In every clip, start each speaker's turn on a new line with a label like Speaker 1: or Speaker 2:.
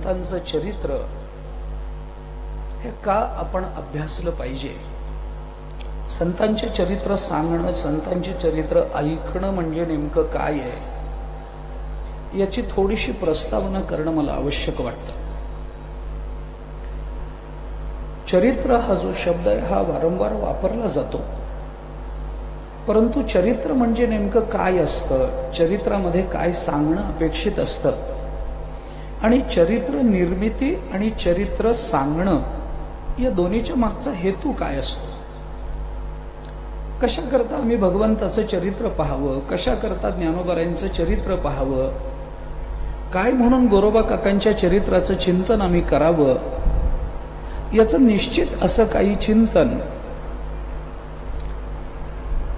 Speaker 1: संतांचं चरित्र हे का आपण अभ्यासलं पाहिजे? संतांचे चरित्र सांगणं, संतांचे चरित्र ऐकणं म्हणजे नेमकं काय आहे याची थोडीशी प्रस्तावना करणं मला आवश्यक वाटतं. चरित्र हा जो शब्द आहे हा वारंवार वापरला जातो, परंतु चरित्र म्हणजे नेमकं काय असतं, चरित्रामध्ये काय सांगणं अपेक्षित असतं, आणि चरित्र निर्मिती आणि चरित्र सांगणं या दोन्हीच्या मागचा हेतू काय असतो? कशा करता आम्ही भगवंताचं चरित्र पाहावं, कशा करता ज्ञानोबारायांचं चरित्र पाहावं, काय म्हणून गोरोबा काकांच्या चरित्राचं चिंतन आम्ही करावं, याचं निश्चित असं काही चिंतन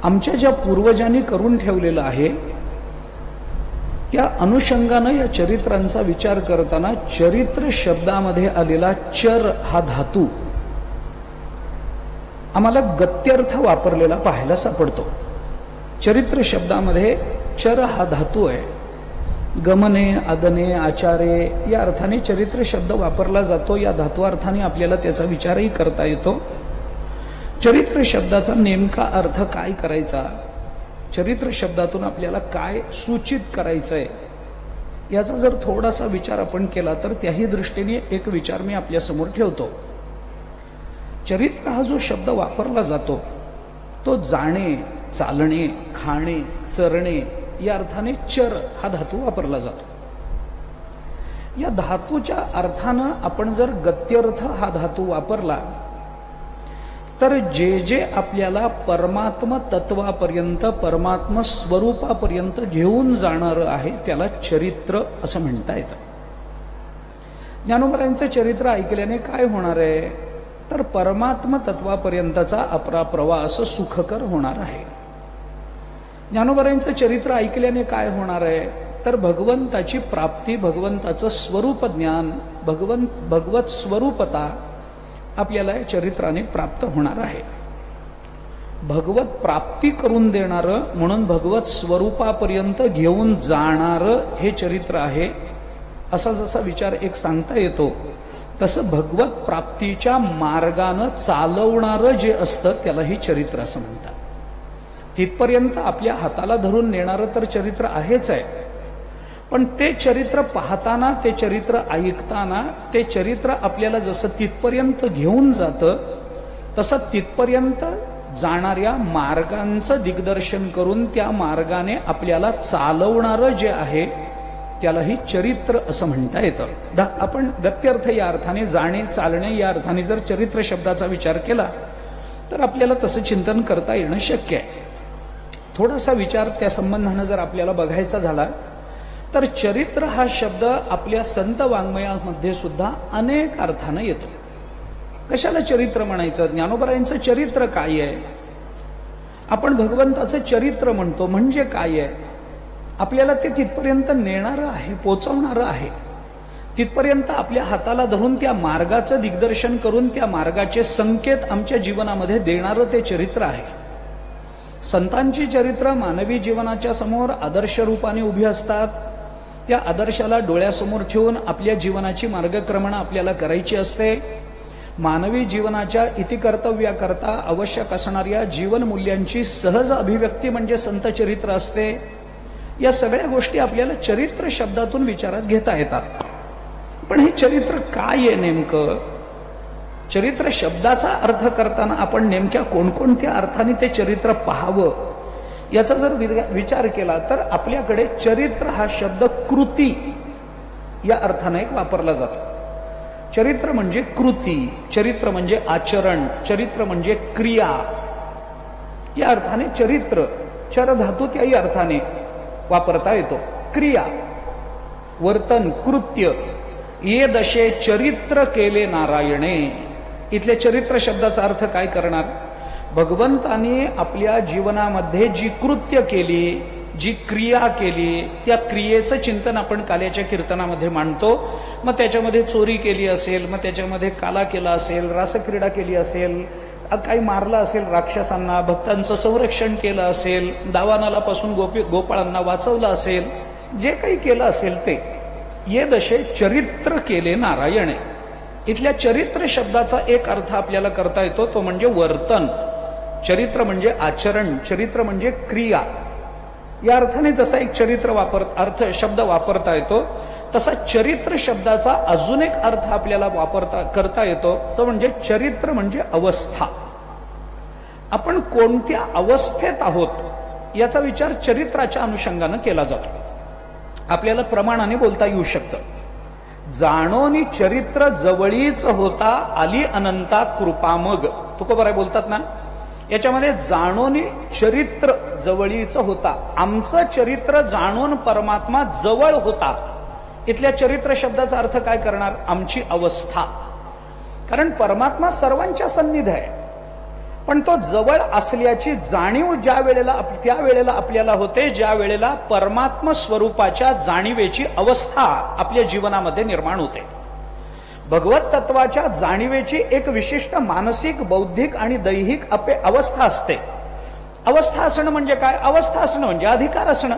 Speaker 1: आमच्या ज्या पूर्वजांनी करून ठेवलेलं आहे त्या अनुषंगानं या चरित्रांचा विचार करताना चरित्र शब्दामध्ये आलेला चर हा धातू आम्हाला गत्यर्थ वापरलेला पाहायला सापडतो. चरित्र शब्दामध्ये चर हा धातू आहे. गमने, आगने, आचारे या अर्थाने चरित्र शब्द वापरला जातो. या धात्वार्थाने आपल्याला त्याचा विचारही करता येतो. चरित्र शब्दाचा नेमका अर्थ काय करायचा, चरित्र शब्दातून आपल्याला काय सूचित करायचंय याचा जर थोडासा विचार आपण केला तर त्याही दृष्टीने एक विचार मी आपल्या समोर ठेवतो. चरित्र हा जो शब्द वापरला जातो तो जाणे, चालणे, खाणे, चरणे या अर्थाने चर हा धातू वापरला जातो. या धातूच्या अर्थानं आपण जर गत्यर्थ हा धातू वापरला तर जे जे आपल्याला परमात्म तत्वापर्यंत, परमात्म स्वरूपापर्यंत घेऊन जाणारं आहे त्याला चरित्र असं म्हणता येतं. ज्ञानोबारायांचं चरित्र ऐकल्याने काय होणार आहे तर परमात्म तत्वापर्यंतचा आपला प्रवास सुखकर होणार आहे. ज्ञानोबारायांचं चरित्र ऐकल्याने काय होणार आहे तर भगवंताची प्राप्ती, भगवंताचं स्वरूप ज्ञान, भगवत स्वरूपता आपल्याला या चरित्राने प्राप्त होणार आहे. भगवत प्राप्ती करून देणारं म्हणून भगवत स्वरूपापर्यंत घेऊन जाणारं हे चरित्र आहे असा जसा विचार एक सांगता येतो, तसं भगवत प्राप्तीच्या मार्गानं चालवणारं जे असतं त्यालाही चरित्र असं म्हणतात. तिथपर्यंत आपल्या हाताला धरून नेणारं तर चरित्र आहेच आहे, पण ते चरित्र पाहताना, ते चरित्र ऐकताना, ते चरित्र आपल्याला जसं तिथपर्यंत घेऊन जातं तसं तिथपर्यंत जाणाऱ्या मार्गांचं दिग्दर्शन करून त्या मार्गाने आपल्याला चालवणारं जे आहे त्यालाही चरित्र असं म्हणता येतं. आपण गत्यर्थ या अर्थाने, जाणे, चालणे या अर्थाने जर चरित्र शब्दाचा विचार केला तर आपल्याला तसं चिंतन करता येणं शक्य आहे. थोडासा विचार त्या संबंधानं जर आपल्याला बघायचा झाला तर चरित्र हा शब्द आपल्या संत वाङ्मयामध्ये सुद्धा अनेक अर्थानं येतो. कशाला चरित्र म्हणायचं? ज्ञानोबारायांचं चरित्र काय आहे? आपण भगवंताचं चरित्र म्हणतो म्हणजे काय आहे? आपल्याला ते तिथपर्यंत नेणारं आहे, पोचवणारं आहे. तिथपर्यंत आपल्या हाताला धरून त्या मार्गाचं दिग्दर्शन करून त्या मार्गाचे संकेत आमच्या जीवनामध्ये देणारं ते चरित्र आहे. संतांची चरित्र मानवी जीवनाच्या समोर आदर्श रूपाने उभी असतात. त्या आदर्शाला डोळ्यासमोर ठेवून आपल्या जीवनाची मार्गक्रमण आपल्याला करायची असते. मानवी जीवनाच्या इतिकर्तव्याकरता आवश्यक असणाऱ्या जीवन मूल्यांची सहज अभिव्यक्ती म्हणजे संत चरित्र असते. या सगळ्या गोष्टी आपल्याला चरित्र शब्दातून विचारात घेता येतात. पण हे चरित्र काय आहे नेमकं? चरित्र शब्दाचा अर्थ करताना आपण नेमक्या कोणकोणत्या अर्थाने ते चरित्र पाहावं याचा जर विचार केला तर आपल्याकडे चरित्र हा शब्द कृती या अर्थाने एक वापरला जातो. चरित्र म्हणजे कृती, चरित्र म्हणजे आचरण, चरित्र म्हणजे क्रिया या अर्थाने चरित्र, चर धातू त्याही अर्थाने वापरता येतो. क्रिया, वर्तन, कृत्य. ये दशे चरित्र केले नारायणे. इथले चरित्र शब्दाचा अर्थ काय करणार? भगवंताने आपल्या जीवनामध्ये जी कृत्य केली, जी क्रिया केली, त्या क्रियेचं चिंतन आपण काल्याच्या कीर्तनामध्ये मांडतो. मग त्याच्यामध्ये चोरी केली असेल, मग त्याच्यामध्ये काला केला असेल, रासक्रीडा केली असेल, काही मारलं असेल राक्षसांना, भक्तांचं संरक्षण केलं असेल, दावानलापासून गोपाळांना वाचवलं असेल, जे काही केलं असेल ते ये दशे चरित्र केले नारायणे. इथल्या चरित्र शब्दाचा एक अर्थ आपल्याला करता येतो, तो म्हणजे वर्तन. चरित्र म्हणजे आचरण, चरित्र म्हणजे क्रिया. या अर्थाने जसा एक चरित्र शब्द वापरता येतो, तसा चरित्र शब्दाचा अजून एक अर्थ आपल्याला करता येतो, तो म्हणजे चरित्र म्हणजे अवस्था. आपण कोणत्या अवस्थेत आहोत याचा विचार चरित्राच्या अनुषंगाने केला जातो. आपल्याला प्रमाणाने बोलता येऊ शकतं, जाणोनी चरित्र जवळीच होता, आली अनंता कृपा मग. तुकोबाराय बोलतात ना, याच्यामध्ये जाणोनी चरित्र जवळीच होता, आमचं चरित्र जाणून परमात्मा जवळ होता. इथल्या चरित्र शब्दाचा अर्थ काय करणार? आमची अवस्था. कारण परमात्मा सर्वांच्या सन्निध आहे, पण तो जवळ असल्याची जाणीव त्या वेळेला आपल्याला होते, ज्या वेळेला परमात्मा स्वरूपाच्या जाणीवेची अवस्था आपल्या जीवनामध्ये निर्माण होते. भगवत तत्वाच्या जाणीवेची एक विशिष्ट मानसिक, बौद्धिक आणि दैहिक अवस्था असते. अवस्था असणं म्हणजे काय? अवस्था असणं म्हणजे अधिकार असणं.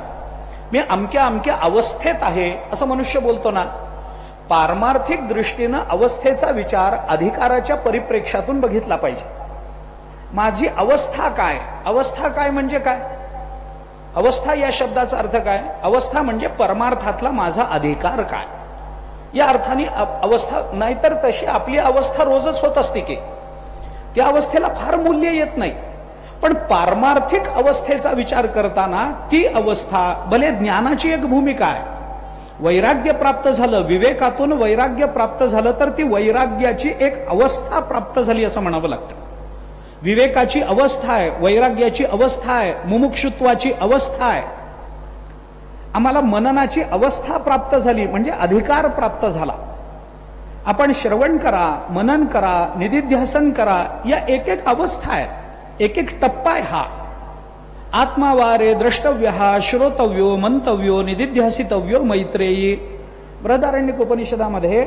Speaker 1: मी अमक्या अमक्या अवस्थेत आहे असं मनुष्य बोलतो ना. पारमार्थिक दृष्टीनं अवस्थेचा विचार अधिकाराच्या परिप्रेक्ष्यातून बघितला पाहिजे. माझी अवस्था काय? अवस्था काय म्हणजे काय? अवस्था या शब्दाचा अर्थ काय? अवस्था म्हणजे परमार्थातला माझा अधिकार काय, या अर्थाने अवस्था. नाहीतर तशी आपली अवस्था रोजच होत असते की त्या अवस्थेला फार मूल्य येत नाही. पण पारमार्थिक अवस्थेचा विचार करताना ती अवस्था, भले ज्ञानाची एक भूमिका आहे, वैराग्य प्राप्त झालं, विवेकातून वैराग्य प्राप्त झालं, तर ती वैराग्याची एक अवस्था प्राप्त झाली असं म्हणावं लागतं. विवेकाची अवस्था आहे, वैराग्याची अवस्था आहे, मुमुक्षुत्वाची अवस्था आहे. आम्हाला मननाची अवस्था प्राप्त झाली म्हणजे अधिकार प्राप्त झाला. आपण श्रवण करा, मनन करा, निधिध्यासन करा, या एक एक अवस्था आहे, एक एक टप्पा आहे हा. आत्मावारे द्रष्टव्य, श्रोतव्यो, मंतव्यो, निधिध्यासितव्यो मैत्रेयी. बृहदारण्यक उपनिषदामध्ये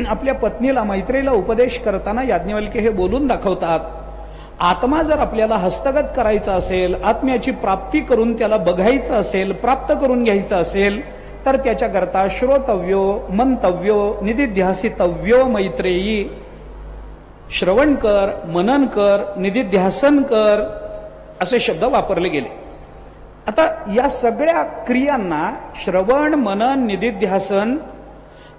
Speaker 1: आपल्या पत्नीला, मैत्रेयीला उपदेश करताना याज्ञवल्क्य हे बोलून दाखवतात, आत्मा जर आपल्याला हस्तगत करायचा असेल, आत्म्याची प्राप्ती करून त्याला बघायचं असेल, प्राप्त करून घ्यायचं असेल, तर त्याच्याकरता श्रोतव्यो, मंतव्यो, निधिध्यासितव्यो मैत्रेयी. श्रवण कर, मनन कर, निधिध्यासन कर, असे शब्द वापरले गेले. आता या सगळ्या क्रियांना श्रवण, मनन, निधिध्यासन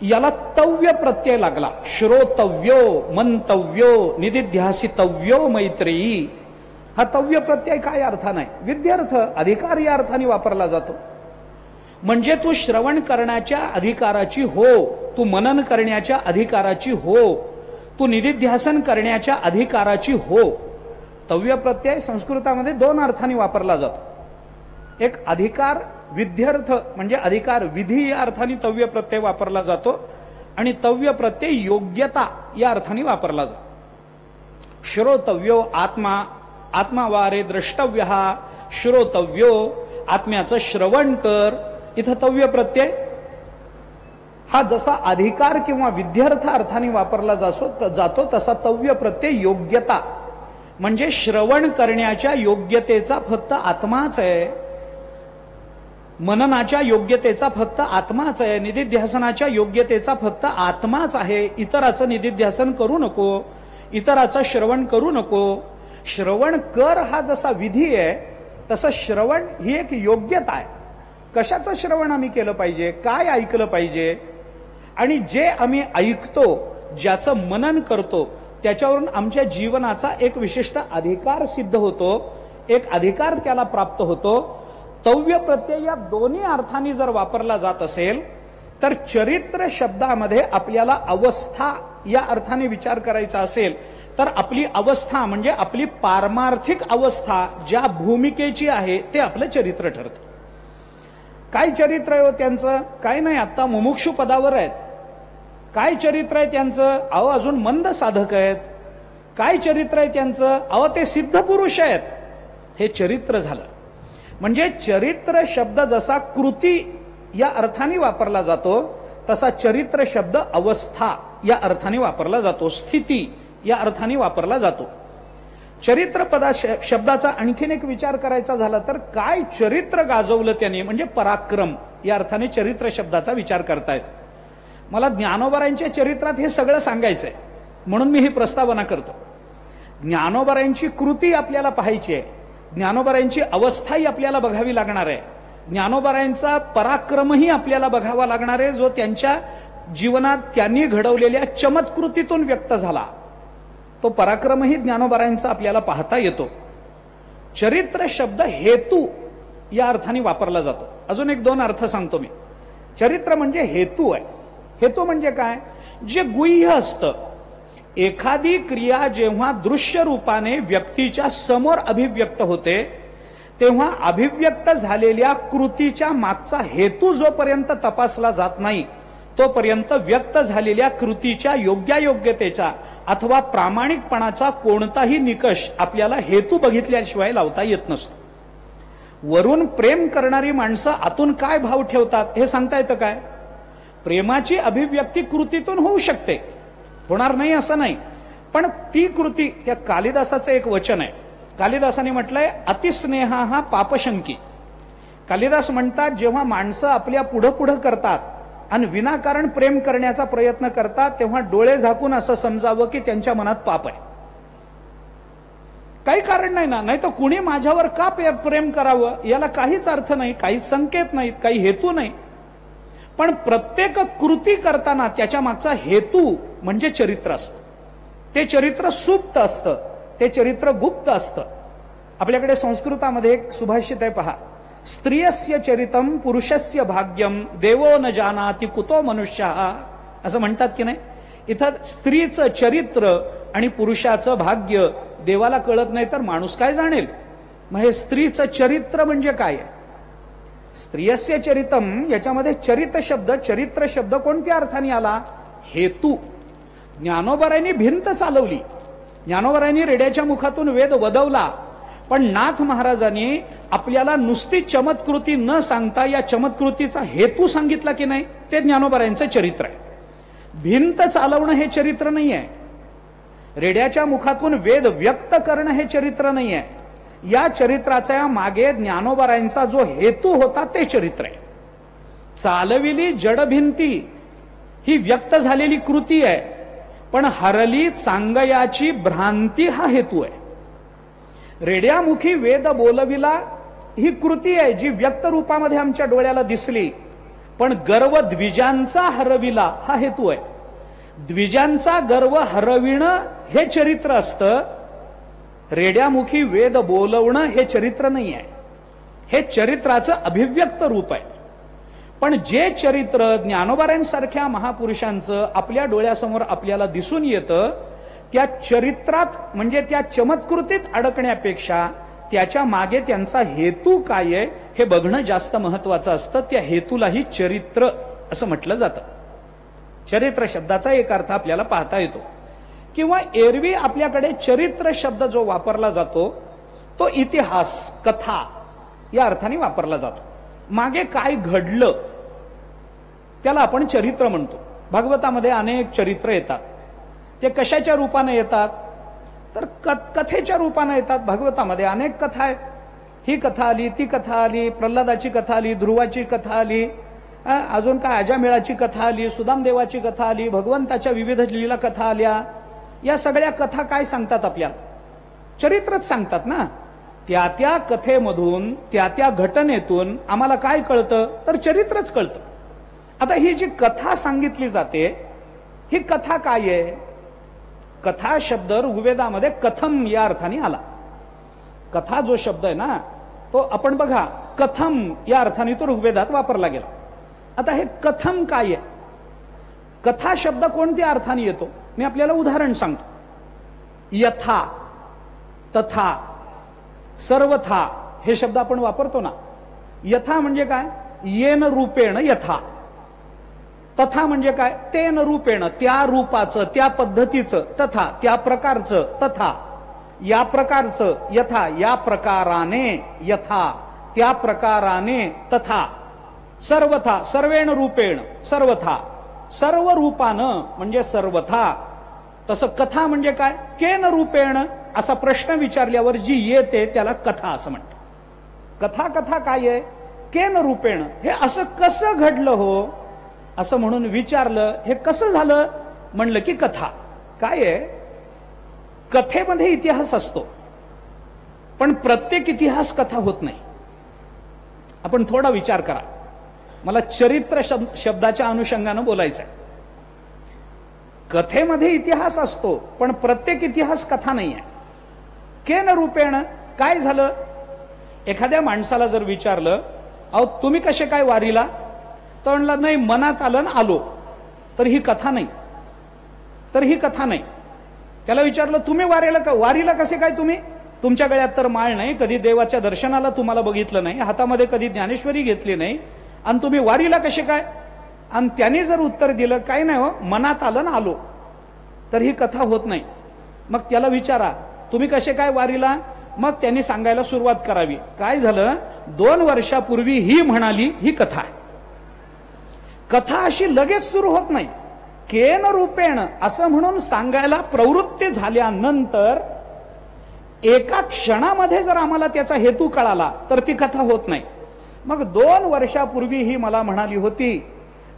Speaker 1: याला तव्य प्रत्यय लागला. श्रोतव्यो, मंतव्यो, निधिध्यासितव्यो मैत्रेयी. हा तव्य प्रत्यय काय अर्थाने? विद्यार्थ, अधिकार या अर्थाने वापरला जातो. म्हणजे तू श्रवण करण्याच्या अधिकाराची हो, तू मनन करण्याच्या अधिकाराची हो, तू निधिध्यासन करण्याच्या अधिकाराची हो. तव्य प्रत्यय संस्कृतामध्ये दोन अर्थाने वापरला जातो. एक अधिकार, विध्यर्थ म्हणजे अधिकार, विधी या अर्थाने तव्य प्रत्यय वापरला जातो, आणि तव्य प्रत्यय योग्यता या अर्थाने वापरला जातो. श्रोतव्यो आत्मा, आत्मावारे द्रष्टव्य, श्रोतव्यो आत्म्याचं श्रवण कर. इथं तव्य प्रत्यय हा जसा अधिकार किंवा विध्यर्थ अर्थाने वापरला जातो तसा तव्य प्रत्यय योग्यता म्हणजे श्रवण करण्याच्या योग्यतेचा फक्त आत्माच आहे, मननाच्या योग्यतेचा फक्त आत्माच आहे, निधिध्यासनाच्या योग्यतेचा फक्त आत्माच आहे. इतराचं निधिध्यासन करू नको, इतराचं श्रवण करू नको. श्रवण कर हा जसा विधी आहे, तसं श्रवण ही एक योग्यता आहे. कशाचं श्रवण आम्ही केलं पाहिजे, काय ऐकलं पाहिजे, आणि जे आम्ही ऐकतो, ज्याचं मनन करतो, त्याच्यावरून आमच्या जीवनाचा एक विशिष्ट अधिकार सिद्ध होतो, एक अधिकार त्याला प्राप्त होतो. तव्य प्रत्यय या दोन्ही अर्थांनी जर वापरला जात असेल, तर चरित्र शब्दामध्ये आपल्याला अवस्था या अर्थाने विचार करायचा असेल, तर आपली अवस्था म्हणजे आपली पारमार्थिक अवस्था ज्या भूमिकेची आहे ते आपलं चरित्र ठरतं. काय चरित्र आहे हो त्यांचं? काय नाही, आता मुमुक्षु पदावर आहेत. काय चरित्र आहे त्यांचं? अहो अजून मंद साधक आहेत. काय चरित्र आहे त्यांचं? अहो ते सिद्ध पुरुष आहेत. हे चरित्र झालं. म्हणजे चरित्र शब्द जसा कृती या अर्थाने वापरला जातो, तसा चरित्र शब्द अवस्था या अर्थाने वापरला जातो, स्थिती या अर्थाने वापरला जातो. चरित्र शब्दाचा आणखीन एक विचार करायचा झाला तर काय चरित्र गाजवलं त्याने, म्हणजे पराक्रम या अर्थाने चरित्र शब्दाचा विचार करतायत. मला ज्ञानोबारायांच्या चरित्रात हे सगळं सांगायचंय, म्हणून मी ही प्रस्तावना करतो. ज्ञानोबारायांची कृती आपल्याला पाहायची आहे, ज्ञानोबारायांची अवस्थाही आपल्याला बघावी लागणार आहे, ज्ञानोबारायांचा पराक्रमही आपल्याला बघावा लागणार आहे, जो त्यांच्या जीवनात त्यांनी घडवलेल्या चमत्कृतीतून व्यक्त झाला. तो पराक्रमही ज्ञानोबारायांचा आपल्याला पाहता येतो. चरित्र शब्द हेतू या अर्थाने वापरला जातो. अजून एक दोन अर्थ सांगतो मी. चरित्र म्हणजे हेतू आहे. हेतू म्हणजे काय? जे गुह्य असतं. एखादी क्रिया जेव्हा दृश्य रूपाने व्यक्तीच्या समोर अभिव्यक्त होते, तेव्हा अभिव्यक्त झालेल्या कृतीच्या मागचा हेतू जोपर्यंत तपासला जात नाही, तोपर्यंत व्यक्त झालेल्या कृतीच्या योग्यायोग्यतेचा अथवा प्रामाणिकपणाचा कोणताही निकष आपल्याला हेतू बघितल्याशिवाय लावता येत नसतो. वरून प्रेम करणारी माणसं आतून काय भाव ठेवतात हे सांगता येतं काय? प्रेमाची अभिव्यक्ती कृतीतून होऊ शकते, होणार नाही असं नाही, पण ती कृती, त्या कालिदासाचं एक वचन आहे. कालिदासाने म्हटलंय, अतिस्नेहा हा पापशंकी. कालिदास म्हणतात, जेव्हा माणसं आपल्या पुढं पुढं करतात आणि विनाकारण प्रेम करण्याचा प्रयत्न करतात, तेव्हा डोळे झाकून असं समजावं की त्यांच्या मनात पाप आहे. काही कारण नाही ना, नाही तर कुणी माझ्यावर का प्रेम करावं याला काहीच अर्थ नाही, काहीच संकेत नाहीत, काही हेतू नाही. पण प्रत्येक कृती करताना त्याच्या मागचा हेतू म्हणजे चरित्र असतं. ते चरित्र सुप्त असतं, ते चरित्र गुप्त असतं. आपल्याकडे संस्कृतामध्ये एक सुभाषित आहे पहा, स्त्रियस्य चरितम पुरुषस्य भाग्यम देवो न जानाति कुतो मनुष्यः, असं म्हणतात की नाही. इथं स्त्रीचं चरित्र आणि पुरुषाचं भाग्य देवाला कळत नाही तर माणूस काय जाणेल. मग हे स्त्रीचं चरित्र म्हणजे काय? स्त्रियस्य चरितम, याच्यामध्ये चरित्र शब्द कोणत्या अर्थाने आला? हेतू. ज्ञानोबारायांनी भिंत चालवली, ज्ञानोबारायांनी रेड्याच्या मुखातून वेद वदवला, पण नाथ महाराजांनी आपल्याला नुसती चमत्कृती न सांगता या चमत्कृतीचा हेतू सांगितला की नाही, ते ज्ञानोबारायांचं चरित्र आहे. भिंत चालवणं हे चरित्र नाही आहे, रेड्याच्या मुखातून वेद व्यक्त करणं हे चरित्र नाही आहे. या चरित्राच्या मागे ज्ञानोबारायांचा जो हेतू होता ते चरित्र आहे. चालविली जडभिंती ही व्यक्त झालेली कृती आहे, पण हरली चांगयाची भ्रांती हा हेतू आहे. रेड्यामुखी वेद बोलविला ही कृती आहे जी व्यक्त रूपामध्ये आमच्या डोळ्याला दिसली, पण गर्व द्विजांचा हरविला हा हेतू आहे. द्विजांचा गर्व हरविणं हे चरित्र असतं, रेड्यामुखी वेद बोलवणं हे चरित्र नाही आहे. हे चरित्राचं अभिव्यक्त रूप आहे. पण जे चरित्र ज्ञानोबारायांसारख्या महापुरुषांचं आपल्या डोळ्यासमोर आपल्याला दिसून येतं, त्या चरित्रात म्हणजे त्या चमत्कृतीत अडकण्यापेक्षा त्याच्या मागे त्यांचा हेतू काय आहे हे बघणं जास्त महत्वाचं असतं. त्या हेतूलाही चरित्र असं म्हटलं जातं. चरित्र शब्दाचा एक अर्थ आपल्याला पाहता येतो. किंवा एरवी आपल्याकडे चरित्र शब्द जो वापरला जातो तो इतिहास, कथा या अर्थाने वापरला जातो. मागे काय घडलं त्याला आपण चरित्र म्हणतो. भागवतामध्ये अनेक चरित्र येतात. ते कशाच्या रूपाने येतात तर कथेच्या रूपाने येतात. भागवतामध्ये अनेक कथा आहेत. ही कथा आली, ती कथा आली, प्रल्हादाची कथा आली, ध्रुवाची कथा आली, अजून काय अजामेळाची कथा आली, सुदामदेवाची कथा आली, भगवंताच्या विविध लीला कथा आल्या. या सगळ्या कथा काय सांगतात आपल्याला? चरित्रच सांगतात ना. त्या त्या कथेमधून त्या त्या घटनेतून आम्हाला काय कळतं तर चरित्रच कळतं. आता ही जी कथा सांगितली जाते ही कथा काय आहे? कथा शब्द ऋग्वेदामध्ये कथम या अर्थाने आला. कथा जो शब्द आहे ना तो आपण बघा कथम या अर्थाने तो ऋग्वेदात वापरला गेला. आता हे कथम काय आहे? कथा शब्द कोणत्या अर्थाने येतो मी आपल्याला उदाहरण सांगतो. यथा, तथा, सर्वथा हे शब्द आपण वापरतो ना. यथा म्हणजे काय? येन रूपेण यथा. तथा म्हणजे काय? तेन रूपेण, त्या रूपाचं, त्या पद्धतीचं, तथा त्या प्रकारचं, तथा या प्रकारचं, यथा या प्रकाराने, यथा त्या प्रकाराने, तथा सर्वथा सर्वेण रूपेण, सर्वथा सर्व रूपानं म्हणजे सर्वथा. तसं कथा म्हणजे काय? केन रूपेण असा प्रश्न विचारल्यावर जी येते त्याला कथा असं म्हणतात. कथा कथा काय आहे? केन रूपेण, हे असं कसं घडलं हो? असं म्हणून विचारलं, हे कसं झालं? म्हणलं की कथा. काय आहे, कथेमध्ये इतिहास असतो, पण प्रत्येक इतिहास कथा होत नाही. आपण थोडा विचार करा. मला चरित्र शब्दाच्या अनुषंगानं बोलायचं आहे. कथेमध्ये इतिहास असतो, पण प्रत्येक इतिहास कथा नाही आहे. केन रूपेण काय झालं? एखाद्या माणसाला जर विचारलं, अहो तुम्ही कसे काय वारीला? तर म्हणला नाही, मनात आलं ना आलो. तर ही कथा नाही, तर ही कथा नाही. त्याला विचारलं, तुम्ही वारीला कसे काय तुम्ही? तुमच्या गळ्यात तर माळ नाही, कधी देवाच्या दर्शनाला तुम्हाला बघितलं नाही, हातामध्ये कधी ज्ञानेश्वरी घेतली नाही, आणि तुम्ही वारीला कसे काय? आणि त्यांनी जर उत्तर दिलं, काय नाही हो, मनात आलं ना आलो, तर ही कथा होत नाही. मग त्याला विचारा, तुम्ही कसे काय वारीला? मग त्यांनी सांगायला सुरुवात करावी. काय झालं? 2 वर्षापूर्वी ही म्हणाली, ही कथा आहे. कथा अशी लगेच सुरू होत नाही. केन रूपेण असं म्हणून सांगायला प्रवृत्ती झाल्यानंतर एका क्षणामध्ये जर आम्हाला त्याचा हेतू कळाला तर ती कथा होत नाही. मग 2 वर्षापूर्वी ही मला म्हणाली होती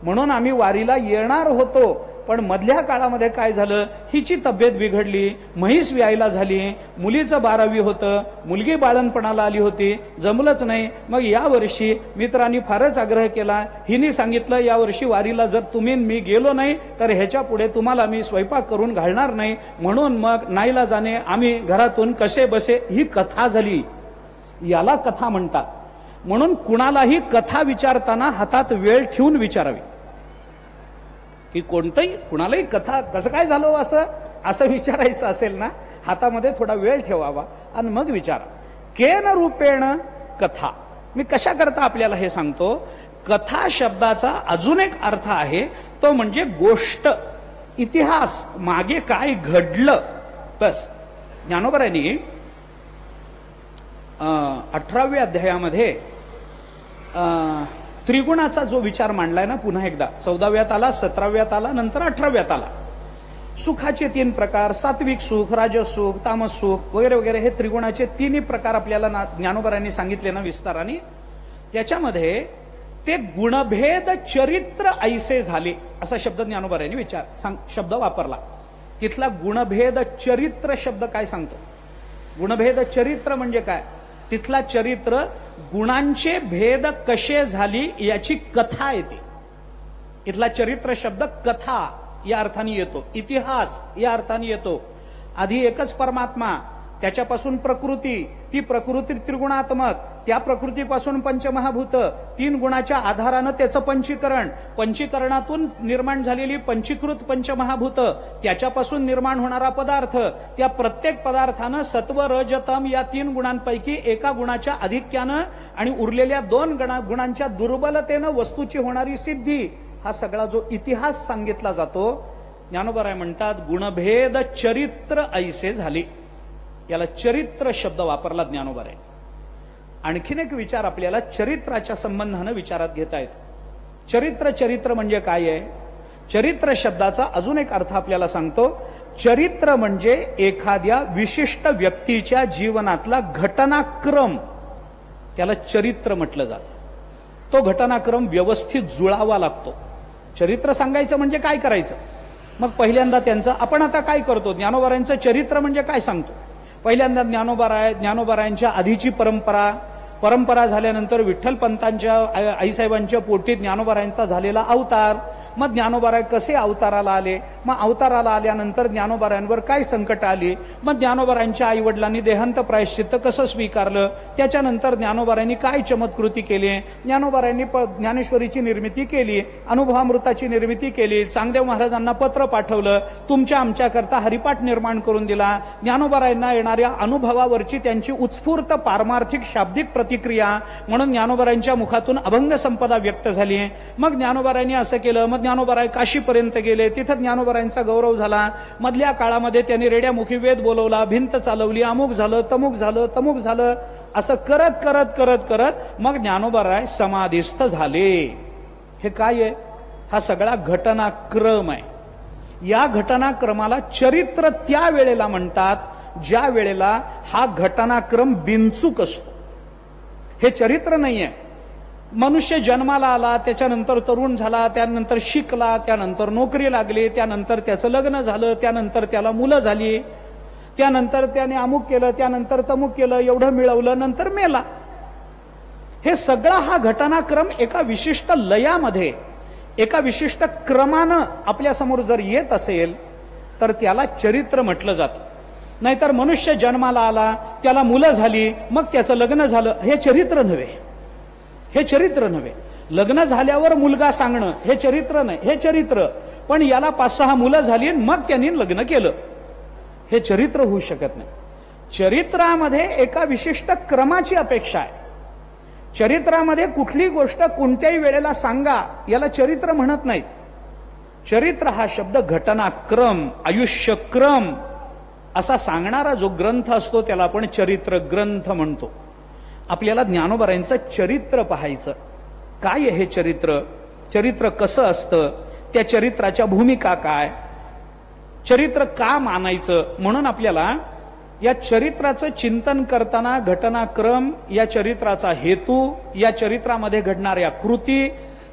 Speaker 1: म्हणून आम्ही वारीला येणार होतो, पण मधल्या काळामध्ये काय झालं, हिची तब्येत बिघडली, म्हैस व्यायला झाली, मुलीचं 12वी होतं, मुलगी बाळणपणाला आली होती, जमलंच नाही. मग यावर्षी मित्रांनी फारच आग्रह केला, हिने सांगितलं यावर्षी वारीला जर तुम्ही मी गेलो नाही तर ह्याच्या पुढे तुम्हाला मी स्वयंपाक करून घालणार नाही, म्हणून मग नाईलाजाने आम्ही घरातून कसे बसे. ही कथा झाली, याला कथा म्हणतात. म्हणून कुणालाही कथा विचारताना हातात वेळ ठेवून विचारावी, की कोणतंही कुणालाही कथा कसं काय झालं असं विचारायचं असेल ना, हातामध्ये थोडा वेळ ठेवावा आणि मग विचारा. केन रूपेण कथा. मी कशा करता आपल्याला हे सांगतो, कथा शब्दाचा अजून एक अर्थ आहे, तो म्हणजे गोष्ट, इतिहास, मागे काय घडलं. बस ज्ञानोबरांनी 18व्या अध्यायामध्ये त्रिगुणाचा जो विचार मांडलाय ना, पुन्हा एकदा 14व्यात आला, 17व्यात आला, नंतर 18व्यात आला. सुखाचे 3 प्रकार, सात्विक सुख, राजस सुख, तामस सुख वगैरे वगैरे, हे त्रिगुणाचे 3 प्रकार आपल्याला ज्ञानोबरांनी सांगितले ना विस्ताराने. त्याच्यामध्ये ते गुणभेद चरित्र ऐसे झाले असा शब्द ज्ञानोबरांनी शब्द वापरला. तिथला गुणभेद चरित्र शब्द काय सांगतो? गुणभेद चरित्र म्हणजे काय? तिथला चरित्र गुणांचे भेद कसे झाली याची कथा येते. इथला चरित्र शब्द कथा या अर्थाने येतो, इतिहास या अर्थाने येतो. आधी एकच परमात्मा, त्याच्यापासून प्रकृती, ती प्रकृती त्रिगुणात्मक, त्या प्रकृतीपासून पंचमहाभूत, 3 गुणाच्या आधारानं त्याचं पंचीकरण, पंचीकरणातून निर्माण झालेली पंचीकृत पंचमहाभूत, त्याच्यापासून निर्माण होणारा पदार्थ, त्या प्रत्येक पदार्थानं सत्व रज तम या 3 गुणांपैकी एका गुणाच्या अधिक्यानं आणि उरलेल्या 2 गुणांच्या दुर्बलतेनं वस्तूची होणारी सिद्धी, हा सगळा जो इतिहास सांगितला जातो, ज्ञानोबराय म्हणतात गुणभेद चरित्र ऐसे झाले. याला चरित्र शब्द वापरला ज्ञानोबराय. आणखीन एक विचार आपल्याला चरित्राच्या संबंधानं विचारात घेता येतो. चरित्र म्हणजे काय आहे? चरित्र शब्दाचा अजून एक अर्थ आपल्याला सांगतो. चरित्र म्हणजे एखाद्या विशिष्ट व्यक्तीच्या जीवनातला घटनाक्रम, त्याला चरित्र म्हटलं जातं. तो घटनाक्रम व्यवस्थित जुळावा लागतो. चरित्र सांगायचं म्हणजे काय करायचं? मग पहिल्यांदा त्यांचं आपण आता काय करतो, ज्ञानोबरायांचं चरित्र म्हणजे काय सांगतो. पहिल्यांदा ज्ञानोबरायांच्या आधीची परंपरा झाल्यानंतर विठ्ठलपंतांच्या आईसाहेबांच्या पोटी ज्ञानोबरायांचा झालेला अवतार, मग ज्ञानोबराय कसे अवताराला आले, मग अवताराला आल्यानंतर ज्ञानोबरायांवर काय संकट आली, मग ज्ञानोबरायांच्या आई वडिलांनी देहांत प्रायश्चित्त कसं स्वीकारलं, त्याच्यानंतर ज्ञानोबरायांनी काय चमत्कृती केली, ज्ञानोबरायांनी ज्ञानेश्वरीची निर्मिती केली, अनुभवामृताची निर्मिती केली, चांगदेव महाराजांना पत्र पाठवलं, तुमच्या आमच्याकरता हरिपाठ निर्माण करून दिला, ज्ञानोबरायांना येणाऱ्या अनुभवावरची त्यांची उत्स्फूर्त पारमार्थिक शाब्दिक प्रतिक्रिया म्हणून ज्ञानोबरायांच्या मुखातून अभंग संपदा व्यक्त झाली. मग ज्ञानोबरायांनी असं केलं, मग ज्ञानोबराय काशीपर्यंत गेले, तिथं ज्ञानोबरायांचा गौरव झाला. मधल्या काळामध्ये त्यांनी रेड्यामुखी वेद बोलवला, भिंत चालवली, अमुक झालं, तमुक झालं, असं करत करत करत करत मग ज्ञानोबराय समाधिस्थ झाले. हे काय आहे? हा सगळा घटनाक्रम आहे. या घटनाक्रमाला चरित्र त्या वेळेला म्हणतात ज्या वेळेला हा घटनाक्रम बिनचूक असतो. हे चरित्र नाहीये. मनुष्य जन्माला आला, त्याच्यानंतर तरुण झाला, त्यानंतर शिकला, त्यानंतर नोकरी लागली, त्यानंतर त्याचं लग्न झालं, त्यानंतर त्याला मुलं झाली, त्यानंतर त्याने अमुक केलं, त्यानंतर तमुक केलं, एवढं मिळवलं, नंतर मेला. हे सगळा हा घटनाक्रम एका विशिष्ट लयामध्ये, एका विशिष्ट क्रमानं आपल्या समोर जर येत असेल तर त्याला चरित्र म्हटलं जातं. नाहीतर मनुष्य जन्माला आला, त्याला मुलं झाली, मग त्याचं लग्न झालं, हे चरित्र नव्हे. हे चरित्र नव्हे. लग्न झाल्यावर मुलगा सांगणं हे चरित्र नाही. हे चरित्र, पण याला 5-6 मुलं झाली मग त्यांनी लग्न केलं, हे चरित्र होऊ शकत नाही. चरित्रामध्ये एका विशिष्ट क्रमाची अपेक्षा आहे. चरित्रामध्ये कुठली गोष्ट कोणत्याही वेळेला सांगा याला चरित्र म्हणत नाहीत. चरित्र हा शब्द घटनाक्रम, आयुष्यक्रम असा सांगणारा जो ग्रंथ असतो त्याला आपण चरित्र ग्रंथ म्हणतो. आपल्याला ज्ञानोबारायांचं चरित्र पाहायचं. काय आहे हे चरित्र? चरित्र कसं असतं? त्या चरित्राच्या भूमिका काय? चरित्र का मानायचं? म्हणून आपल्याला या चरित्राचं चिंतन करताना घटनाक्रम, या चरित्राचा हेतू, या चरित्रामध्ये घडणाऱ्या कृती,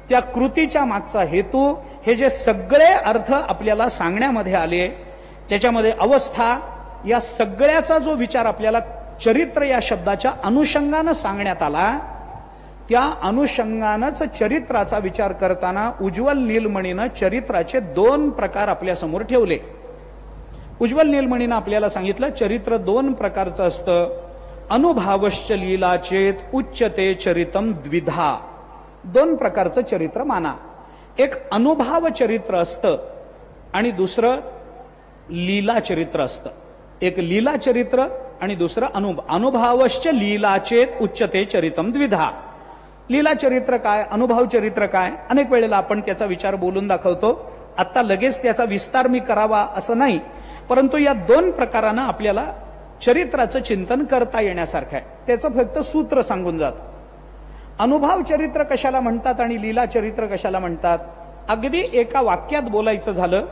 Speaker 1: त्या कृतीच्या मागचा हेतू, हे जे सगळे अर्थ आपल्याला सांगण्यामध्ये आले, त्याच्यामध्ये अवस्था, या सगळ्याचा जो विचार आपल्याला चरित्र या शब्दाच्या अनुषंगानं सांगण्यात आला, त्या अनुषंगानंच चरित्राचा विचार करताना उज्ज्वल नीलमणीनं चरित्राचे 2 प्रकार आपल्या समोर ठेवले. उज्ज्वल नीलमणीनं आपल्याला सांगितलं चरित्र 2 प्रकारचं असतं. अनुभावश्च लीलाचेत उच्चते चरितम द्विधा. 2 प्रकारचं चरित्र माना. एक अनुभव चरित्र असतं आणि दुसरं लीला चरित्र असतं. एक लीला चरित्र आणि दुसरं अनुभावश्च लीलाचेत उच्चते चरितम द्विधा. लीला चरित्र काय, अनुभव चरित्र काय, अनेक वेळेला आपण त्याचा विचार बोलून दाखवतो. आता लगेच त्याचा विस्तार मी करावा असं नाही, परंतु या 2 प्रकारानं आपल्याला चरित्राचं चिंतन करता येण्यासारखं आहे. त्याचं फक्त सूत्र सांगून जात. अनुभव चरित्र कशाला म्हणतात आणि लीला चरित्र कशाला म्हणतात? अगदी एका वाक्यात बोलायचं झालं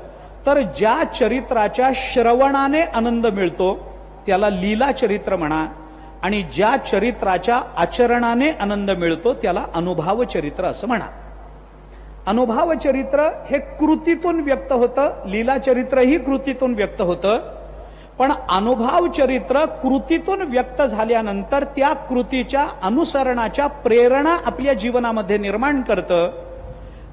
Speaker 1: तर ज्या चरित्राच्या श्रवणाने आनंद मिळतो त्याला लीला चरित्र म्हणा, आणि ज्या चरित्राच्या आचरणाने आनंद मिळतो त्याला अनुभव चरित्र असं म्हणा. अनुभव चरित्र हे कृतीतून व्यक्त होतं, लीला चरित्रही कृतीतून व्यक्त होतं. पण अनुभव चरित्र कृतीतून व्यक्त झाल्यानंतर त्या कृतीच्या अनुसरणाच्या प्रेरणा आपल्या जीवनामध्ये निर्माण करतं,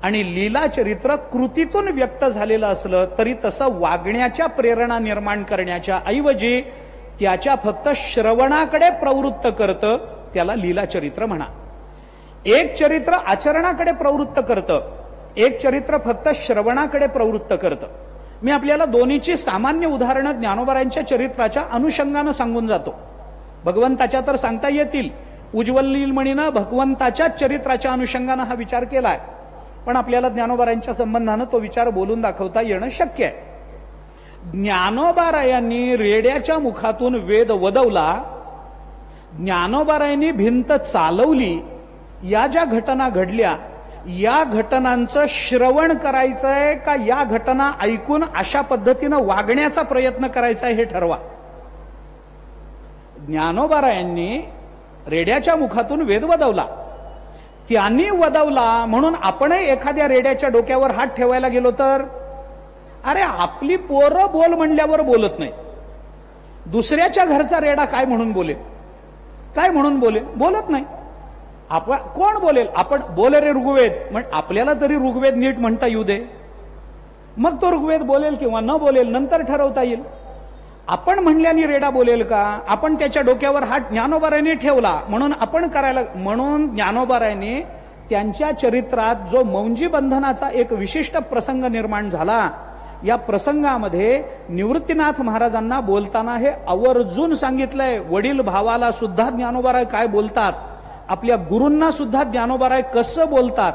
Speaker 1: आणि लीला चरित्र कृतीतून व्यक्त झालेलं असलं तरी तसं वागण्याच्या प्रेरणा निर्माण करण्याच्या ऐवजी त्याच्या फक्त श्रवणाकडे प्रवृत्त करतं, त्याला लीला चरित्र म्हणा. एक चरित्र आचरणाकडे प्रवृत्त करतं, एक चरित्र फक्त श्रवणाकडे प्रवृत्त करतं. मी आपल्याला दोन्हीची सामान्य उदाहरणं ज्ञानोबारायांच्या चरित्राच्या अनुषंगानं सांगून जातो. भगवंताच्या तर सांगता येतील. उज्ज्वल नीलमणीनं भगवंताच्या चरित्राच्या अनुषंगानं हा विचार केलाय, पण आपल्याला ज्ञानोबारायांच्या संबंधानं तो विचार बोलून दाखवता येणं शक्य आहे. ज्ञानोबारायांनी रेड्याच्या मुखातून वेद वदवला, ज्ञानोबारायांनी भिंत चालवली, या ज्या घटना घडल्या या घटनांचं श्रवण करायचंय का या घटना ऐकून अशा पद्धतीनं वागण्याचा प्रयत्न करायचा हे ठरवा. ज्ञानोबारायांनी रेड्याच्या मुखातून वेद वदवला, त्यांनी वदवला म्हणून आपणही एखाद्या रेड्याच्या डोक्यावर हात ठेवायला गेलो तर, अरे आपली पोरं बोल म्हणल्यावर बोलत नाही, दुसऱ्याच्या घरचा रेडा काय म्हणून बोलेल, काय म्हणून बोलेल, बोलत नाही. आपण कोण बोलेल, आपण बोले रे ऋग्वेद, पण आपल्याला तरी ऋग्वेद नीट म्हणता येऊ दे, मग तो ऋग्वेद बोलेल किंवा न बोलेल नंतर ठरवता येईल. आपण म्हणल्याने रेडा बोलेल का? आपण त्याच्या डोक्यावर हात ज्ञानोबारायांनी ठेवला म्हणून आपण करायला, म्हणून ज्ञानोबारायांनी त्यांच्या चरित्रात जो मौंजी बंधनाचा एक विशिष्ट प्रसंग निर्माण झाला, या प्रसंगामध्ये निवृत्तीनाथ महाराजांना बोलताना हे आवर्जून सांगितलंय. वडील भावाला सुद्धा ज्ञानोबाराय काय बोलतात, आपल्या गुरूंना सुद्धा ज्ञानोबाराय कसं बोलतात,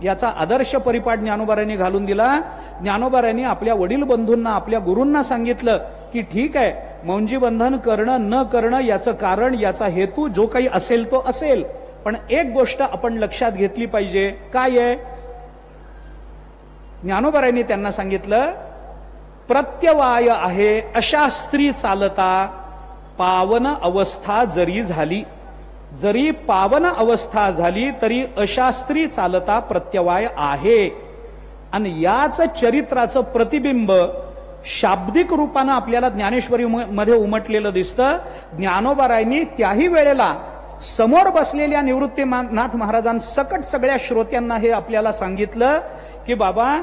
Speaker 1: याचा आदर्श परिपाठ ज्ञानोबारायांनी घालून दिला. ज्ञानोबारायांनी आपल्या वडील बंधूंना, आपल्या गुरूंना सांगितलं की ठीक आहे, मौंजी बंधन करणं न करणं याचं कारण, याचा हेतू जो काही असेल तो असेल, पण एक गोष्ट आपण लक्षात घेतली पाहिजे. काय आहे? ज्ञानोबारायांनी त्यांना सांगितलं, प्रत्यवाय आहे अशा स्त्री चालता पावन अवस्था जरी झाली. जरी पावन अवस्था झाली तरी अशास्त्री चालता प्रत्यवाय आहे. आणि याच चरित्राचं प्रतिबिंब शाब्दिक रूपानं आपल्याला ज्ञानेश्वरी मध्ये उमटलेलं दिसतं. ज्ञानोबारायांनी त्याही वेळेला समोर बसलेल्या निवृत्तीनाथ महाराजांसकट सगळ्या श्रोत्यांना हे आपल्याला सांगितलं की बाबा,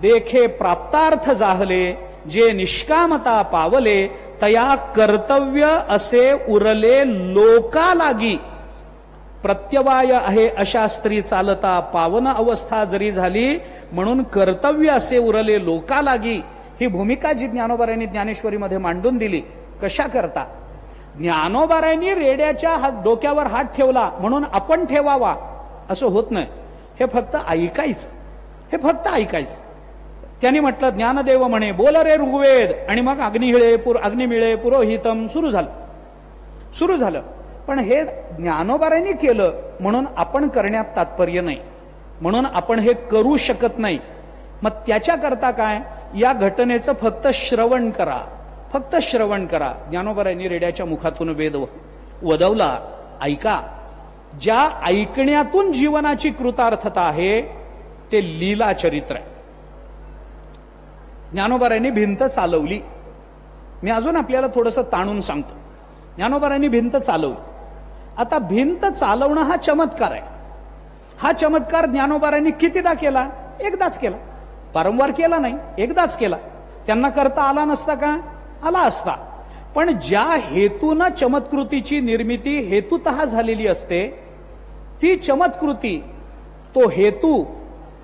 Speaker 1: देखे प्राप्तार्थ जाहले, जे निष्कामता पावले, तया कर्तव्य असे उरले लोका लागी. प्रत्यवाय आहे अशास्त्री चालता पावन अवस्था जरी झाली म्हणून कर्तव्य असे उरले लोका लागी. ही भूमिका जी ज्ञानोबारायांनी ज्ञानेश्वरीमध्ये मांडून दिली. कशा करता? ज्ञानोबारायांनी रेड्याच्या डोक्यावर हात ठेवला म्हणून आपण ठेवावा असं होत नाही. हे फक्त ऐकायचं, हे फक्त ऐकायचं. त्यांनी म्हटलं, ज्ञानदेव म्हणे बोल रे ऋग्वेद, आणि मग अग्निमिळे पुरोहितम सुरू झालं. पण हे ज्ञानोबारायांनी केलं म्हणून आपण करण्यात तात्पर्य नाही, म्हणून आपण हे करू शकत नाही. मग त्याच्याकरता काय? या घटनेचं फक्त श्रवण करा, फक्त श्रवण करा. ज्ञानोबारायांनी रेड्याच्या मुखातून वेद वदवला, ऐका. ज्या ऐकण्यातून जीवनाची कृतार्थता आहे ते लीला चरित्र आहे. ज्ञानोबारायांनी भिंत चालवली. मी अजून आपल्याला थोडंसं ताणून सांगतो. ज्ञानोबारायांनी भिंत चालवली. आता भिंत चालवणं हा चमत्कार आहे. हा चमत्कार ज्ञानोबारायांनी कितीदा केला? एकदाच केला. वारंवार केला नाही, एकदाच केला. त्यांना करता आला नसता का? आला असता. पण ज्या हेतून चमत्कृतीची निर्मिती हेतुतः झालेली असते, ती चमत्कृती, तो हेतू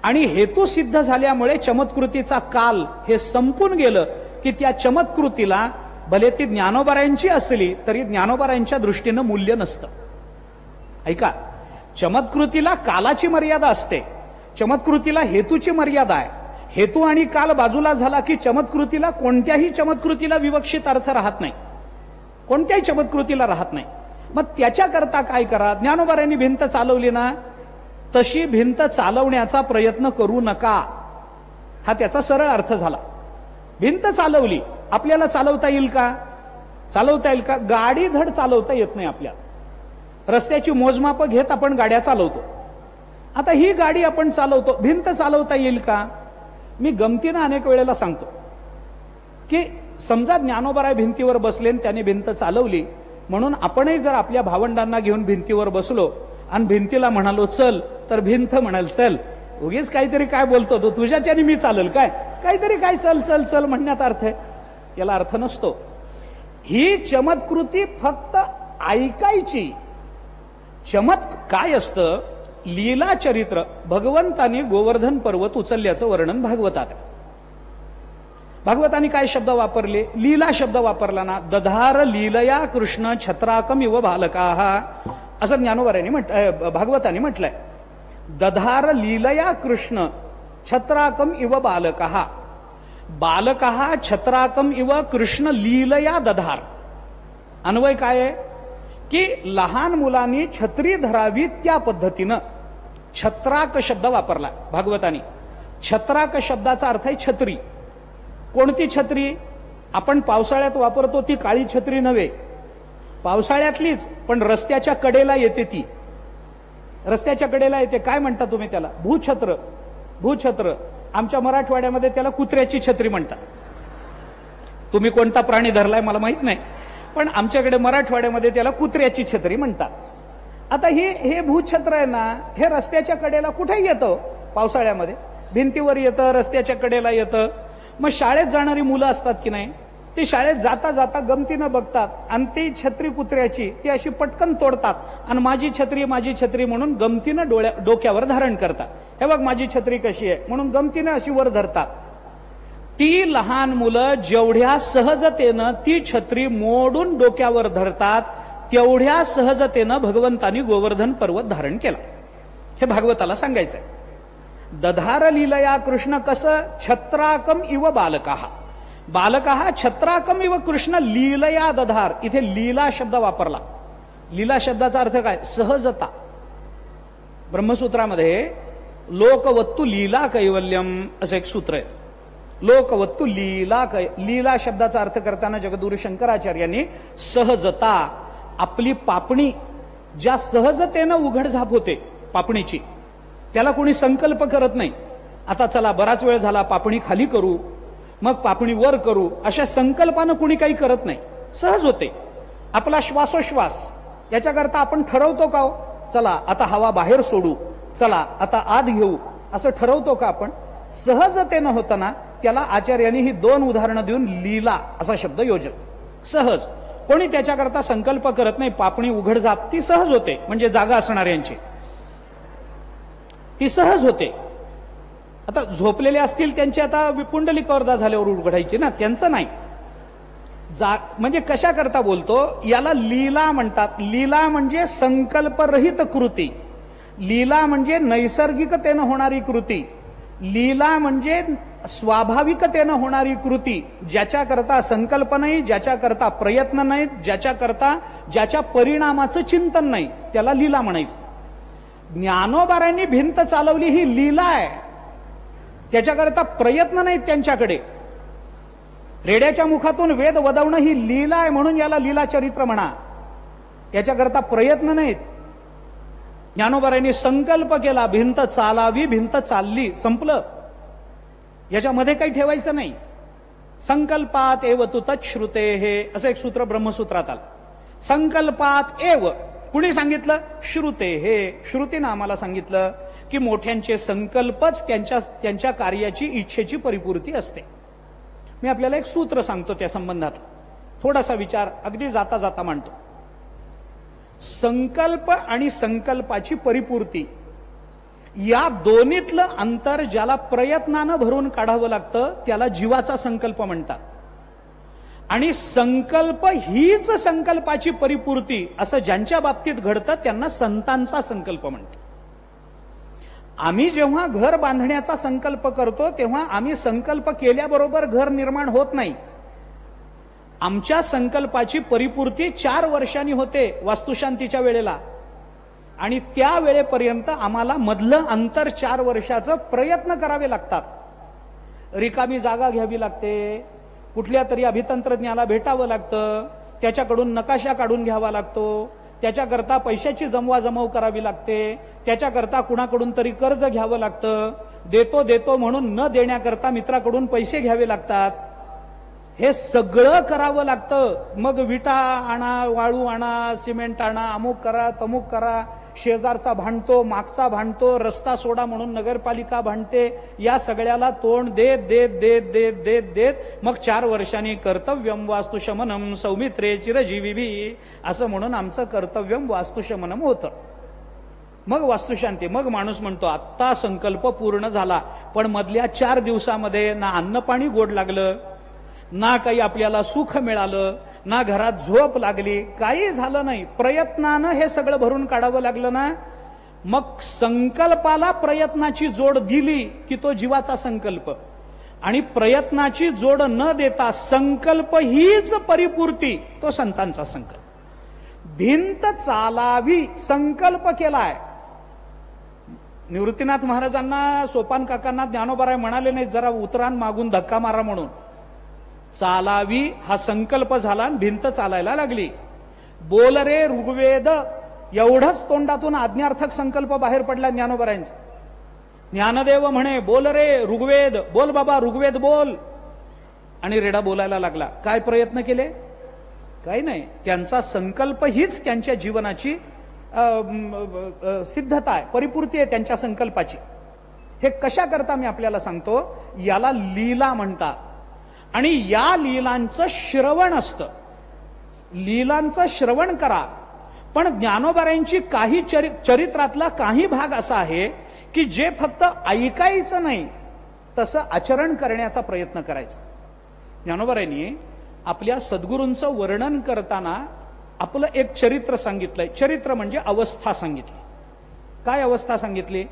Speaker 1: आणि हेतू सिद्ध झाल्यामुळे चमत्कृतीचा काल हे संपून गेलं की त्या चमत्कृतीला भले ती ज्ञानोबारायांची असली तरी ज्ञानोबारायांच्या दृष्टीनं मूल्य नसतं. ऐका, चमत्कृतीला कालाची मर्यादा असते, चमत्कृतीला हेतूची मर्यादा आहे. हेतू आणि काल बाजूला झाला की चमत्कृतीला, कोणत्याही चमत्कृतीला विवक्षित अर्थ राहत नाही, कोणत्याही चमत्कृतीला राहत नाही. मग त्याच्याकरता काय करा? ज्ञानोबारायांनी भिंत चालवली ना, तशी भिंत चालवण्याचा प्रयत्न करू नका, हा त्याचा सरळ अर्थ झाला. भिंत चालवली, आपल्याला चालवता येईल का? चालवता येईल का? गाडी धड चालवता येत नाही आपल्याला. रस्त्याची मोजमापं घेत आपण गाड्या चालवतो. आता ही गाडी आपण चालवतो, भिंत चालवता येईल का? मी गमतीनं अनेक वेळेला सांगतो की समजा ज्ञानोबाराय भिंतीवर बसले आणि त्याने भिंत चालवली, म्हणून आपणही जर आपल्या भावंडांना घेऊन भिंतीवर बसलो आणि भिंतीला म्हणालो चल, तर भिंत म्हणाल चल, उगीच काहीतरी काय बोलतो तो, तुझ्याच्याने मी चालेल काय? काहीतरी काय चल चल चल म्हणण्यात अर्थ आहे, याला अर्थ नसतो. ही चमत्कृती फक्त ऐकायची. काय असतं? लीला चरित्र. भगवंतानी गोवर्धन पर्वत उचलल्याचं वर्णन भागवतात. भागवतानी काय शब्द वापरले? लीला शब्द वापरला ना. दधार लीलया कृष्ण छत्राकम इव बालकाः, असं ज्ञानोबारायांनी भागवतानी म्हटलंय. दधार लीलया कृष्ण छत्राकम इव बालकाः. बालकाः छत्राकम इव कृष्ण लीलया दधार. अन्वय काय आहे की लहान मुलांनी छत्री धरावी त्या पद्धतीनं छत्राक शब्द वापरला भागवतानी. छत्राक शब्दाचा अर्थ आहे छत्री. कोणती छत्री? आपण पावसाळ्यात वापरतो ती काळी छत्री नव्हे, पावसाळ्यातलीच, पण रस्त्याच्या कडेला येते ती. रस्त्याच्या कडेला येते, काय म्हणता तुम्ही त्याला? भूछत्र. भूछत्र. आमच्या मराठवाड्यामध्ये त्याला कुत्र्याची छत्री म्हणतात. तुम्ही कोणता प्राणी धरलाय मला माहित नाही, पण आमच्याकडे मराठवाड्यामध्ये त्याला कुत्र्याची छत्री म्हणतात. आता हे भूछत्र आहे ना, हे रस्त्याच्या कडेला कुठेही येतं. पावसाळ्यामध्ये भिंतीवर येतं, रस्त्याच्या कडेला येतं. मग शाळेत जाणारी मुलं असतात की नाही, ती शाळेत जाता जाता गमतीनं बघतात आणि ती छत्री कुत्र्याची ती अशी पटकन तोडतात आणि माझी छत्री म्हणून गमतीनं डोक्यावर धारण करतात. हे बघ माझी छत्री कशी आहे म्हणून गमतीनं अशी वर धरतात. ती लहान मुलं जेवढ्या सहजतेनं ती छत्री मोडून डोक्यावर धरतात, तेवढ्या सहजतेनं भगवंतानी गोवर्धन पर्वत धारण केला. हे भागवताला सांगायचंय. दधार लीलया कृष्ण कसं? छत्राकम इव बालकाः. बालकाः छत्राकम इव कृष्ण लीलया दधार. इथे लीला शब्द वापरला. लीला शब्दाचा अर्थ काय? सहजता. ब्रह्मसूत्रामध्ये लोकवत्तु लीला कैवल्यम असं एक सूत्र आहे. लोकवत्तु लीला शब्दाचा अर्थ करताना जगद्गुरु शंकराचार्यांनी सहजता, आपली पापणी ज्या सहजतेनं उघडझाप होते पापणीची, त्याला कोणी संकल्प करत नाही. आता चला बराच वेळ झाला, पापणी खाली करू, मग पापणी वर करू, अशा संकल्पानं कुणी काही करत नाही. सहज होते. आपला श्वासोश्वास याच्याकरता आपण ठरवतो का हो? चला आता हवा बाहेर सोडू, चला आता आत घेऊ, असं ठरवतो का आपण? सहजतेनं होतं ना. त्याला आचार्यांनी ही 2 उदाहरणं देऊन लीला असा शब्द योजन. सहज, कोणी त्याच्याकरता संकल्प करत नाही. पापणी उघडझाप ती सहज होते, म्हणजे जागा असणाऱ्यांची ती सहज होते. आता झोपलेले असतील त्यांची आता पुंडलिकावर झाल्यावर उघडायची ना, त्यांचं नाही. म्हणजे कशा करता बोलतो, याला लीला म्हणतात. लीला म्हणजे संकल्परहित कृती, लीला म्हणजे नैसर्गिकतेनं होणारी कृती, लीला म्हणजे स्वाभाविकतेनं होणारी कृती, ज्याच्याकरता संकल्प नाही, ज्याच्याकरता प्रयत्न नाही, ज्याच्या परिणामाचं चिंतन नाही, त्याला लीला म्हणायचं. ज्ञानोबारांनी भिंत चालवली ही लीला आहे. त्याच्याकरता प्रयत्न नाहीत त्यांच्याकडे. रेड्याच्या मुखातून वेद वदवणं ही लीला आहे, म्हणून याला लीला चरित्र म्हणा. याच्याकरता प्रयत्न नाहीत. ज्ञानोबारांनी संकल्प केला, भिंत चालावी, भिंत चालली, संपलं. याच्यामध्ये काही ठेवायचं नाही. संकल्पात एव तु तच्छ्रुते, हे असं एक सूत्र ब्रह्मसूत्रात आलं. संकल्पात एव कुणी सांगितलं? श्रुते, हे श्रुतीनं आम्हाला सांगितलं की मोठ्यांचे संकल्पच त्यांच्या कार्याची, इच्छेची परिपूर्ती असते. मी आपल्याला एक सूत्र सांगतो त्या संबंधात, थोडासा विचार अगदी जाता जाता मांडतो. संकल्प आणि संकल्पाची परिपूर्ती या दोन्हीतलं अंतर ज्याला प्रयत्नानं भरून काढावं लागतं त्याला जीवाचा संकल्प म्हणतात. आणि संकल्प हीच संकल्पाची परिपूर्ती असं ज्यांच्या बाबतीत घडतं त्यांना संतांचा संकल्प म्हणतात. आम्ही जेव्हा घर बांधण्याचा संकल्प करतो तेव्हा आम्ही संकल्प केल्याबरोबर घर निर्माण होत नाही. आमच्या संकल्पाची परिपूर्ती 4 वर्षांनी होते वास्तुशांतीच्या वेळेला, आणि त्या वेळेपर्यंत आम्हाला मधलं अंतर 4 वर्षाचं प्रयत्न करावे लागतात. रिकामी जागा घ्यावी लागते, कुठल्या तरी अभितंत्रज्ञाला भेटावं लागतं, त्याच्याकडून नकाशा काढून घ्यावा लागतो, त्याच्याकरता पैशाची जमवाजमव करावी लागते, त्याच्याकरता कुणाकडून तरी कर्ज घ्यावं लागतं, देतो म्हणून न देण्याकरता मित्राकडून पैसे घ्यावे लागतात. हे सगळं करावं लागतं. मग विटा आणा, वाळू आणा, सिमेंट आणा, अमुक करा, तमुक करा, शेजारचा भांडतो, मागचा भांडतो, रस्ता सोडा म्हणून नगरपालिका भांडते. या सगळ्याला तोंड देत देत देत देत देत देत मग 4 वर्षांनी कर्तव्यम वास्तुशमनम सौमित्रे चिरजीवी असं म्हणून आमचं कर्तव्यम वास्तुशमनम होतं. मग वास्तुशांती, मग माणूस म्हणतो आत्ता संकल्प पूर्ण झाला. पण मधल्या 4 दिवसामध्ये ना अन्न पाणी गोड लागलं, ना काही आपल्याला सुख मिळालं, ना घरात झोप लागली, काही झालं नाही. प्रयत्नानं हे सगळं भरून काढावं लागलं ना. मग संकल्पाला प्रयत्नाची जोड दिली की तो जीवाचा संकल्प, आणि प्रयत्नाची जोड न देता संकल्प हीच परिपूर्ती तो संतांचा संकल्प. भिंत चालावी संकल्प केलाय. निवृत्तीनाथ महाराजांना, सोपान काकांना ज्ञानोबाराय म्हणाले नाही जरा उतरान मागून धक्का मारा म्हणून. चालावी हा संकल्प झाला आणि भिंत चालायला लागली. बोल रे ऋग्वेद, एवढंच तोंडातून आज्ञार्थक संकल्प बाहेर पडला ज्ञानोबारायांचा. ज्ञानदेव म्हणे बोल रे ऋग्वेद, बोल बाबा ऋग्वेद बोल. आणि रेडा बोलायला लागला. काय प्रयत्न केले? काही नाही. त्यांचा संकल्प हीच त्यांच्या जीवनाची सिद्धता आहे, परिपूर्ती आहे त्यांच्या संकल्पाची. हे कशा करता मी आपल्याला सांगतो, याला लीला म्हणतात. आणि या लीलांचं श्रवण असतं. लीलांचं श्रवण करा. पण ज्ञानोबारायांची काही चरित्रातला काही भाग असा आहे की जे फक्त ऐकायचं नाही, तसं आचरण करण्याचा प्रयत्न करायचा. ज्ञानोबारायांनी आपल्या सद्गुरूंचं वर्णन करताना आपलं एक चरित्र सांगितलंय. चरित्र म्हणजे अवस्था सांगितली. काय अवस्था सांगितली?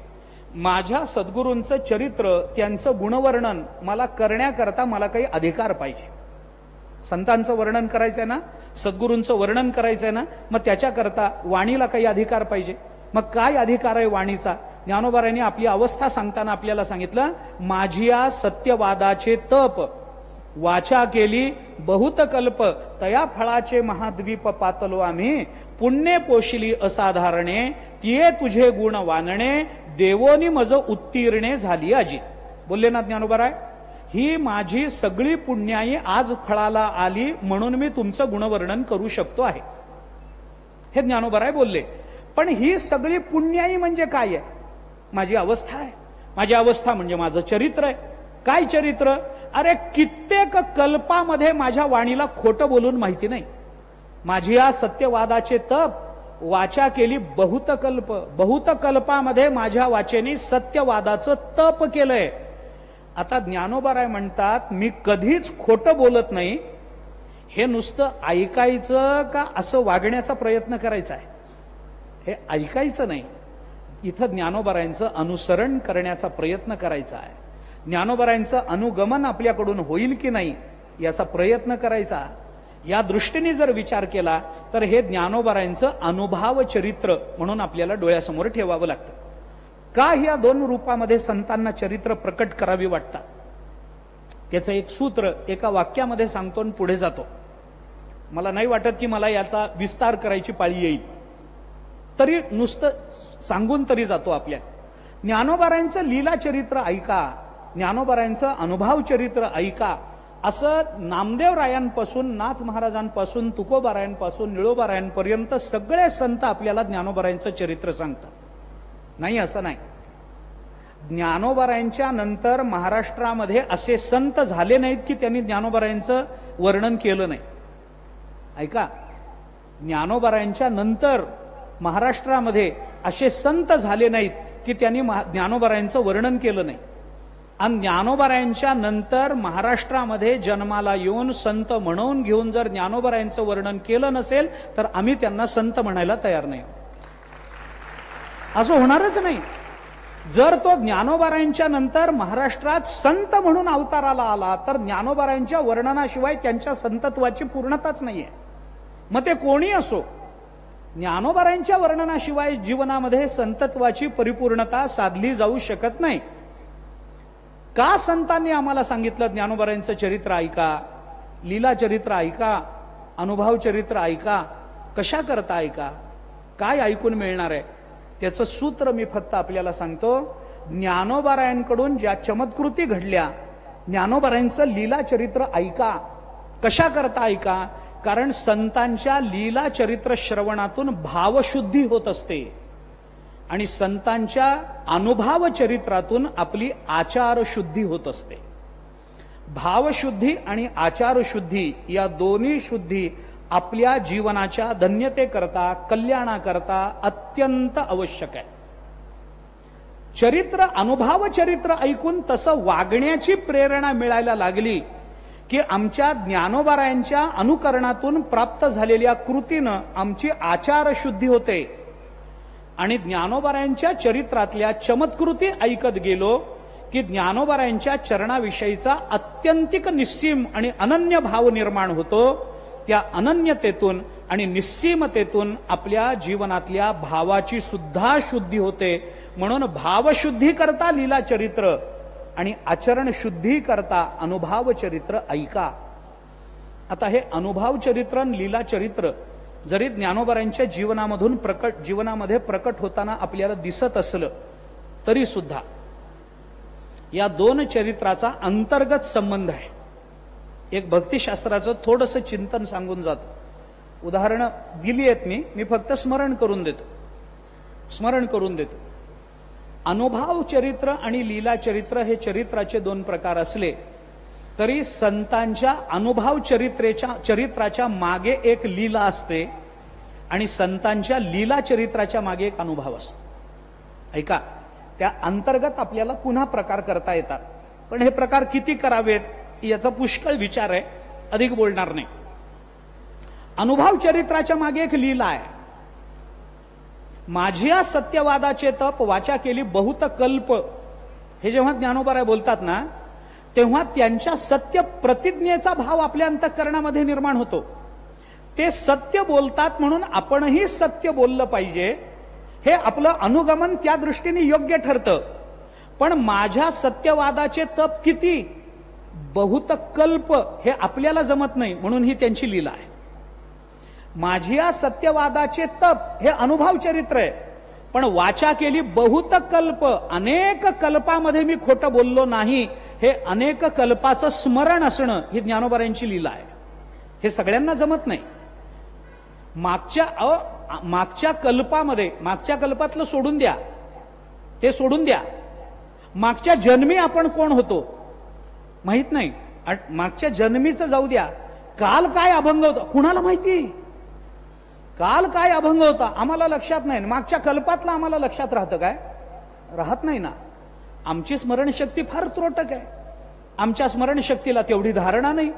Speaker 1: माझ्या सद्गुरूंचं चरित्र, त्यांचं गुणवर्णन मला करण्याकरता मला काही अधिकार पाहिजे. संतांचं वर्णन करायचंय ना, सद्गुरूंचं वर्णन करायचंय ना, मग त्याच्याकरता वाणीला काही अधिकार पाहिजे. मग काय अधिकार आहे वाणीचा? ज्ञानोबारायांनी आपली अवस्था सांगताना आपल्याला सांगितलं, माझी या सत्यवादाचे तप वाचा केली बहुत कल्प तया फळाचे महाद्वीप पातलो आम्ही पुण्य पोशिली असाधारणे तिये तुझे गुण वानणे देवोनी मज उत्तीर्णे झाली अजी. बोलले ना ज्ञानोबा, ही माझी सगळी पुण्याई आज फळाला आली म्हणून मी तुमचं गुणवर्णन करू शकतो आहे, हे ज्ञानोबा बोलले. पण ही सगळी पुण्याई म्हणजे काय आहे? माझी अवस्था आहे. माझी अवस्था म्हणजे माझं चरित्र आहे. काय चरित्र? अरे कित्येक कल्पामध्ये माझ्या वाणीला खोटं बोलून माहिती नाही. माझी या सत्यवादाचे तप वाचा केली बहुत कल्प. बहुत कल्पामध्ये माझ्या वाचेने सत्यवादाचं तप केलंय. आता ज्ञानोबा म्हणतात मी कधीच खोटं बोलत नाही. हे नुसतं ऐकायचं का असं वागण्याचा प्रयत्न करायचा आहे? हे ऐकायचं नाही. इथं ज्ञानोबारायांचं अनुसरण करण्याचा प्रयत्न करायचा आहे. ज्ञानोबारायांचं अनुगमन आपल्याकडून होईल की नाही याचा प्रयत्न करायचा. या दृष्टीने जर विचार केला तर हे ज्ञानोबारायांचं अनुभव चरित्र म्हणून आपल्याला डोळ्यासमोर ठेवावं लागतं. का या दोन रूपामध्ये संतांना चरित्र प्रकट करावी वाटतात? त्याचं एक सूत्र एका वाक्यामध्ये सांगतो आणि पुढे जातो. मला नाही वाटत की मला याचा विस्तार करायची पाळी येईल, तरी नुसतं सांगून तरी जातो. आपल्या ज्ञानोबारायांचं लीला चरित्र ऐका, ज्ञानोबारायांचं अनुभव चरित्र ऐका, असं नामदेवरायांपासून नाथ महाराजांपासून तुकोबारायांपासून निळोबारायांपर्यंत सगळे संत आपल्याला ज्ञानोबारायांचं चरित्र सांगतात. नाही असं नाही. ज्ञानोबारायांच्या नंतर महाराष्ट्रामध्ये असे संत झाले नाहीत की त्यांनी ज्ञानोबारायांचं वर्णन केलं नाही. ऐका, ज्ञानोबारायांच्या नंतर महाराष्ट्रामध्ये असे संत झाले नाहीत की त्यांनी ज्ञानोबारायांचं वर्णन केलं नाही. आणि ज्ञानोबारायांच्या नंतर महाराष्ट्रामध्ये जन्माला येऊन संत म्हणून घेऊन जर ज्ञानोबारायांचं वर्णन केलं नसेल तर आम्ही त्यांना संत म्हणायला तयार नाही. असं होणारच नाही. जर तो ज्ञानोबारायांच्या नंतर महाराष्ट्रात संत म्हणून अवताराला आला तर ज्ञानोबारायांच्या वर्णनाशिवाय त्यांच्या संतत्वाची पूर्णताच नाहीये. मग ते कोणी असो, ज्ञानोबारायांच्या वर्णनाशिवाय जीवनामध्ये संतत्वाची परिपूर्णता साधली जाऊ शकत नाही. का संतांनी आम्हाला सांगितलं ज्ञानोबारायांचं चरित्र ऐका, लीला चरित्र ऐका, अनुभव चरित्र ऐका? कशा करता ऐका? काय ऐकून मिळणार आहे? त्याचं सूत्र मी फक्त आपल्याला सांगतो. ज्ञानोबारायांकडून ज्या चमत्कृती घडल्या, ज्ञानोबारायांचं लीला चरित्र ऐका. कशा करता ऐका? कारण संतांच्या लीला चरित्र श्रवणातून भावशुद्धी होत असते आणि संतांच्या अनुभव चरित्रातून आपली आचार शुद्धी होत असते. भावशुद्धी आणि आचार शुद्धी या दोन्ही शुद्धी आपल्या जीवनाच्या धन्यतेकरता, कल्याणाकरता अत्यंत आवश्यक आहे. चरित्र, अनुभव चरित्र ऐकून तसं वागण्याची प्रेरणा मिळायला लागली की आमच्या ज्ञानोबारायांच्या अनुकरणातून प्राप्त झालेल्या कृतीनं आमची आचार शुद्धी होते आणि ज्ञानोबारायांच्या चरित्रातल्या चमत्कृती ऐकत गेलो की ज्ञानोबारायांच्या चरणाविषयीचा अत्यंतिक निस्सीम आणि अनन्य भाव निर्माण होतो. त्या अनन्यतेतून आणि निस्सीमतेतून आपल्या जीवनातल्या भावाची सुद्धा शुद्धी होते. म्हणून भावशुद्धी करता लीला चरित्र आणि आचरण शुद्धी करता अनुभव चरित्र ऐका. आता हे अनुभव चरित्र आणि लीला चरित्र जरी ज्ञानोबारायांच्या जीवनामध्ये प्रकट होताना आपल्याला दिसत असलं तरी सुद्धा या दोन चरित्राचा अंतर्गत संबंध आहे. एक भक्तिशास्त्राचं थोडंसं चिंतन सांगून जातो. उदाहरणं दिली आहेत मी फक्त स्मरण करून देतो. अनुभव चरित्र आणि लीला चरित्र हे चरित्राचे दोन प्रकार असले तरी संतांच्या अनुभव चरित्राच्या मागे एक लीला असते आणि संतांच्या लीला चरित्राच्या मागे एक अनुभव असतो. ऐका, त्या अंतर्गत आपल्याला पुन्हा प्रकार करता येतात. पण हे प्रकार किती करावेत याचा पुष्कळ विचार आहे, अधिक बोलणार नाही. अनुभव चरित्राच्या मागे एक लीला आहे. माझ्या सत्यवादाचे तप वाचा केली बहुत कल्प, हे जेव्हा ज्ञानोबा बोलतात ना तेव्हा त्यांच्या सत्य प्रतिज्ञेचा भाव आपल्या अंतःकरणामध्ये निर्माण होतो. ते सत्य बोलतात म्हणून आपणही सत्य बोललं पाहिजे, हे आपलं अनुगमन त्या दृष्टीने योग्य ठरतं. पण माझ्या सत्यवादाचे तप किती बहुत कल्प हे आपल्याला जमत नाही म्हणून ही त्यांची लीला आहे. माझी या सत्यवादाचे तप हे अनुभव चरित्र आहे, पण वाचा केली बहुत कल्प, अनेक कल्पामध्ये मी खोटं बोललो नाही, हे अनेक कल्पाचं स्मरण असणं ही ज्ञानोबारायांची लीला आहे. हे सगळ्यांना जमत नाही. मागच्या कल्पामध्ये, मागच्या कल्पातलं सोडून द्या, ते सोडून द्या. मागच्या जन्मी आपण कोण होतो माहित नाही. मागच्या जन्मीचं जाऊ द्या. काल काय अभंग होता कुणाला माहिती? काल काय अभंग होता आम्हाला लक्षात नाही. मागच्या कल्पातलं आम्हाला लक्षात राहतं काय? राहत नाही ना. आमची स्मरणशक्ती फार त्रोटक आहे. आमच्या स्मरणशक्तीला तेवढी धारणा नाही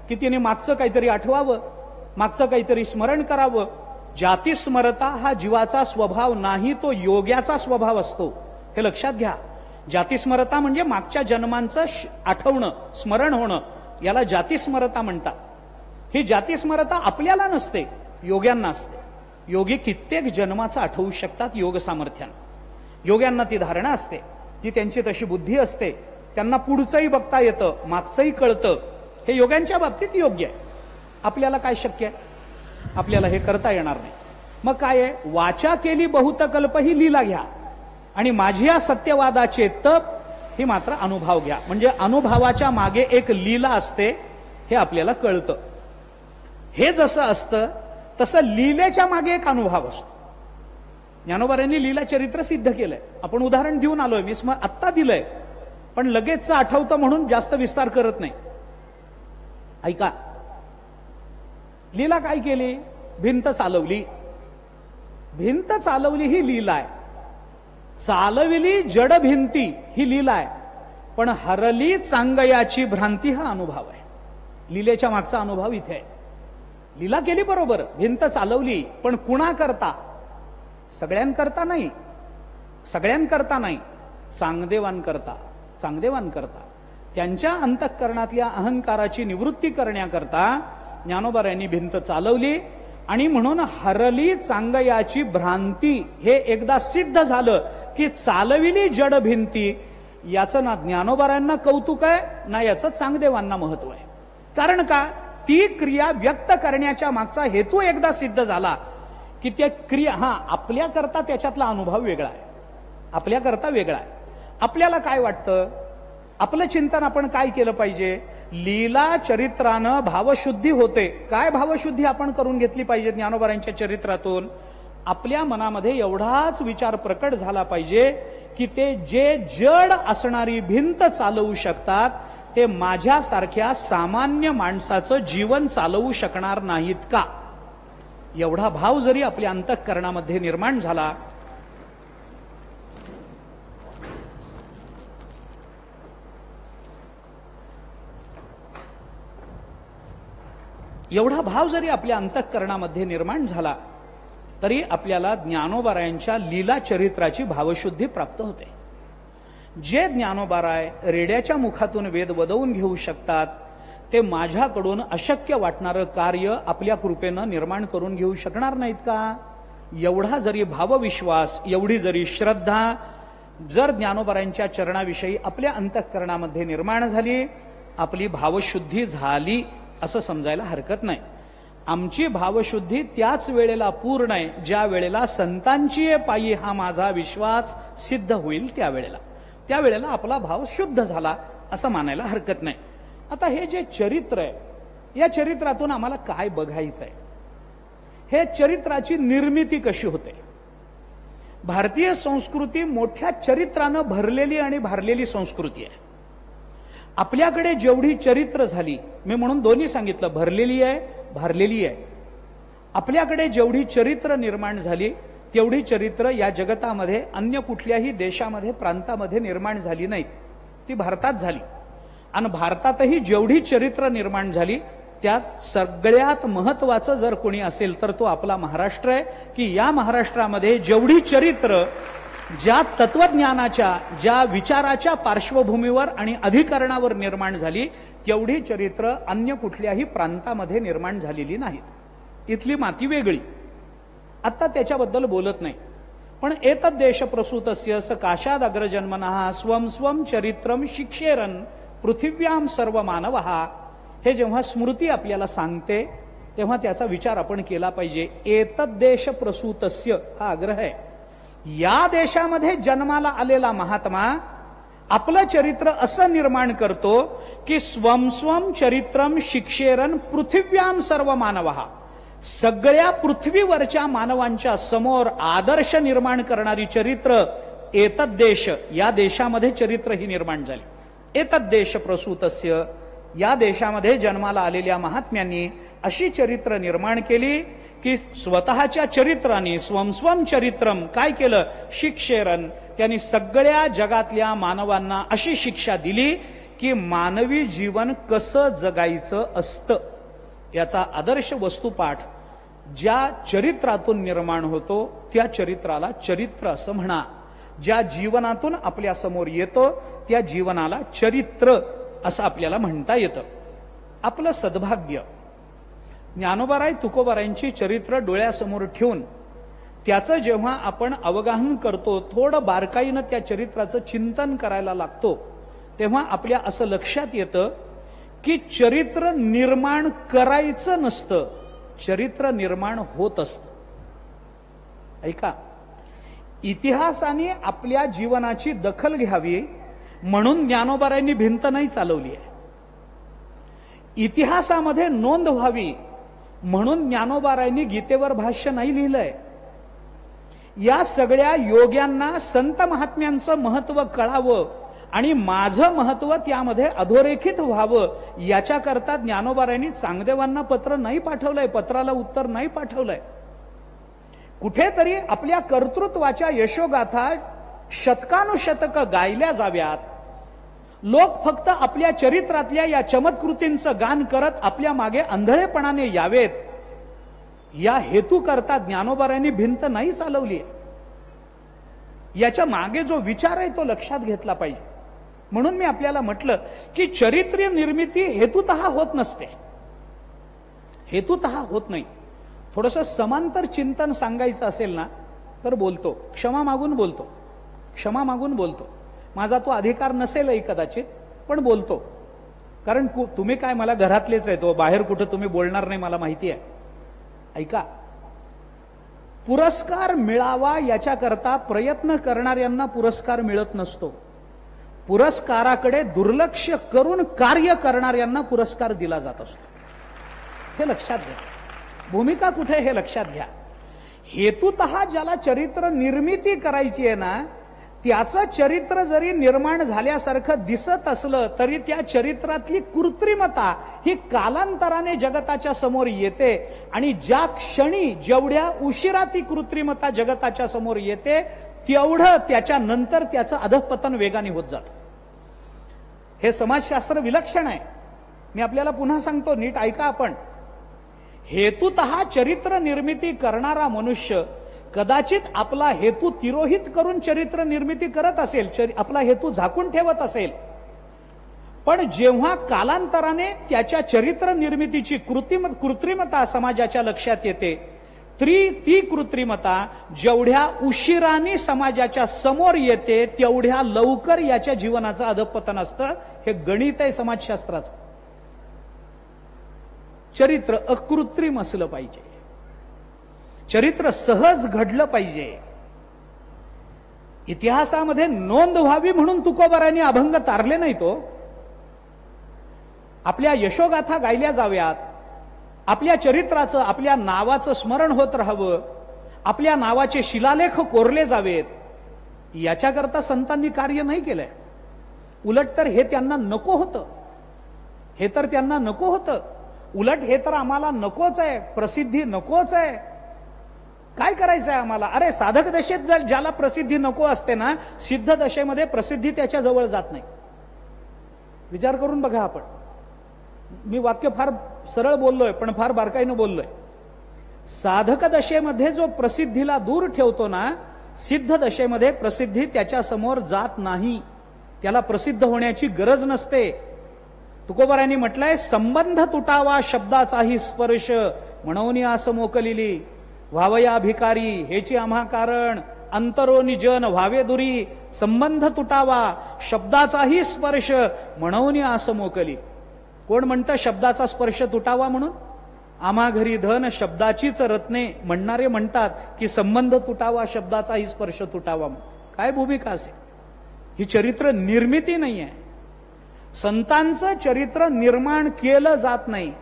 Speaker 1: की तिने मागचं काहीतरी आठवावं, मागचं काहीतरी स्मरण करावं. जाती स्मरता हा जीवाचा स्वभाव नाही, तो योग्याचा स्वभाव असतो. हे लक्षात घ्या. जातीस्मरता म्हणजे मागच्या जन्मांचं आठवणं, स्मरण होणं, याला जातीस्मरता म्हणतात. ही जातीस्मरता आपल्याला नसते, योग्यांना असते. योगी कित्येक जन्माचं आठवू शकतात योग सामर्थ्यानं. योग्यांना ती धारणा असते, ती त्यांची तशी बुद्धी असते. त्यांना पुढचंही बघता येतं, मागचंही कळतं. हे योग्यांच्या बाबतीत योग्य आहे. आपल्याला काय शक्य आहे? आपल्याला हे करता येणार नाही. मग काय आहे? वाचा केली बहुत कल्प ही लीला घ्या, आणि माझी या सत्यवादाचे तप ही मात्र अनुभव घ्या. म्हणजे अनुभवाच्या मागे एक लीला असते हे आपल्याला कळतं. हे जसं असतं तसं लीलेच्या मागे एक अनुभव असतो. ज्ञानोबारांनी लीला चरित्र सिद्ध केलंय. आपण उदाहरण देऊन आलोय, मी आत्ता दिलंय, पण लगेच आठवतं म्हणून जास्त विस्तार करत नाही. ऐका, लीला काय केली? भिंत चालवली. भिंत चालवली ही लीला आहे. चालविली जड भिंती ही लीला आहे. पण हरली चांगयाची भ्रांती हा अनुभव आहे. लीलेच्या मागचा अनुभव इथे आहे. लीला केली बरोबर, भिंत चालवली, पण कुणा करता? सगळ्यांकरता नाही, सगळ्यांकरता नाही, चांगदेवांकरता. चांगदेवांकरता त्यांच्या अंतःकरणातल्या अहंकाराची निवृत्ती करण्याकरता ज्ञानोबारायांनी भिंत चालवली. आणि म्हणून हरली चांगयाची भ्रांती हे एकदा सिद्ध झालं की चालविली जड भिंती, याचं ना ज्ञानोबारायांना कौतुक आहे ना याचं चांगदेवांना महत्व आहे. कारण का? ती क्रिया व्यक्त करण्याच्या मागचा हेतू एकदा सिद्ध झाला की त्या क्रिया, आपल्या करता त्याच्यातला अनुभव वेगळा आहे, आपल्या करता वेगळा आहे. आपल्याला काय वाटतं? आपलं चिंतन आपण काय केलं पाहिजे? लीला चरित्रानं भावशुद्धी होते. काय भावशुद्धी आपण करून घेतली पाहिजे ज्ञानोबारांच्या चरित्रातून? आपल्या मनामध्ये एवढाच विचार प्रकट झाला पाहिजे की ते जे जड असणारी भिंत चालवू शकतात ते माझ्यासारख्या सामान्य माणसाचं जीवन चालवू शकणार नाहीत का? एवढा भाव जरी आपल्या अंतःकरणामध्ये निर्माण झाला, एवढा भाव जरी आपल्या अंतःकरणामध्ये निर्माण झाला तरी आपल्याला ज्ञानोबारायांच्या लीला चरित्राची भावशुद्धी प्राप्त होते. जे ज्ञानोबाराय रेड्याच्या मुखातून वेद वदवून घेऊ शकतात ते माझ्याकडून अशक्य वाटणारं कार्य आपल्या कृपेनं निर्माण करून घेऊ शकणार नाहीत का? एवढा जरी भावविश्वास, एवढी जरी श्रद्धा जर ज्ञानोबारायांच्या चरणाविषयी आपल्या अंतःकरणामध्ये निर्माण झाली, आपली भावशुद्धी झाली असं समजायला हरकत नाही. आमची भावशुद्धी त्याच वेळेला पूर्ण आहे ज्या वेळेला संतांची पायी हा माझा विश्वास सिद्ध होईल. त्यावेळेला आपला भाव शुद्ध झाला असं मानायला हरकत नाही. आता हे जे चरित्र आहे, या चरित्रातून आम्हाला काय बघायचं आहे? हे चरित्राची निर्मिती कशी होते? भारतीय संस्कृती मोठ्या चरित्रानं भरलेली आणि भारलेली संस्कृती आहे. आपल्याकडे जेवढी चरित्र झाली, मी म्हणून दोन्ही सांगितलं, भरलेली आहे, भारलेली आहे. आपल्याकडे जेवढी चरित्र निर्माण झाली तेवढी चरित्र या जगतामध्ये अन्य कुठल्याही देशामध्ये, प्रांतामध्ये निर्माण झाली नाहीत. ती भारतात झाली. आणि भारतातही जेवढी चरित्र निर्माण झाली त्यात सगळ्यात महत्वाचं जर कोणी असेल तर तो आपला महाराष्ट्र आहे. की या महाराष्ट्रामध्ये जेवढी चरित्र ज्या तत्वज्ञानाच्या, ज्या विचाराच्या पार्श्वभूमीवर आणि अधिकरणावर निर्माण झाली तेवढी चरित्र अन्य कुठल्याही प्रांतामध्ये निर्माण झालेली नाहीत. इथली माती वेगळी. आता त्याच्याबद्दल बोलत नाही, पण एतद्देश प्रसूतस्य स काशाद अग्रजन्मनः स्वम स्वम चरित्रम शिक्षेरन पृथिव्याम सर्व मानव हे जेव्हा स्मृती आपल्याला सांगते तेव्हा त्याचा विचार आपण केला पाहिजे. एतद्देश प्रसूतस्य हा आग्रह आहे. या देशामध्ये जन्माला आलेला महात्मा आपलं चरित्र असं निर्माण करतो की स्वम स्वम चरित्रम शिक्षेरन पृथिव्याम सर्व मानव सगळ्या पृथ्वीवरच्या मानवांच्या समोर आदर्श निर्माण करणारी चरित्र एतद्देश या देशामध्ये चरित्र ही निर्माण झाली. एतद्देश प्रसूतस्य या देशामध्ये जन्माला आलेल्या महात्म्यांनी अशी चरित्र निर्माण केली की स्वतःच्या चरित्राने स्वम चरित्रम काय केलं, शिक्षेरन त्यांनी सगळ्या जगातल्या मानवांना अशी शिक्षा दिली की मानवी जीवन कसं जगायचं असतं याचा आदर्श वस्तुपाठ ज्या चरित्रातून निर्माण होतो त्या चरित्राला चरित्र असं म्हणा. ज्या जीवनातून आपल्या समोर येतं त्या जीवनाला चरित्र असं आपल्याला म्हणता येतं. आपलं सद्भाग्य ज्ञानोबाराय तुकोबारायांची चरित्र डोळ्यासमोर ठेवून त्याचं जेव्हा आपण अवगाहन करतो, थोडं बारकाईनं त्या चरित्राचं चिंतन करायला लागतो, तेव्हा आपल्या असं लक्षात येतं की चरित्र निर्माण करायचं नसतं, चरित्र निर्माण होत असतं. ऐका, इतिहासाने आपल्या जीवनाची दखल घ्यावी म्हणून ज्ञानोबारायांनी भिंत नाही चालवली आहे. इतिहासामध्ये नोंद व्हावी म्हणून ज्ञानोबारायांनी गीतेवर भाष्य नाही लिहिलंय. या सगळ्या योग्यांना संत महात्म्यांचं महत्व कळावं आणि माझं महत्व त्यामध्ये अधोरेखित व्हावं याच्याकरता ज्ञानोबारायांनी चांगदेवांना पत्र नाही पाठवलंय, पत्राला उत्तर नाही पाठवलंय. कुठेतरी आपल्या कर्तृत्वाच्या यशोगाथा शतकानुशतक गायल्या जाव्यात, लोक फक्त आपल्या चरित्रातल्या या चमत्कृतींचं गान करत आपल्या मागे आंधळेपणाने यावेत या हेतू करता ज्ञानोबारायांनी भिंत नाही चालवली. याच्या मागे जो विचार आहे तो लक्षात घेतला पाहिजे. म्हणून मी आपल्याला म्हटलं की चरित्र निर्मिती हेतुतः होत नसते, हेतुतः होत नाही. थोडस समांतर चिंतन सांगायचं असेल ना तर बोलतो, क्षमा मागून बोलतो, क्षमा मागून बोलतो. माझा तो अधिकार नसेलही कदाचित, पण बोलतो. कारण तुम्ही काय मला घरातलेच आहे, तो बाहेर कुठं तुम्ही बोलणार नाही मला माहिती आहे. ऐका, पुरस्कार मिळावा याच्याकरता प्रयत्न करणाऱ्यांना पुरस्कार मिळत नसतो. पुरस्काराकडे दुर्लक्ष करून कार्य करणाऱ्यांना पुरस्कार दिला जात असतो. हे लक्षात घ्या. भूमिका कुठे हे लक्षात घ्या. हेतुतः ज्याला चरित्र निर्मिती करायची आहे ना, त्याचं चरित्र जरी निर्माण झाल्यासारखं दिसत असलं तरी त्या चरित्रातली कृत्रिमता ही कालांतराने जगताच्या समोर येते. आणि ज्या क्षणी जेवढ्या उशिरा ती कृत्रिमता जगताच्या समोर येते तेवढं त्याच्यानंतर त्याचं अधःपतन वेगाने होत जातं. हे समाजशास्त्र विलक्षण आहे. मी आपल्याला पुन्हा सांगतो, नीट ऐका आपण. हेतुतः चरित्र निर्मिती करणारा मनुष्य कदाचित आपला हेतू तिरोहित करून चरित्र निर्मिती करत असेल, आपला हेतू झाकून ठेवत असेल, पण जेव्हा कालांतराने त्याच्या चरित्र निर्मितीची कृत्रिमता समाजाच्या लक्षात येते, ती कृत्रिमता जेवढ्या उशिराने समाजाच्या समोर येते तेवढ्या लवकर याच्या जीवनाचं अधःपतन असतं. हे गणित आहे समाजशास्त्राचं. चरित्र अकृत्रिम असलं पाहिजे, चरित्र सहज घडलं पाहिजे. इतिहासामध्ये नोंद व्हावी म्हणून तुकोबारायांनी अभंग तारले नाही. तो आपल्या यशोगाथा गायल्या जाव्यात, आपल्या चरित्राचं आपल्या नावाचं स्मरण होत राहावं, आपल्या नावाचे शिलालेख कोरले जावेत, याच्याकरता संतांनी कार्य नाही केलंय. उलट तर हे त्यांना नको होतं, हे तर त्यांना नको होतं. उलट हे तर आम्हाला नकोच आहे, प्रसिद्धी नकोच आहे. काय करायचंय आम्हाला? अरे साधक दशेत जर ज्याला प्रसिद्धी नको असते ना, सिद्ध दशेमध्ये प्रसिद्धी त्याच्या जवळ जात नाही. विचार करून बघा आपण. मी वाक्य फार सरळ बोललोय पण फार बारकाईनं बोललोय. साधक दशेमध्ये जो प्रसिद्धीला दूर ठेवतो ना, सिद्ध दशेमध्ये प्रसिद्धी त्याच्या समोर जात नाही, त्याला प्रसिद्ध होण्याची गरज नसते. तुकोबारायांनी म्हटलंय, संबंध तुटावा शब्दाचाही स्पर्श म्हणून आस मोकलिली व्हावया भिकारी हेची आम्हा कारण अंतरोनी जन व्हावे दुरी, संबंध तुटावा शब्दाचाही स्पर्श, म्हणून आस मोकली. कोण म्हणतं शब्दाचा स्पर्श तुटावा म्हणून? आम्हा घरी धन शब्दाचीच रत्ने म्हणणारे म्हणतात की संबंध तुटावा शब्दाचाही स्पर्श तुटावा. काय भूमिका असेल ही? चरित्र निर्मिती नाही आहे. संतांचं चरित्र निर्माण केलं जात नाही.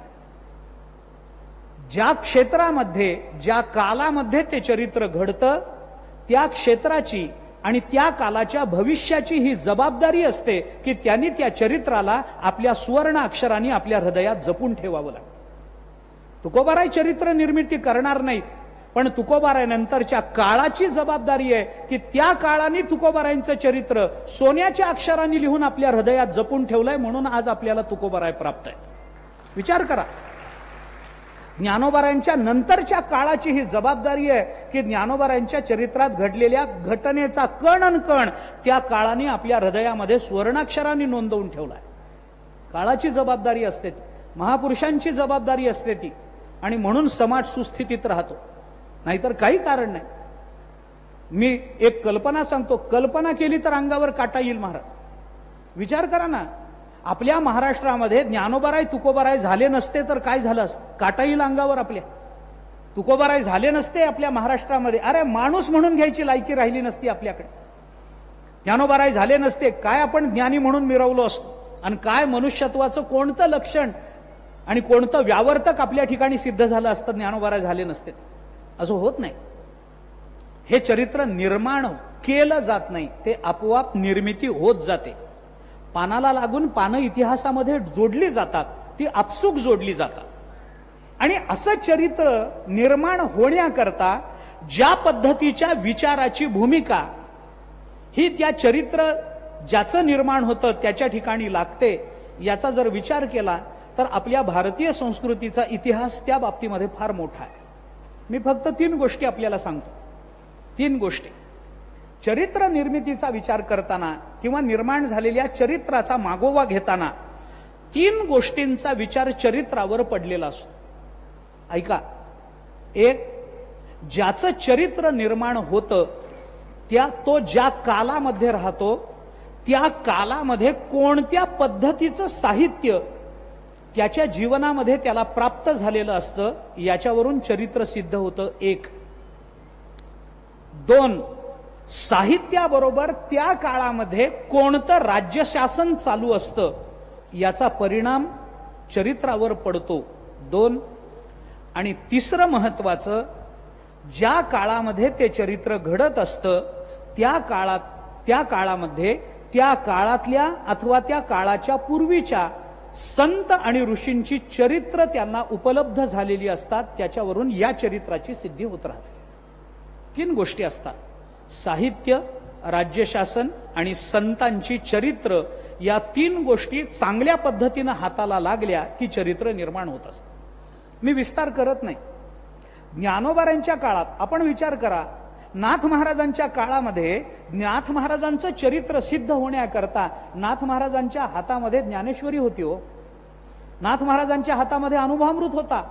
Speaker 1: ज्या क्षेत्रामध्ये ज्या कालामध्ये ते चरित्र घडतं त्या क्षेत्राची आणि त्या कालाच्या भविष्याची ही जबाबदारी असते की त्यांनी त्या चरित्राला आपल्या सुवर्ण अक्षरांनी आपल्या हृदयात जपून ठेवावं लागतं. तुकोबाराय चरित्र निर्मिती करणार नाहीत, पण तुकोबाराय नंतरच्या काळाची जबाबदारी आहे की त्या काळाने तुकोबारायांचं चरित्र सोन्याच्या अक्षरांनी लिहून आपल्या हृदयात जपून ठेवलंय, म्हणून आज आपल्याला तुकोबाराय प्राप्त आहे. विचार करा, ज्ञानोबारायांच्या नंतरच्या काळाची ही जबाबदारी आहे की ज्ञानोबारायांच्या चरित्रात घडलेल्या घटनेचा कण अन कण त्या काळाने आपल्या हृदयामध्ये सुवर्णाक्षरांनी नोंदवून ठेवलाय. काळाची जबाबदारी असते ती, महापुरुषांची जबाबदारी असते ती, आणि म्हणून समाज सुस्थितीत राहतो. नाहीतर काही कारण नाही. मी एक कल्पना सांगतो, कल्पना केली तर अंगावर काटा येईल महाराज. विचार करा ना, आपल्या महाराष्ट्रामध्ये ज्ञानोबाराय तुकोबाराय झाले नसते तर काय झालं असतं? काटा येईल अंगावर आपल्या. तुकोबाराय झाले नसते आपल्या महाराष्ट्रामध्ये, अरे माणूस म्हणून घ्यायची लायकी राहिली नसती आपल्याकडे. ज्ञानोबाराय झाले नसते, काय आपण ज्ञानी म्हणून मिरवलो असतो, आणि काय मनुष्यत्वाचं कोणतं लक्षण आणि कोणतं व्यावर्तक आपल्या ठिकाणी सिद्ध झालं असतं ज्ञानोबाराय झाले नसते. असं होत नाही. हे चरित्र निर्माण केलं जात नाही, ते आपोआप निर्मिती होत जाते. पानाला लागून पानं इतिहासामध्ये जोडली जातात, ती आपसूक जोडली जातात. आणि असं चरित्र निर्माण होण्याकरता ज्या पद्धतीच्या विचाराची भूमिका ही त्या चरित्र ज्याचं निर्माण होतं त्याच्या ठिकाणी लागते, याचा जर विचार केला तर आपल्या भारतीय संस्कृतीचा इतिहास त्या बाबतीमध्ये फार मोठा आहे. मी फक्त 3 गोष्टी आपल्याला सांगतो. 3 गोष्टी. चरित्र निर्मितीचा विचार करताना किंवा निर्माण झालेल्या चरित्राचा मागोवा घेताना 3 गोष्टींचा विचार चरित्रावर पडलेला असतो. ऐका. 1, ज्याचं चरित्र निर्माण होतं तो ज्या कालामध्ये राहतो त्या कालामध्ये कोणत्या पद्धतीचं साहित्य त्याच्या जीवनामध्ये त्याला प्राप्त झालेलं असतं याच्यावरून चरित्र सिद्ध होतं. 1. 2, साहित्याबरोबर त्या काळामध्ये कोणतं राज्यशासन चालू असतं याचा परिणाम चरित्रावर पडतो. 2. आणि 3रं महत्वाचं, ज्या काळामध्ये ते चरित्र घडत असतं त्या काळामध्ये त्या काळातल्या अथवा त्या काळाच्या पूर्वीच्या संत आणि ऋषींची चरित्र त्यांना उपलब्ध झालेली असतात, त्याच्यावरून या चरित्राची सिद्धी होत राहते. 3 गोष्टी असतात: साहित्य, राज्यशासन आणि संतांची चरित्र. या 3 गोष्टी चांगल्या पद्धतीनं हाताला लागल्या की चरित्र निर्माण होत असतं. मी विस्तार करत नाही. ज्ञानोबारांच्या काळात आपण विचार करा, नाथ महाराजांच्या काळामध्ये नाथ महाराजांचं चरित्र सिद्ध होण्याकरता नाथ महाराजांच्या हातामध्ये ज्ञानेश्वरी होती. हो, नाथ महाराजांच्या हातामध्ये अनुभवामृत होता.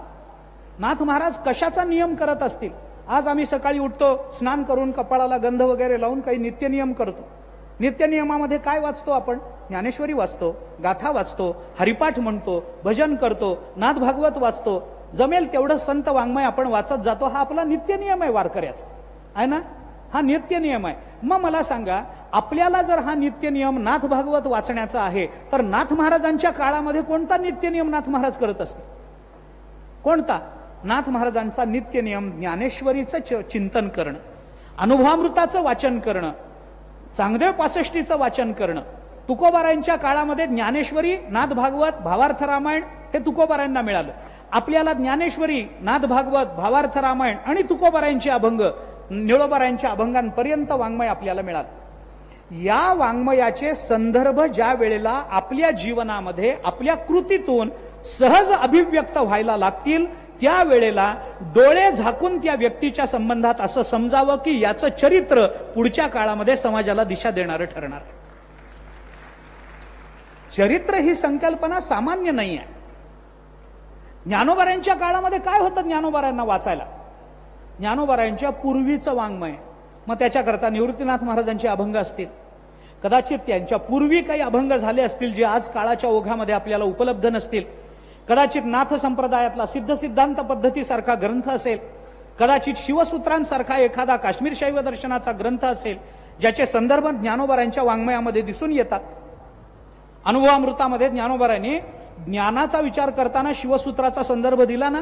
Speaker 1: नाथ महाराज कशाचा नियम करत असतील? आज आम्ही सकाळी उठतो, स्नान करून कपाळाला गंध वगैरे लावून काही नित्यनियम करतो. नित्यनियमामध्ये काय वाचतो आपण? ज्ञानेश्वरी वाचतो, गाथा वाचतो, हरिपाठ म्हणतो, भजन करतो, नाथ भागवत वाचतो. जमेल तेवढं संत वाङ्मय आपण वाचत जातो. हा आपला नित्यनियम आहे वारकऱ्याचा, आहे ना? हा नित्यनियम आहे. मग मला सांगा, आपल्याला जर हा नित्यनियम नाथ भागवत वाचण्याचा आहे तर नाथ महाराजांच्या काळामध्ये कोणता नित्यनियम नाथ महाराज करत असते? कोणता? नाथ महाराजांचा नित्यनियम ज्ञानेश्वरीचं चिंतन करणं, अनुभवामृताचं वाचन करणं, चांगदेव पासष्टीचं वाचन करणं. तुकोबारायांच्या काळामध्ये ज्ञानेश्वरी, नाथ भागवत, भावार्थ रामायण हे तुकोबारायांना मिळालं. आपल्याला ज्ञानेश्वरी, नाथ भागवत, भावार्थ रामायण आणि तुकोबारायांचे अभंग, निळोबारायांच्या अभंगांपर्यंत वाङ्मय आपल्याला मिळालं. या वाङ्मयाचे संदर्भ ज्या वेळेला आपल्या जीवनामध्ये आपल्या कृतीतून सहज अभिव्यक्त व्हायला लागतील त्यावेळेला डोळे झाकून त्या व्यक्तीच्या संबंधात असं समजावं की याचं चरित्र पुढच्या काळामध्ये समाजाला दिशा देणारं ठरणार. चरित्र ही संकल्पना सामान्य नाही आहे. ज्ञानोबारायांच्या काळामध्ये काय होतं ज्ञानोबारायांना वाचायला? ज्ञानोबारायांच्या पूर्वीचं वाङ्मय, मग त्याच्याकरता निवृत्तीनाथ महाराजांचे अभंग असतील, कदाचित त्यांच्या पूर्वी काही अभंग झाले असतील जे आज काळाच्या ओघामध्ये आपल्याला उपलब्ध नसतील, कदाचित नाथ संप्रदायातला सिद्ध सिद्धांत पद्धतीसारखा ग्रंथ असेल, कदाचित शिवसूत्रांसारखा एखादा काश्मीर शैव दर्शनाचा ग्रंथ असेल ज्याचे संदर्भ ज्ञानोबारांच्या वाङ्मयामध्ये दिसून येतात. अनुभवामृतामध्ये ज्ञानोबारांनी ज्ञानाचा विचार करताना शिवसूत्राचा संदर्भ दिला ना.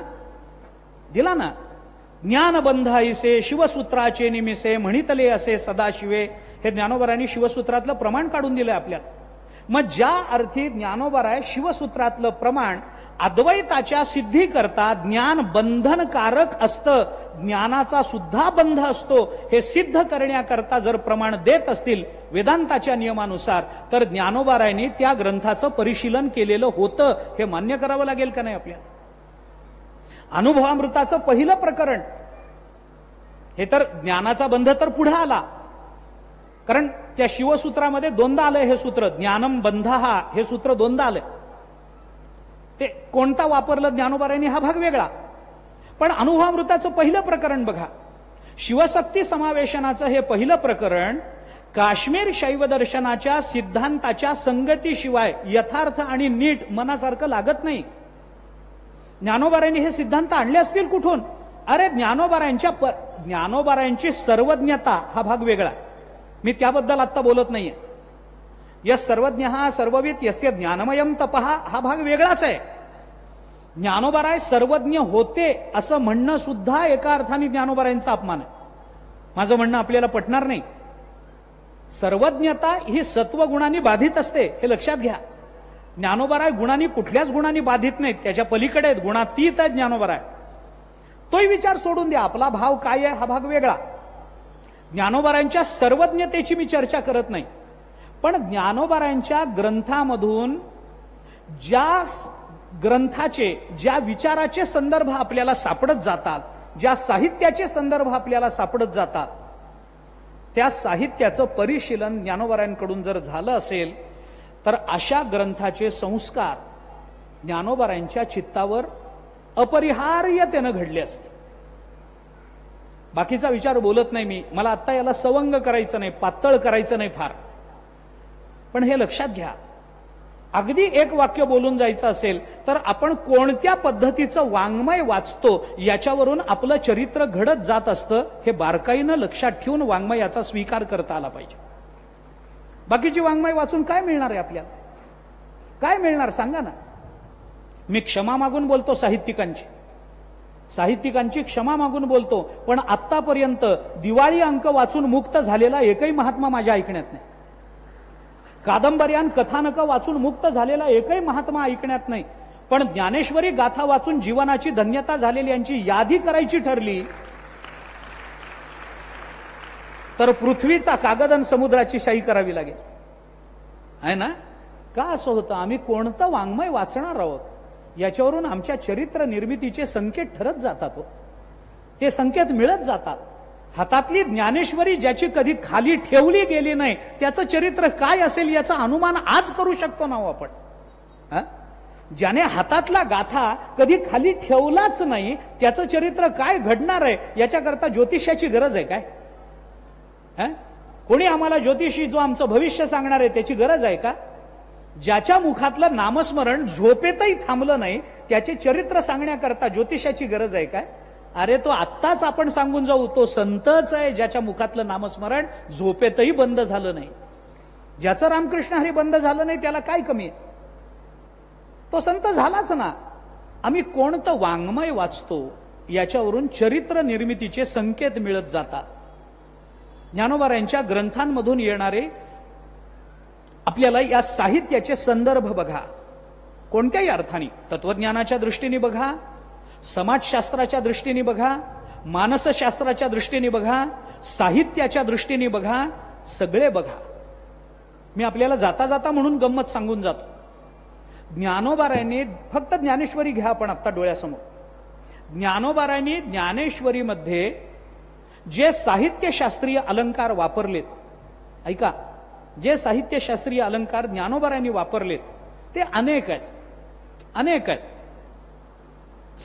Speaker 1: ज्ञानबंध ऐसे शिवसूत्राचे निमिसे म्हणितले असे सदाशिवे, हे ज्ञानोबारांनी शिवसूत्रातलं प्रमाण काढून दिलंय आपल्याला. मग ज्या अर्थी ज्ञानोबाराय शिवसूत्रातलं प्रमाण अद्वैताच्या सिद्धी करता ज्ञान बंधनकारक असतं, ज्ञानाचा सुद्धा बंध असतो, हे सिद्ध करण्याकरता जर प्रमाण देत असतील वेदांताच्या नियमानुसार, तर ज्ञानोबारायांनी त्या ग्रंथाचं परिशीलन केलेलं होतं हे मान्य करावं लागेल का नाही आपल्याला. अनुभवामृताचं पहिलं प्रकरण हे तर ज्ञानाचा बंध तर पुढे आला, कारण त्या शिवसूत्रामध्ये दोनदा आलंय हे सूत्र, ज्ञानम बंध हे सूत्र दोनदा आलंय. ते कोणता वापरलं ज्ञानोबारायांनी हा भाग वेगळा, पण अनुभवामृताचं पहिलं प्रकरण बघा, शिवशक्ती समावेशनाचं हे पहिलं प्रकरण काश्मीर शैव दर्शनाच्या सिद्धांताच्या संगतीशिवाय यथार्थ आणि नीट मनासारखं लागत नाही. ज्ञानोबारायांनी हे सिद्धांत आणले असतील कुठून? अरे ज्ञानोबारायांची सर्वज्ञता हा भाग वेगळा, मी त्याबद्दल आता बोलत नाहीये. यस सर्वज्ञ सर्ववित यस्य ज्ञानमयम तपहा हा भाग वेगळाच आहे. ज्ञानोबाराय सर्वज्ञ होते असं म्हणणं सुद्धा एका अर्थाने ज्ञानोबारायांचा अपमान आहे. माझं म्हणणं आपल्याला पटणार नाही. सर्वज्ञता ही सत्वगुणांनी बाधित असते हे लक्षात घ्या. ज्ञानोबाराय गुणांनी कुठल्याच गुणांनी बाधित नाहीत, त्याच्या पलीकडे आहेत, गुणातीत आहेत ज्ञानोबाराय. तोही विचार सोडून द्या, आपला भाव काय आहे हा भाग वेगळा. ज्ञानोबारायांच्या सर्वज्ञतेची मी चर्चा करत नाही, पण ज्ञानोबारायांच्या ग्रंथामधून ज्या ग्रंथाचे ज्या विचाराचे संदर्भ आपल्याला सापडत जातात, ज्या साहित्याचे संदर्भ आपल्याला सापडत जातात, त्या साहित्याचं परिशीलन ज्ञानोबारायांकडून जर झालं असेल तर अशा ग्रंथाचे संस्कार ज्ञानोबारायांच्या चित्तावर अपरिहार्यतेनं घडले असते. बाकीचा विचार बोलत नाही मी, मला आता याला सवंग करायचं नाही, पातळ करायचं नाही फार, पण हे लक्षात घ्या, अगदी एक वाक्य बोलून जायचं असेल तर आपण कोणत्या पद्धतीचं वाङ्मय वाचतो याच्यावरून आपलं चरित्र घडत जात असतं, हे बारकाईनं लक्षात ठेवून वाङ्मयाचा स्वीकार करता आला पाहिजे. बाकीची वाङ्मय वाचून काय मिळणार आहे आपल्याला? काय मिळणार सांगा ना. मी क्षमा मागून बोलतो साहित्यिकांची क्षमा मागून बोलतो, पण आतापर्यंत दिवाळी अंक वाचून मुक्त झालेला एकही महात्मा माझ्या ऐकण्यात नाही. कादंबऱ्यान कथानकं वाचून मुक्त झालेला एकही महात्मा ऐकण्यात नाही. पण ज्ञानेश्वरी गाथा वाचून जीवनाची धन्यता झालेली यांची यादी करायची ठरली तर पृथ्वीचा कागद आणि समुद्राची शाही करावी लागेल, आहे ना. का असं होतं? आम्ही कोणतं वाङ्मय वाचणार आहोत याच्यावरून आमच्या चरित्र निर्मितीचे संकेत ठरत जातात. ते संकेत मिळत जातात. हातातली ज्ञानेश्वरी ज्याची कधी खाली ठेवली गेली नाही त्याचं चरित्र काय असेल याचा अनुमान आज करू शकतो ना आपण. ज्याने हातातला गाथा कधी खाली ठेवलाच नाही त्याचं चरित्र काय घडणार आहे याच्याकरता ज्योतिषाची गरज आहे काय? कोणी आम्हाला ज्योतिषी जो आमचं भविष्य सांगणार आहे त्याची गरज आहे का? ज्याच्या मुखातलं नामस्मरण झोपेतही थांबलं नाही त्याचे चरित्र सांगण्याकरता ज्योतिषाची गरज आहे काय? अरे तो आत्ताच आपण सांगून जाऊ, तो संतच आहे ज्याच्या मुखातलं नामस्मरण झोपेतही बंद झालं नाही. ज्याचं रामकृष्ण हरी बंद झालं नाही त्याला काय कमी आहे? तो संत झालाच ना. आम्ही कोणतं वाङ्मय वाचतो याच्यावरून चरित्र निर्मितीचे संकेत मिळत जातात. ज्ञानोबारायांच्या ग्रंथांमधून येणारे आपल्याला या साहित्याचे संदर्भ बघा, कोणत्याही अर्थाने, तत्वज्ञानाच्या दृष्टीने बघा, समाजशास्त्राच्या दृष्टीने बघा, मानसशास्त्राच्या दृष्टीने बघा, साहित्याच्या दृष्टीने बघा, सगळे बघा. मी आपल्याला जाता जाता म्हणून गंमत सांगून जातो. ज्ञानोबारायांनी फक्त ज्ञानेश्वरी घ्या आपण आता डोळ्यासमोर. ज्ञानोबारायांनी ज्ञानेश्वरीमध्ये जे साहित्यशास्त्रीय अलंकार वापरलेत, ऐका, जे साहित्यशास्त्रीय अलंकार ज्ञानोबारायांनी वापरलेत ते अनेक आहेत.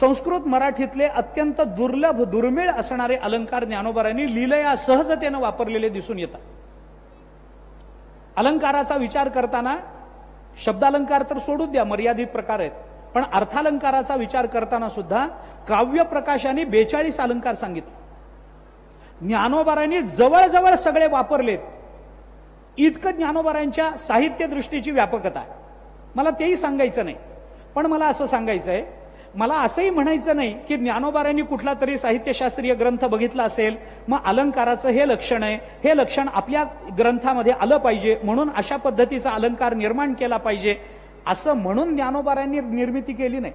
Speaker 1: संस्कृत मराठीतले अत्यंत दुर्लभ दुर्मिळ असणारे अलंकार ज्ञानोबारांनी लीलया सहजतेनं वापरलेले दिसून येतात. अलंकाराचा विचार करताना शब्दालंकार तर सोडून द्या, मर्यादित प्रकार आहेत, पण अर्थालंकाराचा विचार करताना सुद्धा काव्य प्रकाशाने 42 अलंकार सांगितले. ज्ञानोबारांनी जवळजवळ सगळे वापरलेत. इतकं ज्ञानोबारांच्या साहित्य दृष्टीची व्यापकता आहे. मला तेही सांगायचं नाही, पण मला असं सांगायचंय, मला असंही म्हणायचं नाही की ज्ञानोबारांनी कुठला तरी साहित्यशास्त्रीय ग्रंथ बघितला असेल मग अलंकाराचं हे लक्षण आहे, हे लक्षण आपल्या ग्रंथामध्ये आलं पाहिजे म्हणून अशा पद्धतीचा अलंकार निर्माण केला पाहिजे असं म्हणून ज्ञानोबारांनी निर्मिती केली नाही.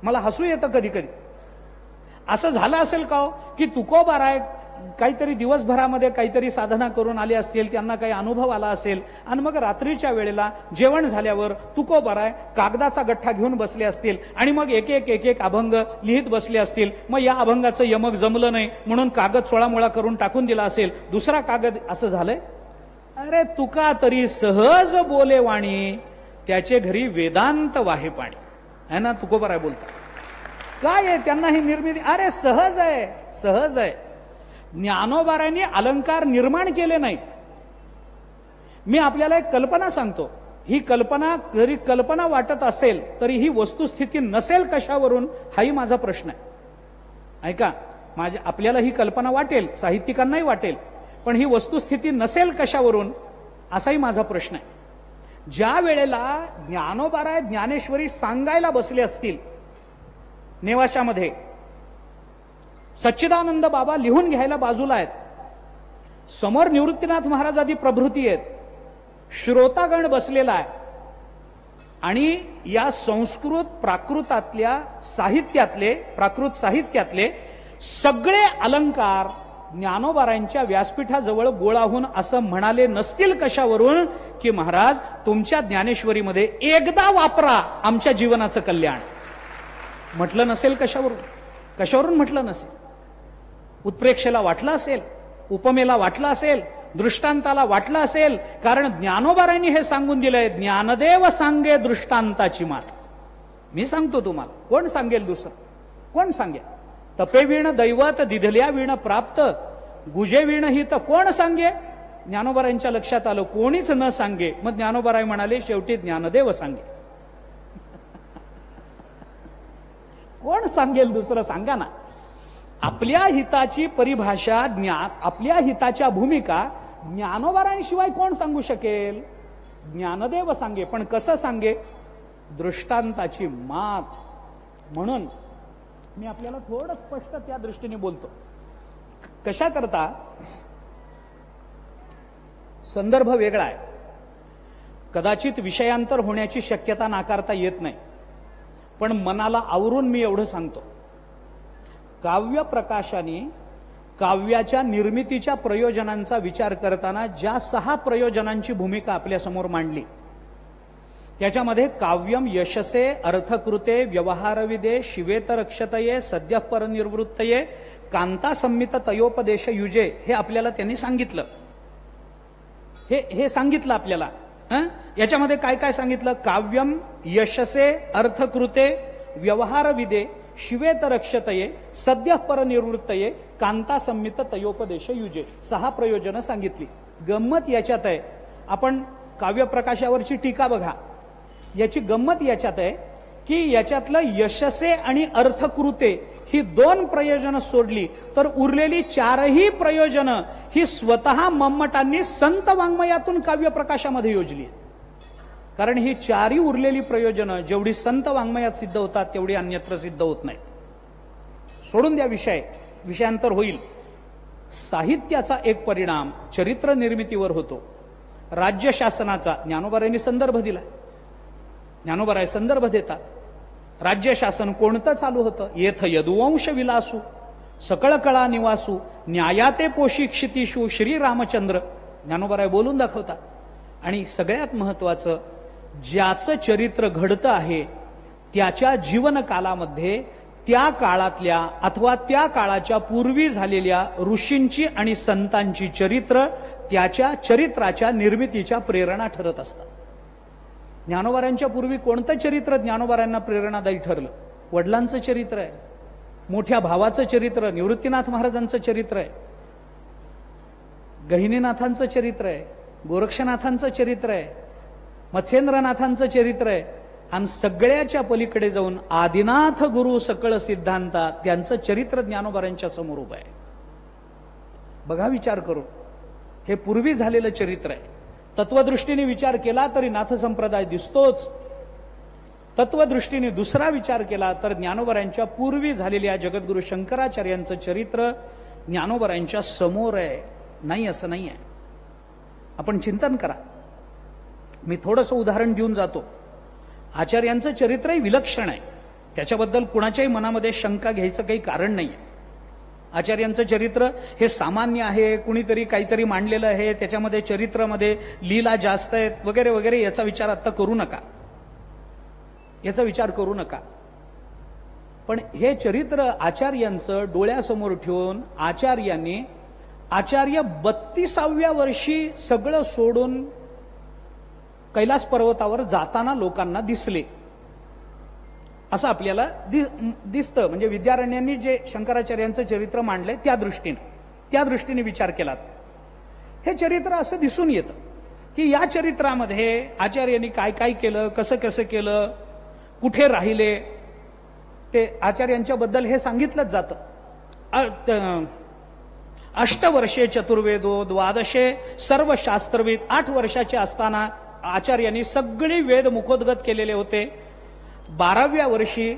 Speaker 1: मला हसू येतं कधी कधी. असं झालं असेल का हो की तुकोबाराय काहीतरी दिवसभरामध्ये काहीतरी साधना करून आले असतील, त्यांना काही अनुभव आला असेल आणि मग रात्रीच्या वेळेला जेवण झाल्यावर तुकोबाराय कागदाचा गठ्ठा घेऊन बसले असतील आणि मग एक एक अभंग लिहित बसले असतील. मग या अभंगाचं यमक जमलं नाही म्हणून कागद चोळामोळा करून टाकून दिला असेल, दुसरा कागद. असं झालंय? अरे तुका तरी सहज बोले वाणी, त्याचे घरी वेदांत वाहे पाणी, है ना? तुकोबाराय बोलतात. काय आहे त्यांना ही निर्मिती? अरे सहज आहे, सहज आहे. ज्ञानोबारांनी अलंकार निर्माण केले नाहीत. मी आपल्याला एक कल्पना सांगतो. ही कल्पना जरी कल्पना वाटत असेल तरी ही वस्तुस्थिती नसेल कशावरून, हाही माझा प्रश्न आहे. ऐका, आपल्याला ही कल्पना वाटेल, साहित्यिकांनाही वाटेल, पण ही वस्तुस्थिती नसेल कशावरून असाही माझा प्रश्न आहे. ज्या वेळेला ज्ञानोबाराय ज्ञानेश्वरी सांगायला बसले असतील नेवाशामध्ये, सच्चिदानंद बाबा लिहून घ्यायला बाजूला आहेत, समोर निवृत्तीनाथ महाराज आदी प्रभृती आहेत, श्रोतागण बसलेला आहे आणि या संस्कृत प्राकृतातल्या साहित्यातले, प्राकृत साहित्यातले सगळे अलंकार ज्ञानोबारांच्या व्यासपीठाजवळ गोळाहून असं म्हणाले नसतील कशावरून की महाराज तुमच्या ज्ञानेश्वरीमध्ये एकदा वापरा आमच्या जीवनाचं कल्याण. म्हटलं नसेल कशावरून? कशावरून म्हटलं नसेल? उत्प्रेक्षेला वाटलं असेल, उपमेला वाटलं असेल, दृष्टांताला वाटलं असेल, कारण ज्ञानोबारांनी हे सांगून दिलंय, ज्ञानदेव सांगे दृष्टांताची मात. मी सांगतो तुम्हाला, कोण सांगेल दुसरं? कोण सांगेल? तपे विण दैवत दिधल्या विण प्राप्त, गुजे विण ही तर कोण सांगे? ज्ञानोबारांच्या लक्षात आलं कोणीच न सांगे. मग ज्ञानोबाराय म्हणाले शेवटी ज्ञानदेव सांगे. कोण सांगेल दुसरं? सांगा ना. आपल्या हिताची परिभाषा, आपल्या हिताच्या भूमिका ज्ञानोबारांशिवाय कोण सांगू शकेल? ज्ञानदेव सांगे. पण कसं सांगे? दृष्टांताची मात. म्हणून मी आपल्याला थोडं स्पष्ट त्या दृष्टीने बोलतो. कशा करता? संदर्भ वेगळा आहे, कदाचित विषयांतर होण्याची शक्यता नाकारता येत नाही, पण मनाला आवरून मी एवढं सांगतो. काव्य प्रकाशाने काव्याच्या निर्मितीच्या प्रयोजनांचा विचार करताना ज्या 6 प्रयोजनांची भूमिका आपल्या समोर मांडली त्याच्यामध्ये काव्यम यशसे अर्थकृते व्यवहारविदे शिवेतरक्षतये सद्यः परनिर्वृत्तये कांता संमित तयोपदेश युजे हे आपल्याला त्यांनी सांगितलं. हे सांगितलं आपल्याला. याच्यामध्ये काय काय सांगितलं? काव्यम यशसे अर्थकृते व्यवहारविदे शिवेतरक्षतये सद्यः परनिर्वृत्तये कांता संमित तयोपदेश युजे. 6 प्रयोजनं सांगितली. गंमत याच्यात आहे, आपण काव्य प्रकाशावरची टीका बघा, याची गंमत याच्यात आहे की याच्यातलं यशसे आणि अर्थकृते ही 2 प्रयोजनं सोडली तर उरलेली 4ही प्रयोजनं ही स्वतः मम्मटांनी संत वाङ्मयातून काव्य प्रकाशामध्ये योजली. कारण ही 4ही उरलेली प्रयोजनं जेवढी संत वाङ्मयात सिद्ध होतात तेवढी अन्यत्र सिद्ध होत नाही. सोडून द्या विषय, विषयांतर होईल. साहित्याचा एक परिणाम चरित्र निर्मितीवर होतो. राज्य शासनाचा ज्ञानोबारांनी संदर्भ दिला. ज्ञानोबाराय संदर्भ देतात. राज्य शासन कोणतं चालू होतं? येथ यदुवंश विलासू सकळ कळा निवासू न्यायाते पोषी क्षितिषू श्रीरामचंद्र. ज्ञानोबाराय बोलून दाखवतात. आणि सगळ्यात महत्वाचं, ज्याचं चरित्र घडतं आहे त्याच्या जीवनकालामध्ये त्या काळातल्या अथवा त्या काळाच्या पूर्वी झालेल्या ऋषींची आणि संतांची चरित्र त्याच्या चरित्राच्या निर्मितीच्या प्रेरणा ठरत असतात. ज्ञानोबारांच्या पूर्वी कोणतं चरित्र ज्ञानोबारांना प्रेरणादायी ठरलं? वडिलांचं चरित्र आहे, मोठ्या भावाचं चरित्र, निवृत्तीनाथ महाराजांचं चरित्र आहे, गहिनीनाथांचं चरित्र आहे, गोरक्षनाथांचं चरित्र आहे, मत्स्येंद्रनाथांचं चरित्र आहे, आणि सगळ्याच्या पलीकडे जाऊन आदिनाथ गुरु सकळ सिद्धांता त्यांचं चरित्र ज्ञानोबारांच्या समोर उभं आहे. बघा विचार करू, हे पूर्वी झालेलं चरित्र आहे. तत्वदृष्टीने विचार केला तरी नाथ संप्रदाय दिसतोच. तत्वदृष्टीने दुसरा विचार केला तर ज्ञानोबारांच्या पूर्वी झालेल्या जगद्गुरु शंकराचार्यांचं चरित्र ज्ञानोबारांच्या समोर आहे. नाही असं नाही आहे. आपण चिंतन करा. मी थोडंसं उदाहरण देऊन जातो. आचार्यांचं चरित्रही विलक्षण आहे, त्याच्याबद्दल कुणाच्याही मनामध्ये शंका घ्यायचं काही कारण नाही आहे. आचार्यांचं चरित्र हे सामान्य आहे, कुणीतरी काहीतरी मांडलेलं आहे, त्याच्यामध्ये चरित्रामध्ये लीला जास्त आहेत वगैरे वगैरे, याचा विचार आता करू नका, याचा विचार करू नका. पण हे चरित्र आचार्यांचं डोळ्यासमोर ठेवून आचार्यांनी आचार्य 32व्या वर्षी सगळं सोडून कैलास पर्वतावर जाताना लोकांना दिसले असं आपल्याला दिसतं. म्हणजे विद्यारण्यांनी जे शंकराचार्यांचं चरित्र मांडलंय त्या दृष्टीने विचार केला हे चरित्र असं दिसून येतं की या चरित्रामध्ये आचार्यांनी काय काय केलं, कसं कसं केलं, कुठे राहिले, ते आचार्यांच्या बद्दल हे सांगितलंच जातं. 8 वर्षे चतुर्वेदो द्वादशे सर्व शास्त्रविद. 8 वर्षाचे असताना आचार्यांनी सगळी वेद मुखोद्गत केलेले होते. 12व्या वर्षी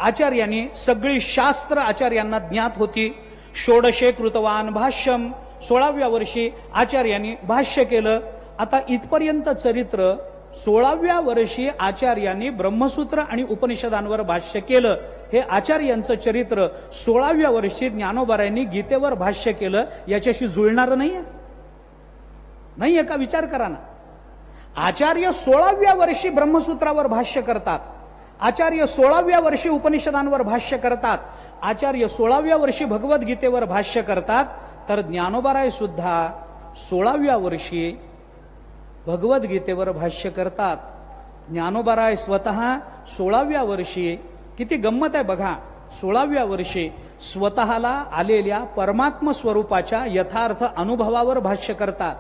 Speaker 1: आचार्यांनी सगळी शास्त्र आचार्यांना ज्ञात होती. षोडशे कृतवान भाष्यम. 16व्या वर्षी आचार्यांनी भाष्य केलं. आता इथपर्यंत चरित्र. 16व्या वर्षी आचार्यांनी ब्रह्मसूत्र आणि उपनिषदांवर भाष्य केलं. हे आचार्यांचं चरित्र. 16व्या वर्षी ज्ञानोबारायांनी गीतेवर भाष्य केलं. याच्याशी जुळणारं नाहीये का? विचार करा ना. आचार्य 16व्या वर्षी ब्रह्मसूत्रावर भाष्य करतात, आचार्य 16व्या वर्षी उपनिषदांवर भाष्य करतात, आचार्य 16व्या वर्षी भगवद्गीतेवर भाष्य करतात, तर ज्ञानोबाराय सुद्धा 16व्या वर्षी भगवद्गीतेवर भाष्य करतात. ज्ञानोबाराय स्वतः 16व्या वर्षी, किती गंमत आहे बघा, 16व्या वर्षी स्वतःला आलेल्या परमात्म स्वरूपाच्या यथार्थ अनुभवावर भाष्य करतात.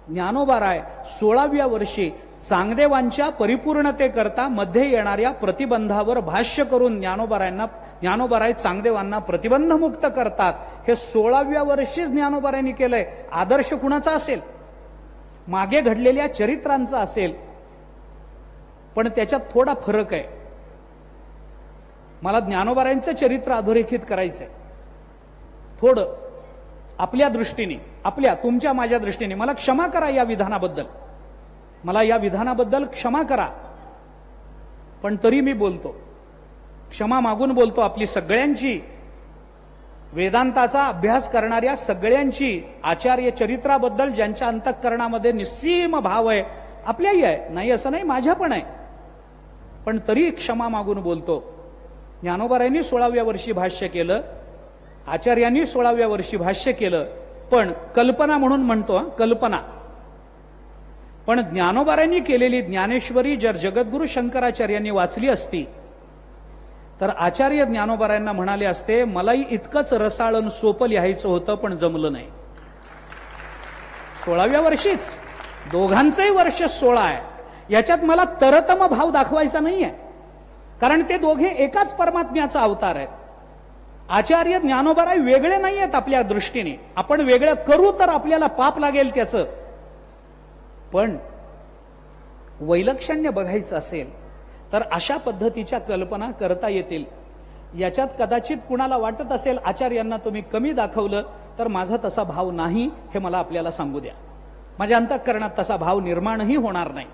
Speaker 1: ज्ञानोबाराय 16व्या वर्षी चांगदेवांच्या परिपूर्णतेकरता मध्ये येणाऱ्या प्रतिबंधावर भाष्य करून ज्ञानोबाराय चांगदेवांना प्रतिबंधमुक्त करतात. हे 16व्या वर्षीच ज्ञानोबारायांनी केलंय. आदर्श कुणाचा असेल? मागे घडलेल्या चरित्रांचा असेल, पण त्याच्यात थोडा फरक आहे. मला ज्ञानोबारायांचं चरित्र अधोरेखित करायचंय थोडं आपल्या दृष्टीने, तुमच्या माझ्या दृष्टीने. मला क्षमा करा या विधानाबद्दल क्षमा करा, पण तरी मी बोलतो, क्षमा मागून बोलतो. आपली सगळ्यांची, वेदांताचा अभ्यास करणाऱ्या सगळ्यांची, आचार्य चरित्राबद्दल ज्यांच्या अंतःकरणामध्ये निस्सीम भाव आहे, आपल्याही आहे, नाही असं नाही, माझ्या पण आहे, पण तरी क्षमा मागून बोलतो. ज्ञानोबारायांनी 16व्या वर्षी भाष्य केलं, आचार्यांनी 16व्या वर्षी भाष्य केलं, पण कल्पना म्हणून म्हणतो, कल्पना. पण ज्ञानोबारायांनी केलेली ज्ञानेश्वरी जर जगद्गुरु शंकराचार्यांनी वाचली असती तर आचार्य ज्ञानोबारायांना म्हणाले असते, मलाही इतकंच रसाळन सोपं लिहायचं होतं, पण जमलं नाही. 16व्या वर्षीच, दोघांचंही वर्ष 16 आहे, याच्यात मला तरतम भाव दाखवायचा नाहीये, कारण ते दोघे एकाच परमात्म्याचा अवतार आहेत. आचार्य ज्ञानोबाराय वेगळे नाही आहेत आपल्या दृष्टीने. आपण वेगळं करू तर आपल्याला पाप लागेल त्याचं, पण वैलक्षण्य बघायचं असेल तर अशा पद्धतीच्या कल्पना करता येतील. याच्यात कदाचित कुणाला वाटत असेल आचार्यांना तुम्ही कमी दाखवलं, तर माझा तसा भाव नाही हे मला आपल्याला सांगू द्या. माझ्या अंतःकरणात तसा भाव निर्माणही होणार नाही.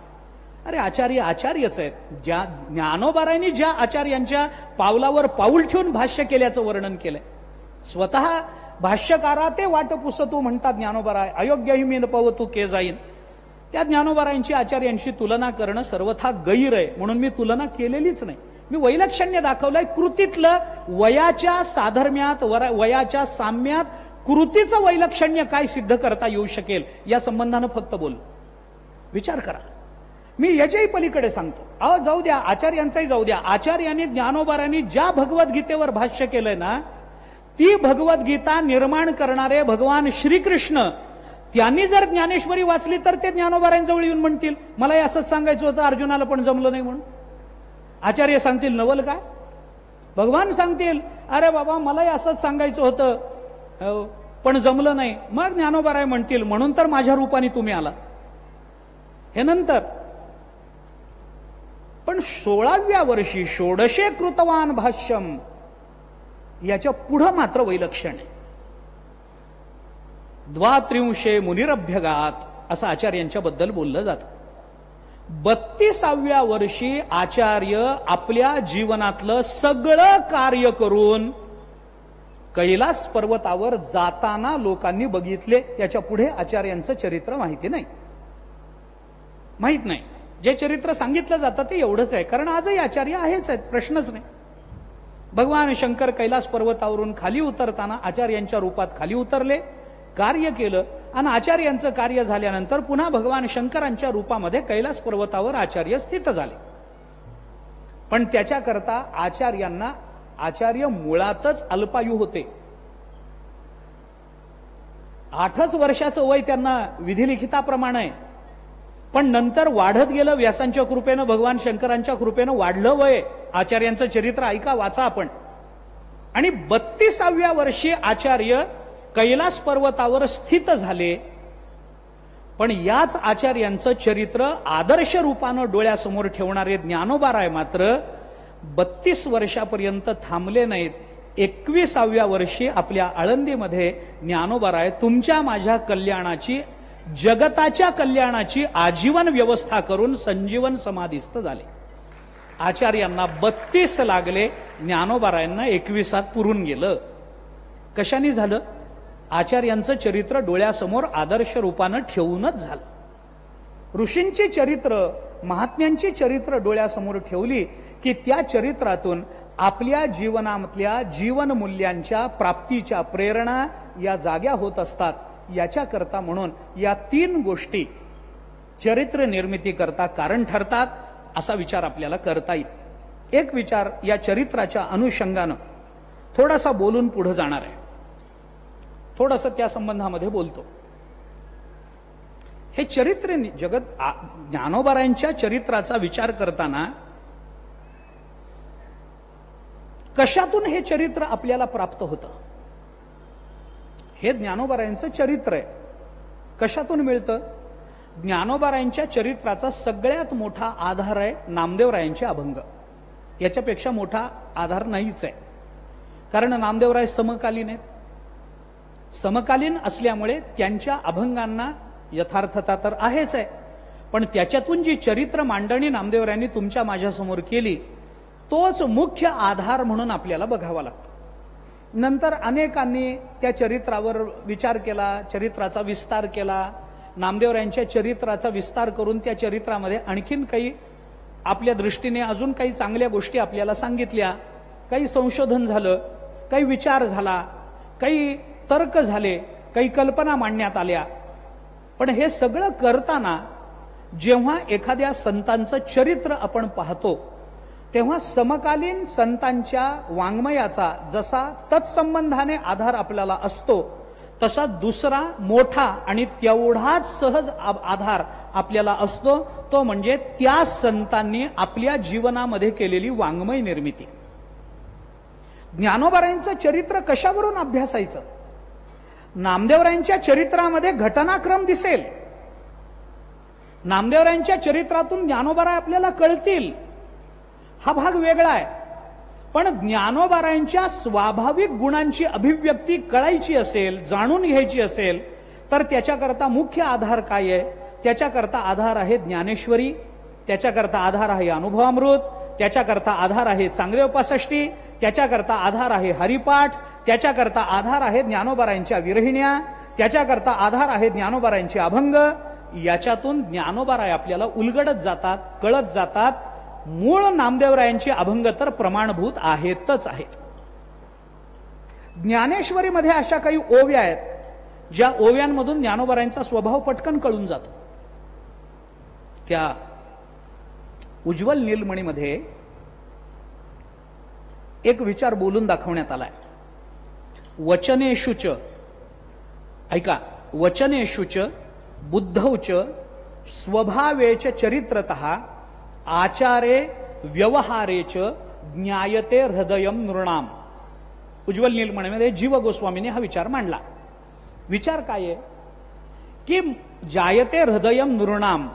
Speaker 1: अरे आचार्य आचार्यच आहेत. ज्या ज्ञानोबारायांनी ज्या आचार्यांच्या पावलावर पाऊल ठेवून भाष्य केल्याचं वर्णन केलंय, स्वतः भाष्यकारा ते वाट पुसतू म्हणतात ज्ञानोबाराय, अयोग्यही मी न पवतू के जाईन. त्या ज्ञानोबारायांची आचार्यांशी तुलना करणं सर्वथा गैर आहे, म्हणून मी तुलना केलेलीच नाही. मी वैलक्षण्य दाखवलंय कृतीतलं. वयाच्या साधर्म्यात, वयाच्या साम्यात कृतीचं वैलक्षण्य काय सिद्ध करता येऊ शकेल या संबंधानं फक्त बोल. विचार करा. मी याच्याही पलीकडे सांगतो, अहो जाऊ द्या, आचार्यांचाही जाऊ द्या. आचार्यांनी ज्ञानोबारांनी ज्या भगवद्गीतेवर भाष्य केलंय ना, ती भगवद्गीता निर्माण करणारे भगवान श्रीकृष्ण त्यांनी जर ज्ञानेश्वरी वाचली तर ते ज्ञानोबारांजवळ येऊन म्हणतील मला असंच सांगायचं होतं, अर्जुनाला पण जमलं नाही म्हणून. आचार्य सांगतील नवल काय? भगवान सांगतील अरे बाबा मलाही असंच सांगायचं होतं पण जमलं नाही. मग ज्ञानोबाराय म्हणतील म्हणून तर माझ्या रूपाने तुम्ही आला. हे नंतर. पण 16व्या वर्षी षोडशे कृतवान भाष्यम याच्या पुढं मात्र वैलक्षण आहे. द्वात्रिंशे मुनिरभ्यगात असं आचार्यांच्या बद्दल बोललं जातं. 32व्या वर्षी आचार्य आपल्या जीवनातलं सगळं कार्य करून कैलास पर्वतावर जाताना लोकांनी बघितले. त्याच्या पुढे आचार्यांचं चरित्र माहिती नाही, माहित नाही. जे चरित्र सांगितलं जातं ते एवढंच आहे, कारण आजही आचार्य आहेच आहेत, प्रश्नच नाही. भगवान शंकर कैलास पर्वतावरून खाली उतरताना आचार्यांच्या रूपात खाली उतरले, कार्य केलं, आणि आचार्यांचं कार्य झाल्यानंतर पुन्हा भगवान शंकरांच्या रूपामध्ये कैलास पर्वतावर आचार्य स्थित झाले. पण त्याच्याकरता आचार्यांना, आचार्य मुळातच अल्पायू होते. 8च वर्षाचं वय त्यांना विधिलिखिताप्रमाणे आहे. पण नंतर वाढत गेलं व्यासांच्या कृपेनं, भगवान शंकरांच्या कृपेनं वाढलं वय. आचार्यांचं चरित्र ऐका, वाचा आपण. आणि 32व्या वर्षी आचार्य कैलास पर्वतावर स्थित झाले. पण याच आचार्यांचं चरित्र आदर्श रूपानं डोळ्यासमोर ठेवणारे ज्ञानोबाराय मात्र 32 वर्षापर्यंत थांबले नाहीत. 21व्या वर्षी आपल्या आळंदीमध्ये ज्ञानोबाराय तुमच्या माझ्या कल्याणाची, जगताच्या कल्याणाची आजीवन व्यवस्था करून संजीवन समाधीस्थ झाले. आचार्यांना 32 लागले, ज्ञानोबारायांना 21 पुरून गेलं. कशाने झालं? आचार्यांचं चरित्र डोळ्यासमोर आदर्श रूपानं ठेवूनच झालं. ऋषींची चरित्र, महात्म्यांची चरित्र डोळ्यासमोर ठेवली की त्या चरित्रातून आपल्या जीवनामधल्या जीवन मूल्यांच्या प्राप्तीच्या प्रेरणा या जाग्या होत असतात. याच्याकरता म्हणून या 3 गोष्टी चरित्र निर्मिती करता कारण ठरतात, असा विचार आपल्याला करता येईल. एक विचार या चरित्राच्या अनुषंगानं थोडासा बोलून पुढे जाणार आहे, थोडंसं त्या संबंधामध्ये बोलतो. हे चरित्र जगत, ज्ञानोबारायांच्या चरित्राचा विचार करताना कशातून हे चरित्र आपल्याला प्राप्त होतं? हे ज्ञानोबारायांचं चरित्र आहे. कशातून मिळतं? ज्ञानोबारायांच्या चरित्राचा सगळ्यात मोठा आधार आहे नामदेवरायांचे अभंग. याच्यापेक्षा मोठा आधार नाहीच आहे. कारण नामदेवराय समकालीन आहेत. समकालीन असल्यामुळे त्यांच्या अभंगांना यथार्थता तर आहेच आहे, पण त्याच्यातून जी चरित्र मांडणी नामदेवरायांनी तुमच्या माझ्यासमोर केली तोच मुख्य आधार म्हणून आपल्याला बघावा लागतो. नंतर अनेकांनी त्या चरित्रावर विचार केला, चरित्राचा विस्तार केला. नामदेवरायांच्या चरित्राचा विस्तार करून त्या चरित्रामध्ये आणखीन काही आपल्या दृष्टीने अजून काही चांगल्या गोष्टी आपल्याला सांगितल्या. काही संशोधन झालं, काही विचार झाला, काही तर्क झाले, काही कल्पना मांडण्यात आल्या. पण हे सगळं करताना जेव्हा एखाद्या संतांचं चरित्र आपण पाहतो तेव्हा समकालीन संतांच्या वाङ्मयाचा जसा तत्संबंधाने आधार आपल्याला असतो तसा दुसरा मोठा आणि तेवढाच सहज आधार आपल्याला असतो, तो म्हणजे त्या संतांनी आपल्या जीवनामध्ये केलेली वाङ्मय निर्मिती. ज्ञानोबारायांचं चरित्र कशावरून अभ्यासायचं? नामदेवरायांच्या चरित्रामध्ये घटनाक्रम दिसेल, नामदेवरायांच्या चरित्रातून ज्ञानोबाराय आपल्याला कळतील, हा भाग वेगळा आहे. पण ज्ञानोबारायांच्या स्वाभाविक गुणांची अभिव्यक्ती कळायची असेल, जाणून घ्यायची असेल तर त्याच्याकरता मुख्य आधार काय आहे? त्याच्याकरता आधार आहे ज्ञानेश्वरी, त्याच्याकरता आधार आहे अनुभवामृत, त्याच्याकरता आधार आहे चांगदेव 65, त्याच्याकरता आधार आहे हरिपाठ, त्याच्याकरता आधार आहे ज्ञानोबारायांच्या विरहिण्या, त्याच्याकरता आधार आहे ज्ञानोबारायांचे अभंग. याच्यातून ज्ञानोबाराय आपल्याला उलगडत जातात, कळत जातात. मूळ नामदेवरायांचे अभंग तर प्रमाणभूत आहेतच आहेत. ज्ञानेश्वरीमध्ये अशा काही ओव्या आहेत ज्या ओव्यांमधून ज्ञानोबारायांचा स्वभाव पटकन कळून जातो. त्या उज्ज्वल नीलमणीमध्ये एक विचार बोलून दाखवण्यात आलाय. वचनेषुच, ऐका, वचनेषुच बुद्धौच स्वभावेच चरित्रतः आचारे व्यवहारेच ज्ञायते हृदयम नृणाम. उज्ज्वल नीलमणीमध्ये जीव गोस्वामीने हा विचार मांडला. विचार काय आहे की जायते हृदयम नृणाम,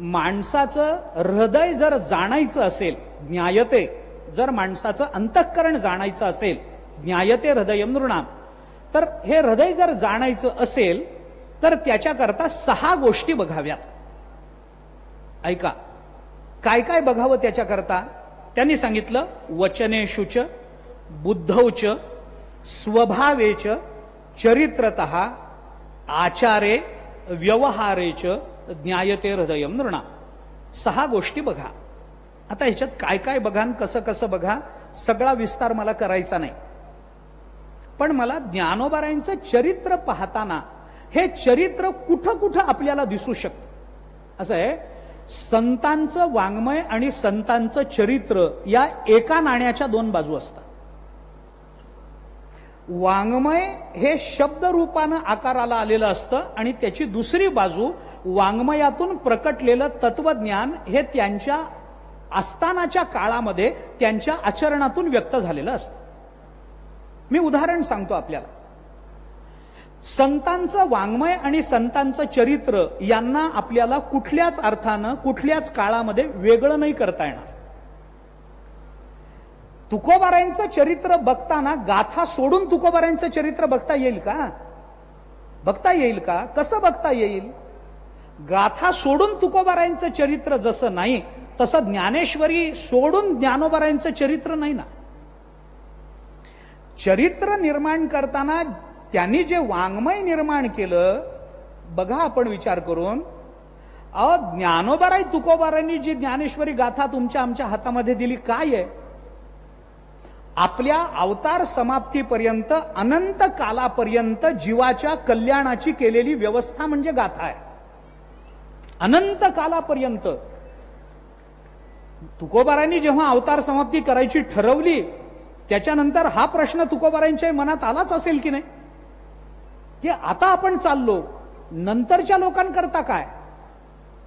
Speaker 1: माणसाचं हृदय जर जाणायचं असेल, ज्ञायते, जर माणसाचं अंतःकरण जाणायचं असेल, ज्ञायते हृदयम नृणाम, तर हे हृदय जर जाणायचं असेल तर त्याच्याकरता 6 गोष्टी बघाव्यात. ऐका, काय काय बघावं त्याच्याकरता. त्यांनी सांगितलं वचनेषुच बुद्धौच स्वभावेच चरित्रतः आचारे व्यवहारेच ज्ञायते हृदयम नृणाम. 6 गोष्टी बघा. आता ह्याच्यात काय काय बघा, कसं कसं बघा, सगळा विस्तार मला करायचा नाही. पण मला ज्ञानोबारायांचं चरित्र पाहताना हे चरित्र कुठं कुठं आपल्याला दिसू शकतं. असं आहे, संतांचं वाङ्मय आणि संतांचं चरित्र या एका नाण्याच्या 2 बाजू असतात. वाङ्मय हे शब्द रूपानं आकाराला आलेलं असतं आणि त्याची दुसरी बाजू वाङ्मयातून प्रकटलेलं तत्वज्ञान हे त्यांच्या आस्थानाच्या काळामध्ये त्यांच्या आचरणातून व्यक्त झालेलं असतं. मी उदाहरण सांगतो आपल्याला. संतांचं वाङ्मय आणि संतांचं चरित्र यांना आपल्याला कुठल्याच अर्थानं कुठल्याच काळामध्ये वेगळं नाही करता येणार. तुकोबारायांचं चरित्र बघताना गाथा सोडून तुकोबारायांचं चरित्र बघता येईल का? बघता येईल का? कसं बघता येईल? गाथा सोडून तुकोबारायांचं चरित्र जसं नाही तसं ज्ञानेश्वरी सोडून ज्ञानोबारायांचं चरित्र नाही ना. चरित्र निर्माण करताना त्यांनी जे वाङ्मय निर्माण केलं बघा, आपण विचार करून, ज्ञानोबाराय तुकोबारायांनी जी ज्ञानेश्वरी गाथा तुमच्या आमच्या हातामध्ये दिली काय आहे? आपल्या अवतार समाप्तीपर्यंत अनंत कालापर्यंत जीवाच्या कल्याणाची केलेली व्यवस्था म्हणजे गाथा आहे. अनंत कालापर्यंत तुकोबारायांनी जेव्हा अवतार समाप्ती करायची ठरवली त्याच्यानंतर हा प्रश्न तुकोबारायांच्या मनात आलाच असेल की नाही, की आता आपण चाललो, नंतरच्या लोकांकरता काय?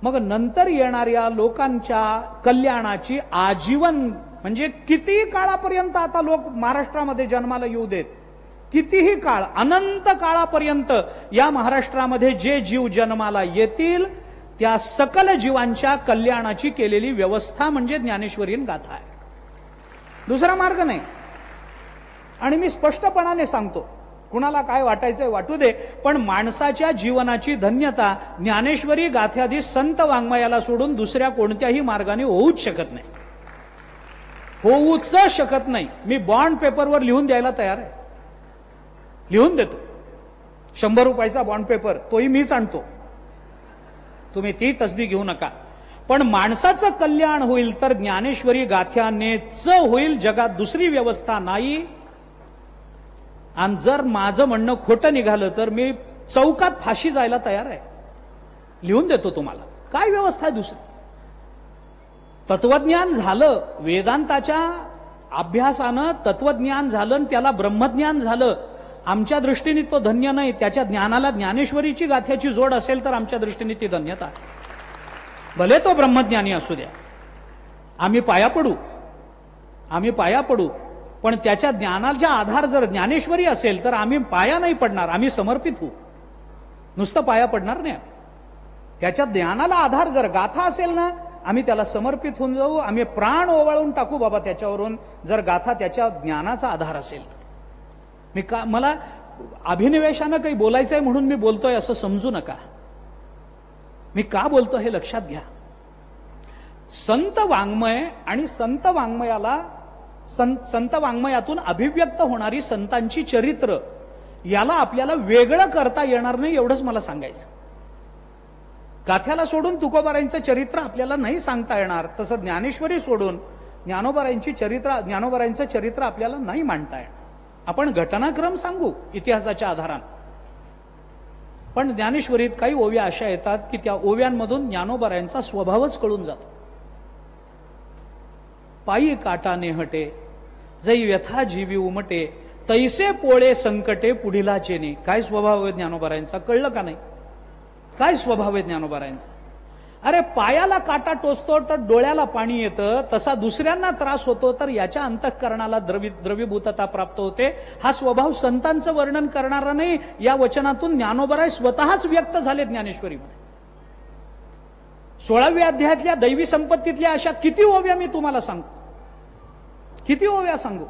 Speaker 1: मग नंतर येणाऱ्या लोकांच्या कल्याणाची आजीवन, म्हणजे कितीही काळापर्यंत आता लोक महाराष्ट्रामध्ये जन्माला येऊ देत, कितीही काळ, अनंत काळापर्यंत या महाराष्ट्रामध्ये जे जीव जन्माला येतील त्या सकल जीवांच्या कल्याणाची केलेली व्यवस्था म्हणजे ज्ञानेश्वरीन गाथा आहे. दुसरा मार्ग नाही. आणि मी स्पष्टपणाने सांगतो, कुणाला काय वाटायचंय वाटू दे, पण माणसाच्या जीवनाची धन्यता ज्ञानेश्वरी गाथ्यादी संत वाङ्मयाला सोडून दुसऱ्या कोणत्याही मार्गाने होऊच शकत नाही. होऊच शकत नाही. मी बॉन्ड पेपरवर लिहून द्यायला तयार आहे, लिहून देतो. 100 रुपयाचा बॉन्ड पेपर तोही मीच आणतो, तुम्ही ती तसदी घेऊ नका. पण माणसाचं कल्याण होईल तर ज्ञानेश्वरी गाथ्यानेच होईल, जगात दुसरी व्यवस्था नाही. आणि जर माझं म्हणणं खोटं निघालं तर मी चौकात फाशी जायला तयार आहे, लिहून देतो तुम्हाला. काय व्यवस्था आहे दुसरी? तत्वज्ञान झालं, वेदांताच्या अभ्यासानं तत्वज्ञान झालं, त्याला ब्रह्मज्ञान झालं. आमच्या दृष्टीने तो धन्य नाही. त्याच्या ज्ञानाला ज्ञानेश्वरीची गाथ्याची जोड असेल तर आमच्या दृष्टीने ती धन्यता. भले तो ब्रह्मज्ञानी असू द्या, आम्ही पाया पडू, आम्ही पाया पडू, पण त्याच्या ज्ञानाचा आधार जर ज्ञानेश्वरी असेल तर आम्ही पाया नाही पडणार, आम्ही समर्पित होऊ, नुसतं पाया पडणार नाही. त्याच्या ज्ञानाला आधार जर गाथा असेल ना, आम्ही त्याला समर्पित होऊन जाऊ, आम्ही प्राण ओवाळून टाकू बाबा त्याच्यावरून, जर गाथा त्याच्या ज्ञानाचा आधार असेल तर. मला अभिनिवेशानं काही बोलायचंय म्हणून मी बोलतोय असं समजू नका. मी का बोलतो हे लक्षात घ्या. संत वाङ्मय आणि संत वाङ्मयाला संत वाङ्मयातून अभिव्यक्त होणारी संतांची चरित्र याला आपल्याला वेगळं करता येणार नाही, एवढंच मला सांगायचं. गाथ्याला सोडून तुकोबारायांचं चरित्र आपल्याला नाही सांगता येणार, तसं ज्ञानेश्वरी सोडून ज्ञानोबारायांचं चरित्र आपल्याला नाही मांडता येणार. आपण घटनाक्रम सांगू इतिहासाच्या आधारानं, पण ज्ञानेश्वरीत काही ओव्या अशा येतात की त्या ओव्यांमधून ज्ञानोबारायांचा स्वभावच कळून जातो. पायी काटाने हटे, जै व्यथा जीवी उमटे, तैसे पोळे संकटे पुढीला चेने. काय स्वभाव आहे ज्ञानोबारायांचा, कळलं का नाही? काय स्वभाव आहे ज्ञानोबारायांचा? अरे पायाला काटा टोचतो तर डोळ्याला पाणी येतं, तसा दुसऱ्यांना त्रास होतो तर याच्या अंतःकरणाला द्रवीभूतता प्राप्त होते. हा स्वभाव संतांचं वर्णन करणारा नाही, या वचनातून ज्ञानोबराय स्वतःच व्यक्त झाले ज्ञानेश्वरीमध्ये. 16व्या अध्यायातल्या दैवी संपत्तीतल्या अशा किती ओव्या मी तुम्हाला सांगू, किती ओव्या सांगू.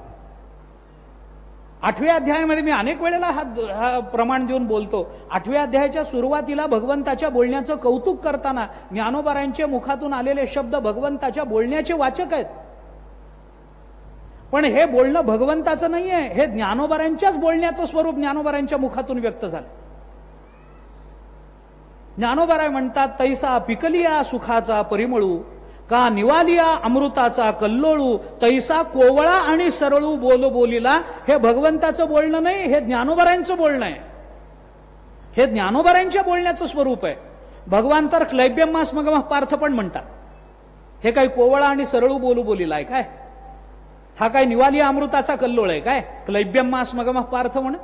Speaker 1: 8व्या अध्यायामध्ये मी अनेक वेळेला हा प्रमाण देऊन बोलतो. 8व्या अध्यायाच्या सुरुवातीला भगवंताच्या बोलण्याचं कौतुक करताना ज्ञानोबारायांच्या मुखातून आलेले शब्द भगवंताच्या बोलण्याचे वाचक आहेत. पण हे बोलणं भगवंताचं नाहीये, हे ज्ञानोबारायांच्याच बोलण्याचं स्वरूप ज्ञानोबारायांच्या मुखातून व्यक्त झालं. ज्ञानोबाराय म्हणतात, तैसा पिकलिया सुखाचा परिमळू, का निवालिया अमृताचा कल्लोळू, तैसा कोवळा आणि सरळू बोल बोलिला. हे भगवंताचं बोलणं नाही, हे ज्ञानोबारायांचं बोलणं आहे. हे ज्ञानोबारायांच्या बोलण्याचं स्वरूप आहे. भगवान तर क्लैब्यमास मगमः पार्थ पण म्हणतात. हे काही कोवळा आणि सरळू बोलू बोलिला आहे काय? हा काय निवालिया अमृताचा कल्लोळ आहे काय? क्लैब्यमास मगमः पार्थ म्हण.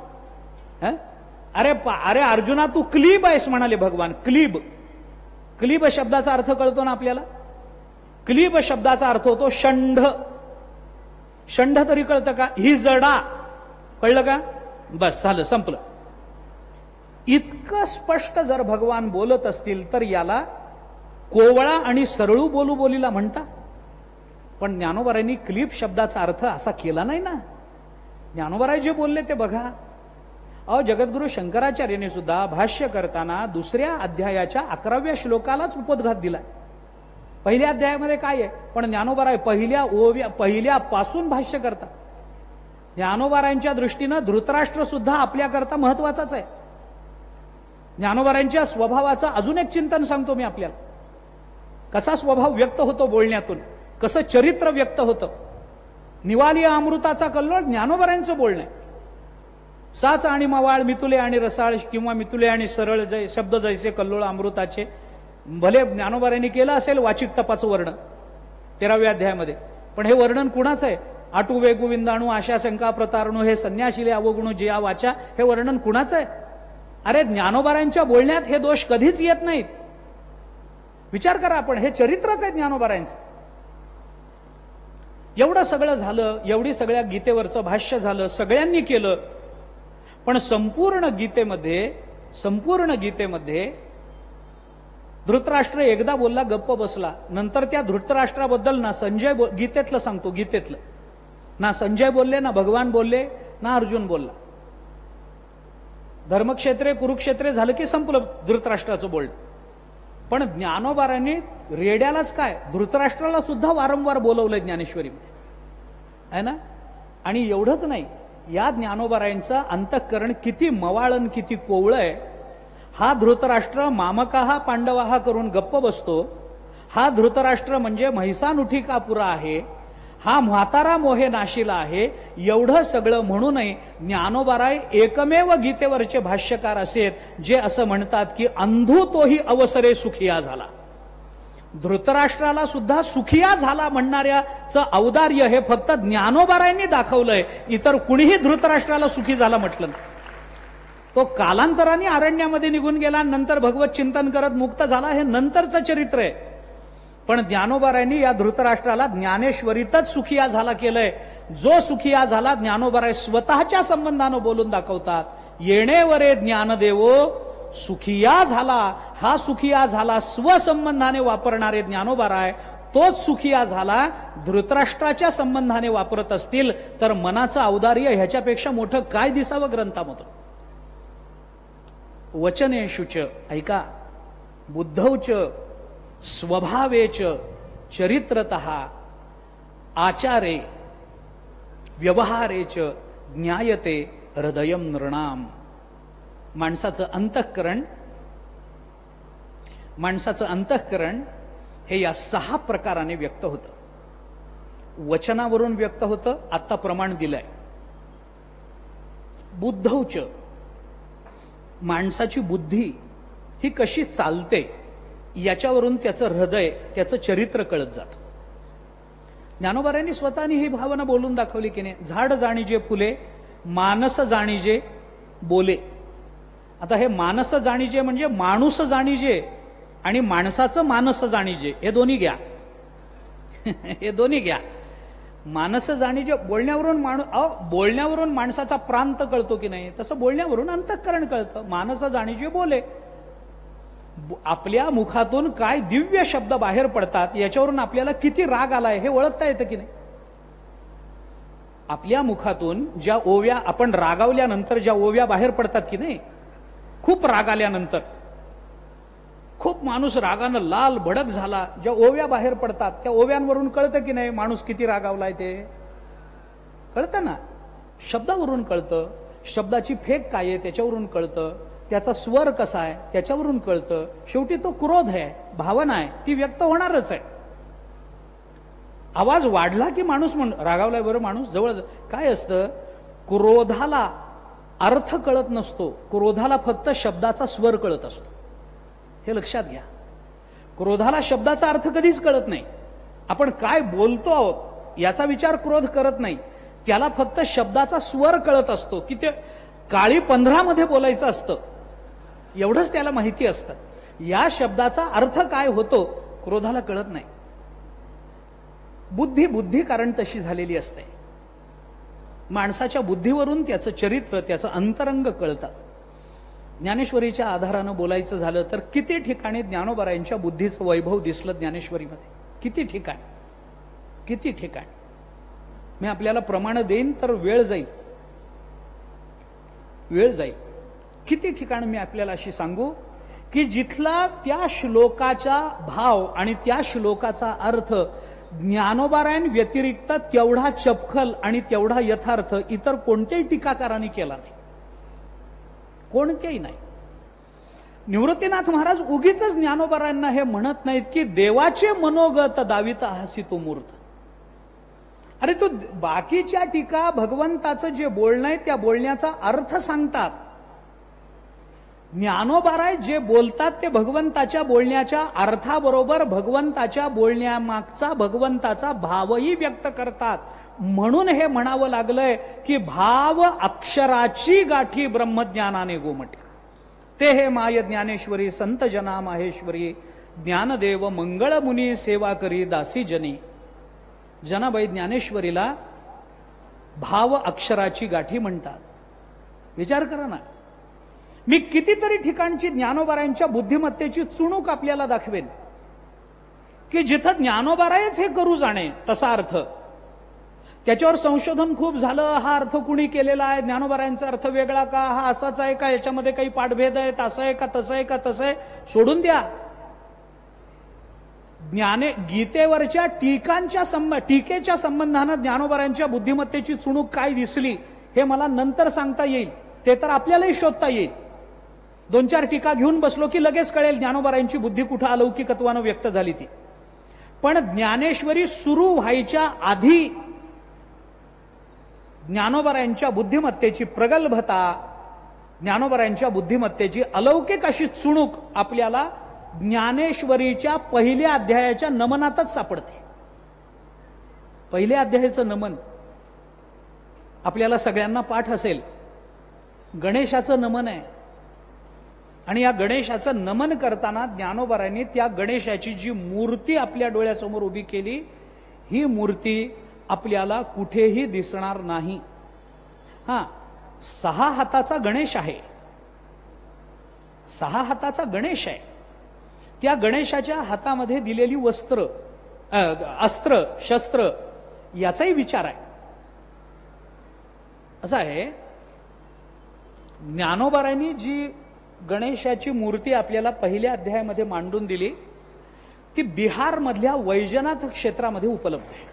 Speaker 1: अरे अर्जुना, तू क्लीब आहेस म्हणाले भगवान. क्लीब, क्लीब शब्दाचा अर्थ कळतो ना आपल्याला? क्लीब शब्दाचा अर्थ होतो षंढ. षंढ तरी कळतं का? ही जडा, कळलं का? बस झालं, संपलं. इतकं स्पष्ट जर भगवान बोलत असतील तर याला कोवळा आणि सरळू बोलू बोलीला म्हणता. पण ज्ञानोबारायांनी क्लीब शब्दाचा अर्थ असा केला नाही ना. ज्ञानोबाराय जे बोलले ते बघा. जगद्गुरु शंकराचार्यांनी सुद्धा भाष्य करताना 2ऱ्या अध्यायाच्या 11व्या श्लोकालाच उपोद्घात दिला. पहिल्या अध्यायामध्ये काय आहे, पण ज्ञानोबाराय पहिल्यापासून भाष्य करतात. ज्ञानोबारायांच्या दृष्टीनं धृतराष्ट्र सुद्धा आपल्याकरता महत्वाचाच आहे. ज्ञानोबारायांच्या स्वभावाचं अजून एक चिंतन सांगतो मी आपल्याला. कसा स्वभाव व्यक्त होतो बोलण्यातून, कसं चरित्र व्यक्त होतं. निवालिया अमृताचा कल्लोळ ज्ञानोबारायांचं बोलणं आहे. साच आणि मवाळ, मितुले आणि रसाळ, किंवा मितुले आणि सरळ शब्द जैसे कल्लोळ अमृताचे. भले ज्ञानोबारायांनी केलं असेल वाचिक तपाचं वर्णन 13व्या अध्यायामध्ये, पण हे वर्णन कुणाचं आहे? आटू वेगू विंदाणू आशा शंका प्रतारणू हे संन्याशिले अवगुणू जिया वाचा, हे वर्णन कुणाचं आहे? अरे ज्ञानोबारायांच्या बोलण्यात हे दोष कधीच येत नाहीत. विचार करा आपण, हे चरित्रच आहे ज्ञानोबारायांचं. एवढं सगळं झालं, एवढी सगळ्या गीतेवरचं भाष्य झालं, सगळ्यांनी केलं. पण संपूर्ण गीतेमध्ये धृतराष्ट्र एकदा बोलला, गप्प बसला. नंतर त्या धृतराष्ट्राबद्दल ना संजय गीतेतलं सांगतो, गीतेतलं ना संजय बोलले, ना भगवान बोलले, ना अर्जुन बोलला. धर्मक्षेत्रे कुरुक्षेत्रे झालं की संपलं धृतराष्ट्राचं बोलणं. पण ज्ञानोबारांनी रेड्यालाच काय, धृतराष्ट्राला सुद्धा वारंवार बोलवलंय ज्ञानेश्वरीमध्ये, आहे ना. आणि एवढंच नाही, या ज्ञानोबारायांचं अंतःकरण किती मवाळन, किती कोवळं आहे. हा धृतराष्ट्र मामकाहा पांडवाहा करून गप्प बसतो. हा धृतराष्ट्र म्हणजे म्हैसानुठी कापुरा आहे. हा म्हातारा मोहे नाशिला आहे. एवढं सगळं म्हणूनही ज्ञानोबाराय एकमेव गीतेवरचे भाष्यकार असेत जे असं म्हणतात की अंधू तोही अवसरे सुखिया झाला. धृतराष्ट्राला सुद्धा सुखिया झाला म्हणणाऱ्याचं औदार्य हे फक्त ज्ञानोबारायांनी दाखवलंय. इतर कुणीही धृतराष्ट्राला सुखी झाला म्हटलं नाही. तो कालांतराने अरण्यामध्ये निघून गेला, नंतर भगवत चिंतन करत मुक्त झाला, हे नंतरचं चरित्र आहे. पण ज्ञानोबारायांनी या धृतराष्ट्राला ज्ञानेश्वरीतच सुखिया झाला केलंय. जो सुखिया झाला ज्ञानोबाराय स्वतःच्या संबंधानं बोलून दाखवतात. येणेवरे ज्ञानदेवो सुखिया झाला. हा सुखिया झाला स्वसंबंधाने वापरणारे ज्ञानोबाराय. तोच सुखिया झाला धृतराष्ट्राच्या संबंधाने वापरत असतील तर मनाचं औदार्य ह्याच्यापेक्षा मोठं काय दिसावं ग्रंथामधून. वचनेषुच, ऐका, बुद्धौच स्वभावेच चरित्रतः आचारे व्यवहारेच ज्ञायते हृदयम नृणाम. माणसाचं अंतःकरण हे या 6 प्रकाराने व्यक्त होतं. वचनावरून व्यक्त होतं, आता प्रमाण दिलंय. बुद्धौच, माणसाची बुद्धी ही कशी चालते याच्यावरून त्याचं हृदय, त्याचं चरित्र कळत जातं. ज्ञानोबारायांनी स्वतःनी ही भावना बोलून दाखवली की नाही, झाड जाणीजे फुले मानस जाणीजे बोले. आता हे मानस जाणीजे म्हणजे माणूस जाणीजे आणि माणसाचं मानस जाणीजे, हे दोन्ही घ्या. हे दोन्ही घ्या. मानस जाणीजे बोलण्यावरून बोलण्यावरून माणसाचा प्रांत कळतो की नाही, तसं बोलण्यावरून अंतःकरण कळतं. मानस जाणीजे बोले, आपल्या मुखातून काय दिव्य शब्द बाहेर पडतात याच्यावरून आपल्याला किती राग आलाय हे ओळखता येतं की नाही. आपल्या मुखातून ज्या ओव्या आपण रागावल्यानंतर ज्या ओव्या बाहेर पडतात की नाही, खूप राग आल्यानंतर, खूप माणूस रागानं लाल भडक झाला, ज्या ओव्या बाहेर पडतात त्या ओव्यांवरून कळतं की नाही माणूस किती रागावलाय, ते कळतं ना. शब्दावरून कळतं, शब्दाची फेक काय आहे त्याच्यावरून कळतं, त्याचा स्वर कसा आहे त्याच्यावरून कळतं. शेवटी तो क्रोध आहे, भावना आहे, ती व्यक्त होणारच आहे. आवाज वाढला की माणूस रागावलाय बरं माणूस जवळ. काय असतं, क्रोधाला अर्थ कळत नसतो, क्रोधाला फक्त शब्दाचा स्वर कळत असतो. हे लक्षात घ्या. क्रोधाला शब्दाचा अर्थ कधीच कळत नाही. आपण काय बोलतो आहोत याचा विचार क्रोध करत नाही, त्याला फक्त शब्दाचा स्वर कळत असतो की ते काळी 15 मध्ये बोलायचं असतं, एवढंच त्याला माहिती असतं. या शब्दाचा अर्थ काय होतो क्रोधाला कळत नाही. बुद्धी कारण तशी झालेली असते. माणसाच्या बुद्धीवरून त्याचं चरित्र, त्याचं अंतरंग कळतं. ज्ञानेश्वरीच्या आधारानं बोलायचं झालं तर किती ठिकाणी ज्ञानोबारायांच्या बुद्धीचं वैभव दिसलं ज्ञानेश्वरीमध्ये. किती ठिकाणी, किती ठिकाणी. मी आपल्याला प्रमाण देईन तर वेळ जाईल. किती ठिकाणी मी आपल्याला अशी सांगू की जिथला त्या श्लोकाचा भाव आणि त्या श्लोकाचा अर्थ ज्ञानोबारायण व्यतिरिक्त तेवढा चपखल आणि तेवढा यथार्थ इतर कोणत्याही टीकाकाराने केला नाही, कोणत्याही नाही. निवृत्तीनाथ महाराज उगीच ज्ञानोबारायांना हे म्हणत नाहीत की देवाचे मनोगत दावित हासी तो मूर्त. अरे तो बाकीच्या टीका भगवंताचं जे बोलणं आहे त्या बोलण्याचा अर्थ सांगतात. ज्ञानोबाराय जे बोलतात ते भगवंताच्या बोलण्याच्या अर्थाबरोबर भगवंताच्या बोलण्यामागचा भगवंताचा भावही व्यक्त करतात. म्हणून हे म्हणावं लागलंय की भाव अक्षराची गाठी ब्रह्मज्ञानाने गोमटी. ते हे माय ज्ञानेश्वरी संत जना माहेश्वरी ज्ञानदेव मंगळ मुनी सेवा करी दासी जनी. जनाबाई ज्ञानेश्वरीला भाव अक्षराची गाठी म्हणतात. विचार करा ना. मी कितीतरी ठिकाणची ज्ञानोबारायांच्या बुद्धिमत्तेची चुणूक आपल्याला दाखवेन की जिथं ज्ञानोबारायच हे करू जाणे तसा अर्थ, त्याच्यावर संशोधन खूप झालं. हा अर्थ कुणी केलेला आहे, ज्ञानोबारायांचा अर्थ वेगळा का, हा असाच आहे का, याच्यामध्ये काही पाठभेद आहेत, असं आहे का तसं आहे का तसं आहे, सोडून द्या. गीतेवरच्या टीकेच्या संबंधानं ज्ञानोबारायांच्या बुद्धिमत्तेची चुणूक काय दिसली हे मला नंतर सांगता येईल, ते तर आपल्यालाही शोधता येईल. 2-4 टीका घेऊन बसलो की लगेच कळेल ज्ञानोबारायांची बुद्धी कुठं अलौकिकत्वानं व्यक्त झाली ती. पण ज्ञानेश्वरी सुरू व्हायच्या आधी ज्ञानोबारायांच्या बुद्धिमत्तेची प्रगल्भता, ज्ञानोबारायांच्या बुद्धिमत्तेची अलौकिक अशी चुणूक आपल्याला ज्ञानेश्वरीच्या पहिल्या अध्यायाच्या नमनातच सापडते. पहिल्या अध्यायाचं नमन आपल्याला सगळ्यांना पाठ असेल. गणेशाचं नमन आहे आणि या गणेशाचं नमन करताना ज्ञानोबारायांनी त्या गणेशाची जी मूर्ती आपल्या डोळ्यासमोर उभी केली, ही मूर्ती आपल्याला कुठेही दिसणार नाही. 6 हाताचा गणेश आहे, 6 हाताचा गणेश आहे. त्या गणेशाच्या हातामध्ये दिलेली वस्त्र, अस्त्र, शस्त्र याचाही विचार आहे. असं आहे, ज्ञानोबारायांनी जी गणेशाची मूर्ती आपल्याला पहिल्या अध्यायामध्ये मांडून दिली ती बिहार मधल्या वैजनाथ क्षेत्रामध्ये उपलब्ध आहे.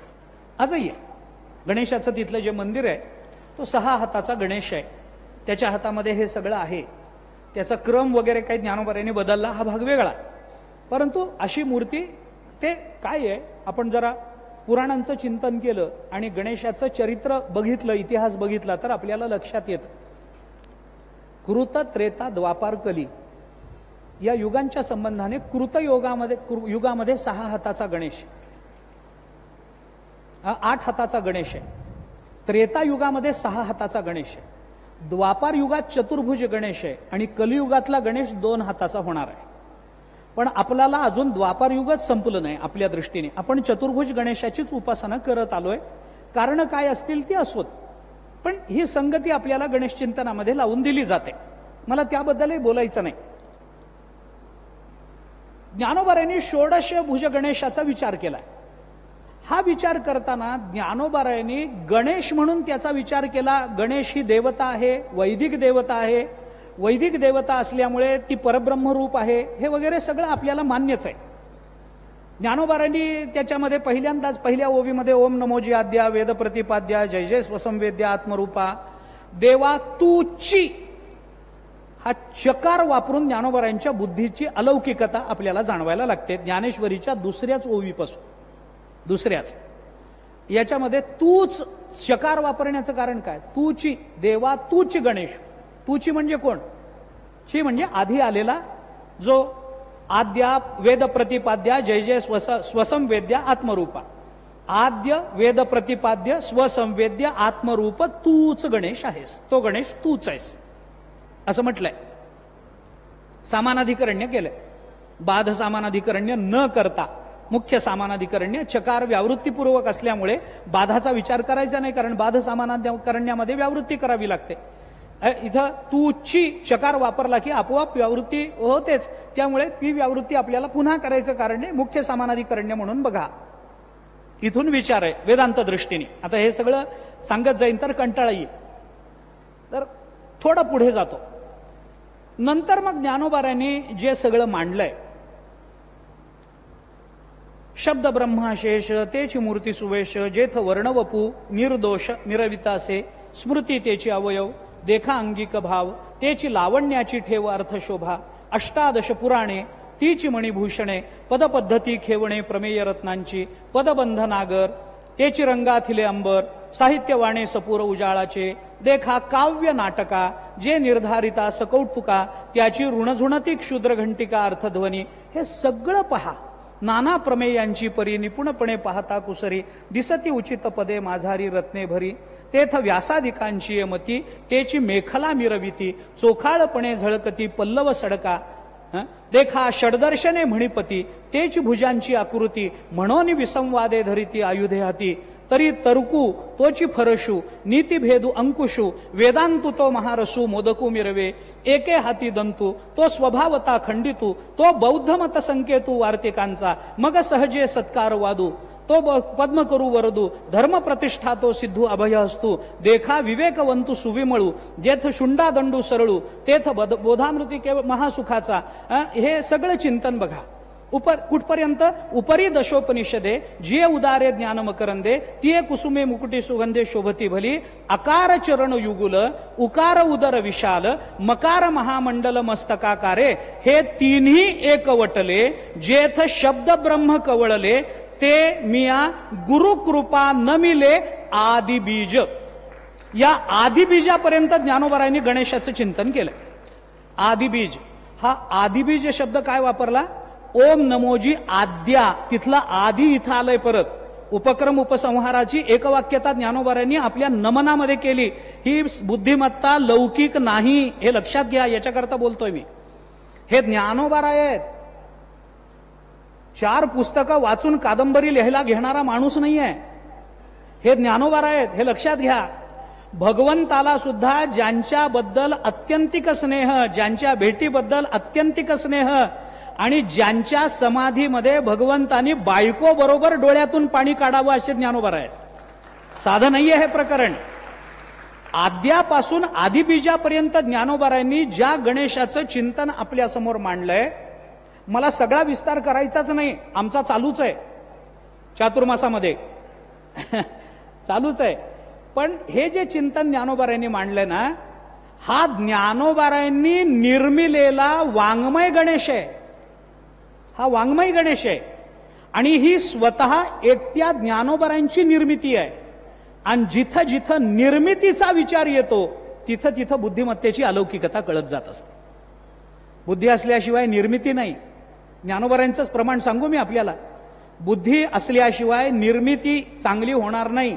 Speaker 1: आजही आहे. गणेशाचं तिथलं जे मंदिर आहे तो 6 हाताचा गणेश आहे. त्याच्या हातामध्ये हे सगळं आहे. त्याचा क्रम वगैरे काही ज्ञानोबारायांनी बदलला, हा भाग वेगळा. परंतु अशी मूर्ती ते काय आहे, आपण जरा पुराणांचं चिंतन केलं आणि गणेशाचं चरित्र बघितलं, इतिहास बघितला तर आपल्याला लक्षात येतं. कृत, त्रेता, द्वापार, कली या युगांच्या संबंधाने कृतयुगामध्ये 6 हाताचा गणेश 8 हाताचा गणेश आहे. त्रेतायुगामध्ये 6 हाताचा गणेश आहे. द्वापार युगात चतुर्भुज गणेश आहे आणि कलियुगातला गणेश 2 हाताचा होणार आहे. पण आपल्याला अजून द्वापार युगच संपलं नाही. आपल्या दृष्टीने आपण चतुर्भुज गणेशाचीच उपासना करत आलोय. कारण काय असतील ती असोत, पण ही संगती आपल्याला गणेश चिंतनामध्ये लावून दिली जाते. मला त्याबद्दलही बोलायचं नाही. ज्ञानोबारायांनी षोडश भुज गणेशाचा विचार केलाय. हा विचार करताना ज्ञानोबारायांनी गणेश म्हणून त्याचा विचार केला. गणेश ही देवता आहे, वैदिक देवता आहे. वैदिक देवता असल्यामुळे ती परब्रह्म रूप आहे, हे वगैरे सगळं आपल्याला मान्यच आहे. ज्ञानोबारायांनी त्याच्यामध्ये पहिल्यांदाच पहिल्या ओवीमध्ये ओम नमोजी आद्या वेद प्रतिपाद्या जय जय स्वसंवेद्या आत्मरूपा देवा तूची हा चकार वापरून ज्ञानोबारायांच्या बुद्धीची अलौकिकता आपल्याला जाणवायला लागते. ज्ञानेश्वरीच्या दुसऱ्याच ओवीपासून, दुसऱ्याच याच्यामध्ये तूच चकार वापरण्याचं कारण काय? तूची देवा तूच गणेश. तूची म्हणजे कोण? ची म्हणजे आधी आलेला जो आद्या वेद प्रतिपाद्या जय जय स्वसंवेद्या आत्मरूपा. आद्य वेद प्रतिपाद्य स्वसंवेद्य आत्मरूप तूच गणेश आहेस. तो गणेश तूच आहेस असं म्हटलंय. सामानाधिकरण्य केलंय. बाध सामानाधिकरण्य न करता मुख्य सामानाधिकरण्य चकार व्यावृत्तीपूर्वक असल्यामुळे बाधाचा विचार करायचा नाही, कारण बाध सामानाधिकरण्यामध्ये व्यावृत्ती करावी लागते. इथं तूची चकार वापरला की आपोआप व्यावृत्ती होतेच. त्यामुळे ती व्यावृत्ती आपल्याला पुन्हा करायचं कारण नाही. मुख्य सामानाधिकरण्य म्हणून बघा, इथून विचार आहे वेदांत दृष्टीने. आता हे सगळं सांगत जाईन तर कंटाळा येईल, तर थोडं पुढे जातो. नंतर मग ज्ञानोबारायांनी जे सगळं मांडलंय, शब्द ब्रह्माशेष तेची मूर्ती सुवेश जेथ वर्णवपू निर्दोष निरवितासे स्मृती तेची अवयव देखा अंगिक भाव तेची लावण्याची ठेव अर्थशोभा अष्टादश पुराणे तीची मणिभूषणे पदपद्धती खेवणे प्रमेय रत्नांची पदबंध नागर तेची रंगाथिले अंबर साहित्यवाणे सपूर उजाळाचे देखा काव्य नाटका जे निर्धारिता सकौतुका त्याची ऋणझुणती क्षुद्र घंटिका अर्थध्वनी. हे सगळं पहा. नाना प्रमेयांची परी निपुणपणे पाहता कुसरी दिसती उचित पदे माझारी रत्ने भरी तेथ व्यासादिकांची मती तेची मेखला मिरविती चोखाळपणे झळकती पल्लव सडका देखा षडदर्शने म्हणिपती तेची भुजांची आकृती म्हणून विसंवादे धरिती आयुधे हाती तरी तरकू तोची फरशू नीतिभेदू अंकुशू वेदांतु तो महारसू मोदकू मिरवे एके हाती दंतू तो स्वभावता खंडितू तो बौद्ध मत संकेतू वार्तिकांचा मग सहजे सत्कार वादू तो पद्म करू वरदू धर्म प्रतिष्ठा तो सिद्धू अभय असतू देखा विवेकवंतू सुविमळू जेथ शुंडा दंडू सरळू तेथ बोधामृती महासुखाचा. हे सगळं चिंतन बघा. कुठपर्यंत? उपरी दशोपनिषदे जिये उदारे ज्ञान मकरंदे तिये कुसुमे मुकुटी सुगंधे शोभती भली अकार चरण युगुल उकार उदर विशाल मकार महामंडल मस्तकाकारे हे तिन्ही एकवटले जेथ शब्द ब्रह्म कवळले ते मिया गुरुकृपा न मिले आदिबीज. या आदिबीजापर्यंत ज्ञानोबारायांनी गणेशाचं चिंतन केलं. आदिबीज, हा आदिबीज शब्द काय वापरला? ओम नमोजी आद्या, तिथला आधी इथं आलंय. परत उपक्रम उपसंहाराची एकवाक्यता ज्ञानोबारायांनी आपल्या नमनामध्ये केली. ही बुद्धिमत्ता लौकिक नाही, हे लक्षात घ्या. याच्याकरता बोलतोय मी. हे ज्ञानोबाराय आहेत. 4 पुस्तकं वाचून कादंबरी लिहायला घेणारा माणूस नाहीये. हे ज्ञानोबाराय आहेत, हे लक्षात घ्या. भगवंताला सुद्धा ज्यांच्याबद्दल अत्यंतिक स्नेह, ज्यांच्या भेटीबद्दल अत्यंतिक स्नेह आणि ज्यांच्या समाधीमध्ये भगवंतानी बायको बरोबर डोळ्यातून पाणी काढावं असे ज्ञानोबाराय आहेत. साधं नाहीये हे प्रकरण. आद्यापासून आदिबीजापर्यंत ज्ञानोबारायांनी ज्या गणेशाचं चिंतन आपल्या समोर मांडलंय, मला सगळा विस्तार करायचाच नाही. आमचा चालूच आहे चातुर्मासामध्ये चालूच आहे. पण हे जे चिंतन ज्ञानोबारायांनी मांडलंय ना, हा ज्ञानोबारायांनी निर्मिलेला वाङ्मय गणेश आहे. हा वाङ्मय गणेश आहे आणि ही स्वतः एकट्या ज्ञानोबारायांची निर्मिती आहे. आणि जिथं जिथं निर्मितीचा विचार येतो तिथं तिथं बुद्धिमत्तेची अलौकिकता कळत जात असते. बुद्धी असल्याशिवाय निर्मिती नाही. ज्ञानोबारायांचंच प्रमाण सांगू मी आपल्याला. बुद्धी असल्याशिवाय निर्मिती चांगली होणार नाही.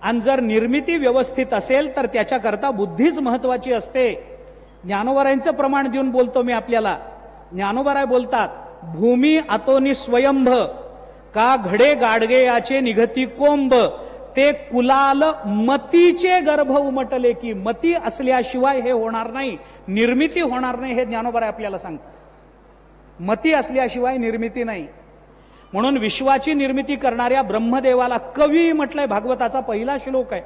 Speaker 1: आणि जर निर्मिती व्यवस्थित असेल तर त्याच्याकरता बुद्धीच महत्वाची असते. ज्ञानोबरायांचं प्रमाण देऊन बोलतो मी आपल्याला. ज्ञानोबराय बोलतात, भूमी आतोनी स्वयंभ का घडे गाडगे याचे निघती कोंब, ते कुलाल मतीचे गर्भ उमटले की. मती असल्याशिवाय हे होणार नाही, निर्मिती होणार नाही, हे ज्ञानोबराय आपल्याला सांगतात. मती असल्याशिवाय निर्मिती नाही. म्हणून विश्वाची निर्मिती करणाऱ्या ब्रह्मदेवाला कवी म्हटलंय. भागवताचा पहिला श्लोक आहे.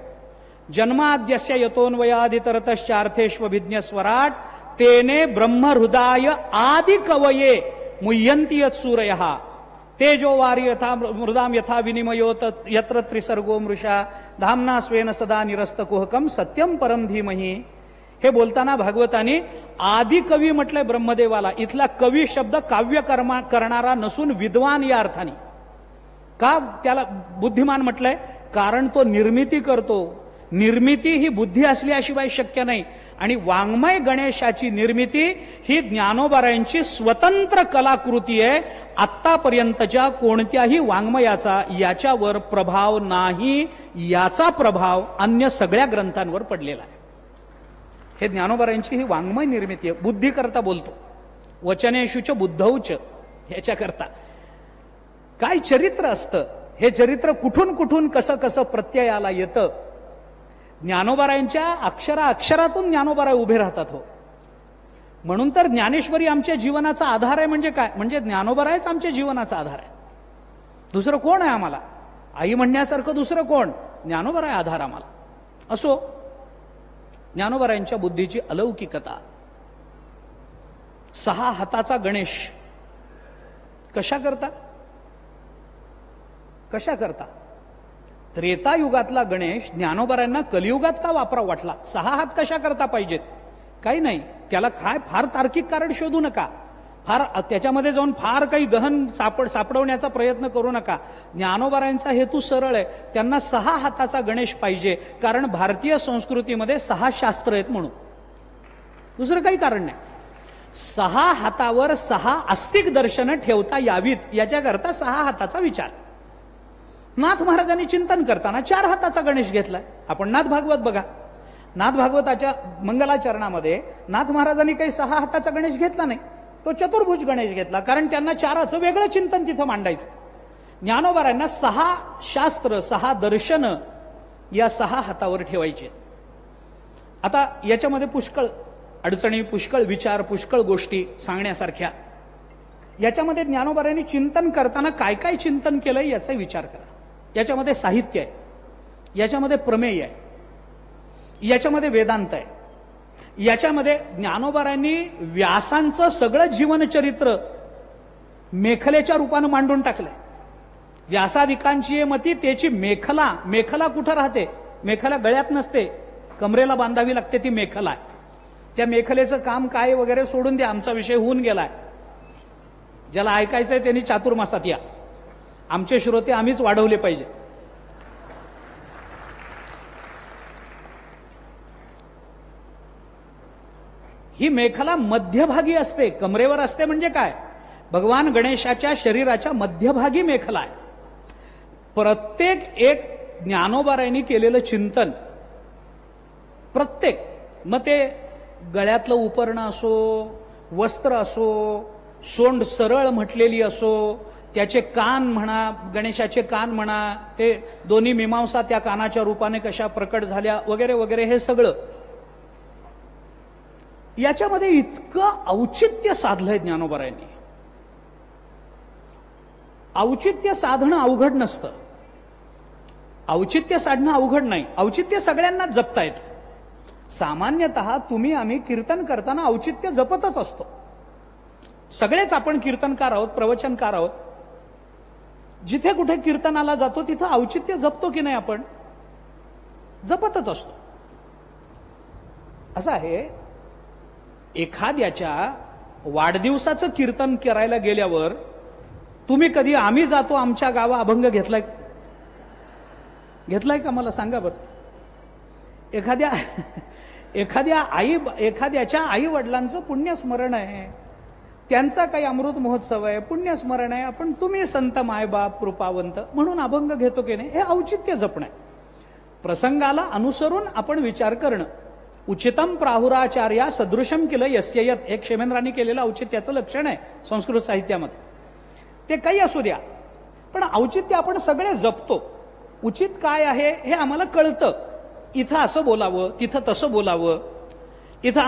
Speaker 1: जन्माद्यस्य यतोन्वयादितरतश्चार्थेष्वभिज्ञ स्वराट तेने ब्रह्महृदाय आदि कवये मुह्यन्ति यत्सूरयः तेजो वारी यथा मृदाम यथा विनिमयो यत्र त्रिसर्गो मृषा धामना स्वेन सदा निरस्तकुहकम सत्यम परम धीमहि. हे बोलताना भागवताने आदि कवी म्हटलंय ब्रह्मदेवाला. इथला कवी शब्द काव्य करणारा नसून विद्वान या अर्थाने. का त्याला बुद्धिमान म्हटलंय? कारण तो निर्मिती करतो. निर्मिती ही बुद्धी असल्याशिवाय शक्य नाही. आणि वाङ्मय गणेशाची निर्मिती ही ज्ञानोबरायांची स्वतंत्र कलाकृती आहे. आत्तापर्यंतच्या कोणत्याही वाङ्मयाचा याच्यावर प्रभाव नाही. याचा प्रभाव अन्य सगळ्या ग्रंथांवर पडलेला आहे. हे ज्ञानोबरायांची ही वाङ्मय निर्मिती आहे. बुद्धी करता बोलतो, वचनेशुच बुद्धौच. ह्याच्याकरता काय चरित्र असतं, हे चरित्र कुठून कुठून कसं कसं प्रत्ययाला येतं. ज्ञानोबरायांच्या अक्षरातून ज्ञानोबराय उभे राहतात. हो, म्हणून तर ज्ञानेश्वरी आमच्या जीवनाचा आधार आहे. म्हणजे काय? म्हणजे ज्ञानोबरायच आमच्या जीवनाचा आधार आहे. दुसरं कोण आहे आम्हाला? आई म्हणण्यासारखं दुसरं कोण? ज्ञानोबराय आधार आम्हाला. असो, ज्ञानोबरायांच्या बुद्धीची अलौकिकता. 6 हाताचा गणेश कशा करता? त्रेतायुगातला गणेश ज्ञानोबरायांना कलियुगात का वापरावा वाटला? 6 हात कशा करता पाहिजेत? काही नाही, त्याला काय फार तार्किक कारण शोधू नका. फार त्याच्यामध्ये जाऊन फार काही गहन सापडवण्याचा प्रयत्न करू नका. ज्ञानोबरायांचा हेतू सरळ आहे. त्यांना 6 हाताचा गणेश पाहिजे, कारण भारतीय संस्कृतीमध्ये 6 शास्त्र आहेत म्हणून. दुसरं काही कारण नाही. 6 हातावर 6 आस्तिक दर्शनं ठेवता यावीत याच्याकरता 6 हाताचा विचार. नाथ महाराजांनी चिंतन करताना 4 हाताचा गणेश घेतलाय. आपण नाथ भागवत बघा. नाथ भागवताच्या मंगलाचरणामध्ये नाथ महाराजांनी काही 6 हाताचा गणेश घेतला नाही. तो चतुर्भुज गणेश घेतला, कारण त्यांना 4चं वेगळं चिंतन तिथं मांडायचं. ज्ञानोबरायांना 6 शास्त्र, 6 दर्शन या 6 हातावर ठेवायचे. आता याच्यामध्ये पुष्कळ अडचणी, पुष्कळ विचार, पुष्कळ गोष्टी सांगण्यासारख्या. याच्यामध्ये ज्ञानोबरायांनी चिंतन करताना काय काय चिंतन केलंय याचा विचार करा. याच्यामध्ये साहित्य आहे, याच्यामध्ये प्रमेय आहे, याच्यामध्ये वेदांत आहे, याच्यामध्ये ज्ञानोबरायांनी व्यासांचं सगळं जीवनचरित्र मेखलेच्या रूपानं मांडून टाकलंय. व्यासादिकांची मती त्याची मेखला कुठं राहते? मेखला गळ्यात नसते, कमरेला बांधावी लागते. ती मेखला आहे. त्या मेखलेचं काम काय वगैरे सोडून द्या, आमचा विषय होऊन गेलाय. ज्याला ऐकायचंय त्यांनी चातुर्मासात या. आमचे श्रोते आम्हीच वाढवले पाहिजे. ही मेखला मध्यभागी असते, कमरेवर असते. म्हणजे काय? भगवान गणेशाच्या शरीराच्या मध्यभागी मेखला आहे. प्रत्येक एक ज्ञानोबरायांनी केलेलं चिंतन, प्रत्येक, मग ते गळ्यातलं उपरणं असो, वस्त्र असो, सोंड सरळ म्हटलेली असो, त्याचे कान म्हणा, गणेशाचे कान म्हणा, ते दोन्ही मीमांसा त्या कानाच्या रूपाने कशा प्रकट झाल्या वगैरे वगैरे, हे सगळं याच्यामध्ये इतकं औचित्य साधलंय ज्ञानोबरायांनी. औचित्य साधणं अवघड नसतं. औचित्य साधणं अवघड नाही. औचित्य सगळ्यांना जपता येतं. सामान्यतः तुम्ही आम्ही कीर्तन करताना औचित्य जपतच असतो. सगळेच आपण कीर्तनकार आहोत, प्रवचनकार आहोत. जिथे कुठे कीर्तनाला जातो तिथं औचित्य जपतो की नाही? आपण जपतच असतो. असं आहे, एखाद्याच्या वाढदिवसाचं कीर्तन करायला गेल्यावर तुम्ही कधी आम्ही जातो आमच्या गावा अभंग घेतलाय का? मला सांगा बरं. एखाद्याच्या आई वडिलांचं पुण्यस्मरण आहे, त्यांचा काही अमृत महोत्सव आहे, पुण्यस्मरण आहे, आपण तुम्ही संत मायबाप कृपावंत म्हणून अभंग घेतो की नाही, हे औचित्य जपणं आहे. प्रसंगाला अनुसरून आपण विचार करणं. उचितम प्राहुराचार्या सदृशम केलं यस्ययत, हे क्षेमेंद्रांनी केलेलं औचित्याचं लक्षण आहे संस्कृत साहित्यामध्ये. ते काही असू द्या, पण औचित्य आपण सगळे जपतो. उचित काय आहे हे आम्हाला कळतं. इथं असं बोलावं, तिथं तसं बोलावं, इथं